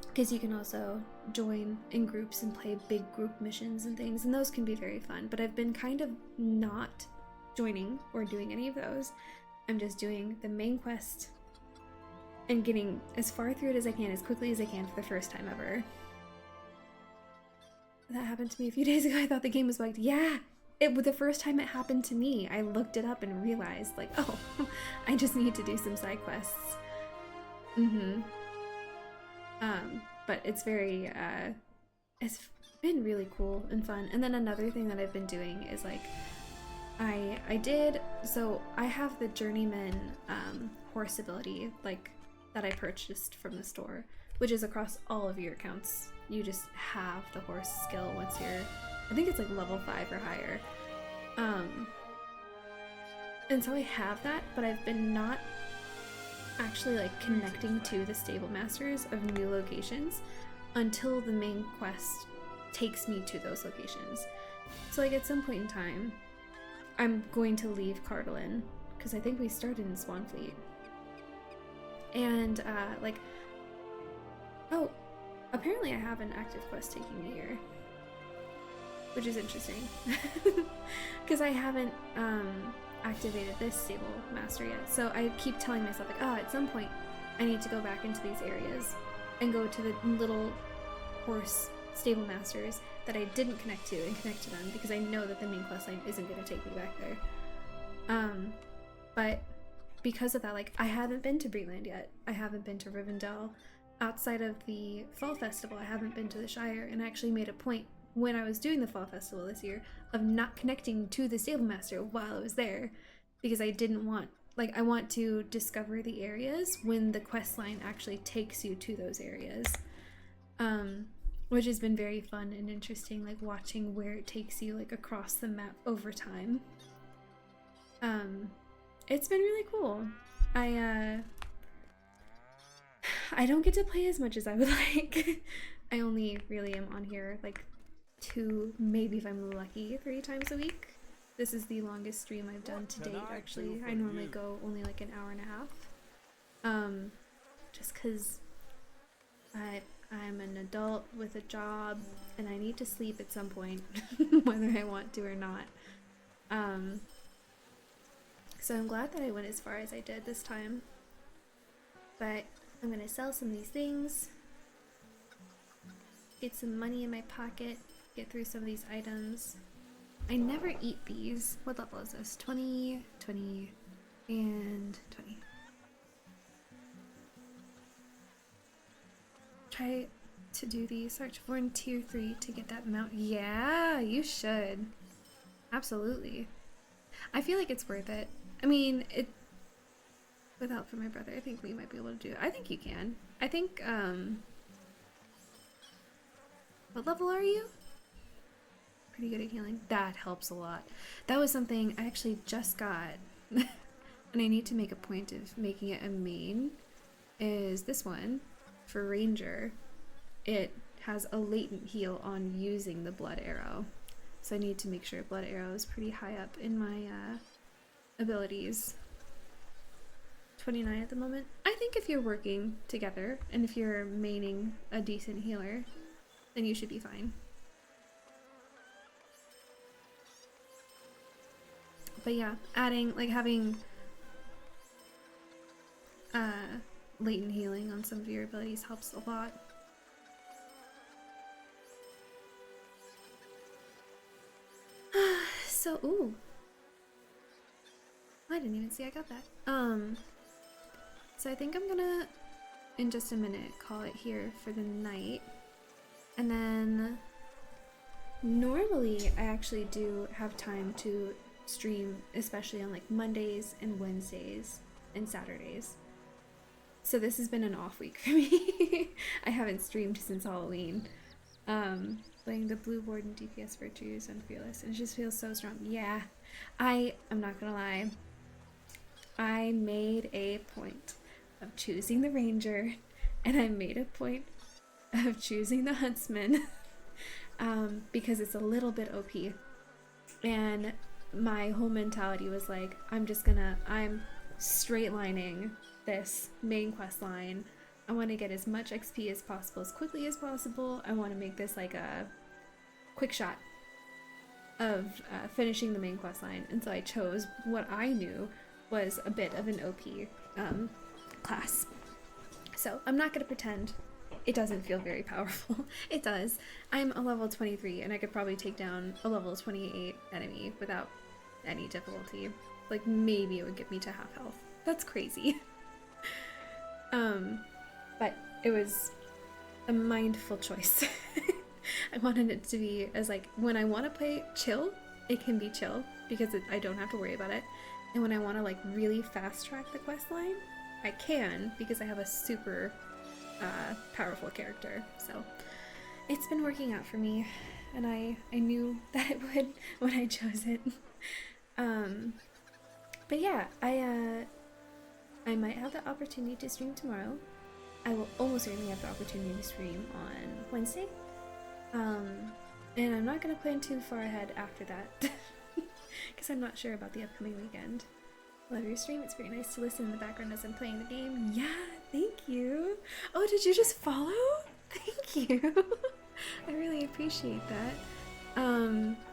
A: because you can also join in groups and play big group missions and things, and those can be very fun. But I've been kind of not joining or doing any of those. I'm just doing the main quest and getting as far through it as I can, as quickly as I can, for the first time ever. That happened to me a few days ago. I thought the game was bugged. Yeah, the first time it happened to me, I looked it up and realized, like, oh, I just need to do some side quests. But it's very, it's been really cool and fun. And then another thing that I've been doing is like, I have the journeyman horse ability, like, that I purchased from the store, which is across all of your accounts. You just have the horse skill once you're, I think it's like level 5 or higher. And so I have that, but I've been not actually like connecting to the stable masters of new locations until the main quest takes me to those locations. So like at some point in time, I'm going to leave Cardalin, because I think we started in Swanfleet. And like, oh, apparently I have an active quest taking me here, which is interesting, because I haven't activated this stable master yet. So I keep telling myself like, oh, at some point I need to go back into these areas and go to the little horse stable masters that I didn't connect to and connect to them, because I know that the main quest line isn't going to take me back there. But because of that, like, I haven't been to Breeland yet. I haven't been to Rivendell. Outside of the Fall Festival, I haven't been to the Shire, and I actually made a point when I was doing the Fall Festival this year of not connecting to the stable master while I was there, because I didn't want, like, I want to discover the areas when the quest line actually takes you to those areas. Which has been very fun and interesting, like watching where it takes you, like, across the map over time. It's been really cool. I don't get to play as much as I would like. I only really am on here like 2, maybe if I'm lucky, 3 times a week. This is the longest stream I've done to date, actually. I normally go only like an hour and a half. Just because I'm an adult with a job and I need to sleep at some point, whether I want to or not. So I'm glad that I went as far as I did this time. But I'm gonna sell some of these things, get some money in my pocket, get through some of these items. I never eat these. What level is this? 20, 20, and 20. Try to do the search for in tier 3 to get that mount. Yeah, you should. Absolutely. I feel like it's worth it. I mean, with help from my brother, I think we might be able to do it. I think you can. I think, what level are you? Pretty good at healing. That helps a lot. That was something I actually just got, and I need to make a point of making it a main, is this one, for Ranger. It has a latent heal on using the Blood Arrow. So I need to make sure Blood Arrow is pretty high up in my, abilities. 29 at the moment. I think if you're working together and if you're maining a decent healer, then you should be fine. But yeah, adding, like, having latent healing on some of your abilities helps a lot. So, ooh. I didn't even see I got that. So I think I'm gonna, in just a minute, call it here for the night. And then, normally I actually do have time to stream, especially on like Mondays and Wednesdays and Saturdays. So this has been an off week for me. I haven't streamed since Halloween. Playing the Blue Warden DPS Virtues and Fearless, and it just feels so strong. Yeah, I'm not gonna lie. I made a point of choosing the Ranger, and I made a point of choosing the Huntsman because it's a little bit OP. And my whole mentality was like, I'm straight lining this main quest line. I want to get as much XP as possible, as quickly as possible. I want to make this like a quick shot of finishing the main quest line. And so I chose what I knew was a bit of an OP class. So I'm not going to pretend it doesn't feel very powerful. It does. I'm a level 23 and I could probably take down a level 28 enemy without any difficulty. Like maybe it would get me to half health. That's crazy. But it was a mindful choice. I wanted it to be as like, when I want to play chill, it can be chill because I don't have to worry about it. And when I want to like really fast track the quest line, I can because I have a super powerful character. So it's been working out for me, and I knew that it would when I chose it. But yeah, I might have the opportunity to stream tomorrow. I will almost certainly have the opportunity to stream on Wednesday. And I'm not going to plan too far ahead after that because I'm not sure about the upcoming weekend. Love your stream. It's very nice to listen in the background as I'm playing the game. Yeah, thank you. Oh, did you just follow? Thank you. I really appreciate that.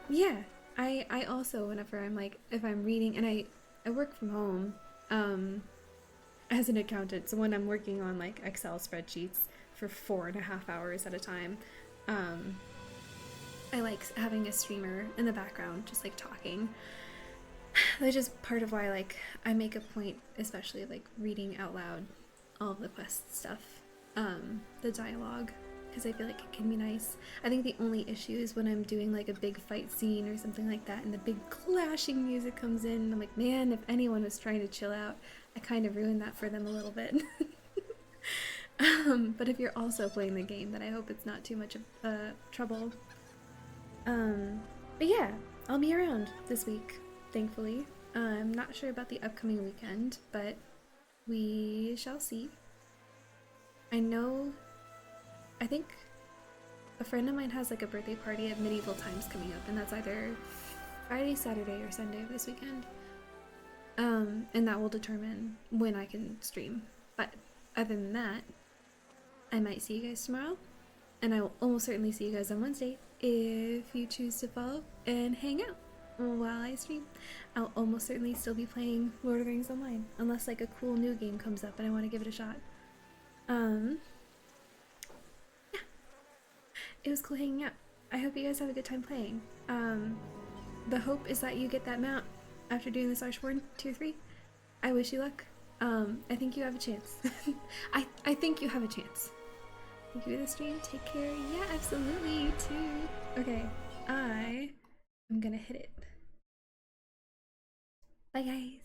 A: Yeah, I also, whenever I'm like, if I'm reading, and I work from home, as an accountant, so when I'm working on like Excel spreadsheets for 4.5 hours at a time, I like having a streamer in the background just like talking. That's just part of why like I make a point, especially like reading out loud all of the quest stuff, the dialogue, because I feel like it can be nice. I think the only issue is when I'm doing like a big fight scene or something like that and the big clashing music comes in, I'm like, man, if anyone was trying to chill out, I kind of ruined that for them a little bit. But if you're also playing the game, then I hope it's not too much of trouble. But yeah, I'll be around this week, thankfully. I'm not sure about the upcoming weekend, but we shall see. I think a friend of mine has like a birthday party at Medieval Times coming up, and that's either Friday, Saturday, or Sunday of this weekend. And that will determine when I can stream. But other than that, I might see you guys tomorrow, and I will almost certainly see you guys on Wednesday if you choose to follow and hang out while I stream. I'll almost certainly still be playing Lord of the Rings Online, unless like a cool new game comes up and I want to give it a shot. Yeah. It was cool hanging out. I hope you guys have a good time playing. The hope is that you get that mount after doing this Archborn Tier 3. I wish you luck. I think you have a chance. I think you have a chance. Thank you for the stream. Take care. Yeah, absolutely. You too. Okay. I'm gonna hit it. Bye, guys.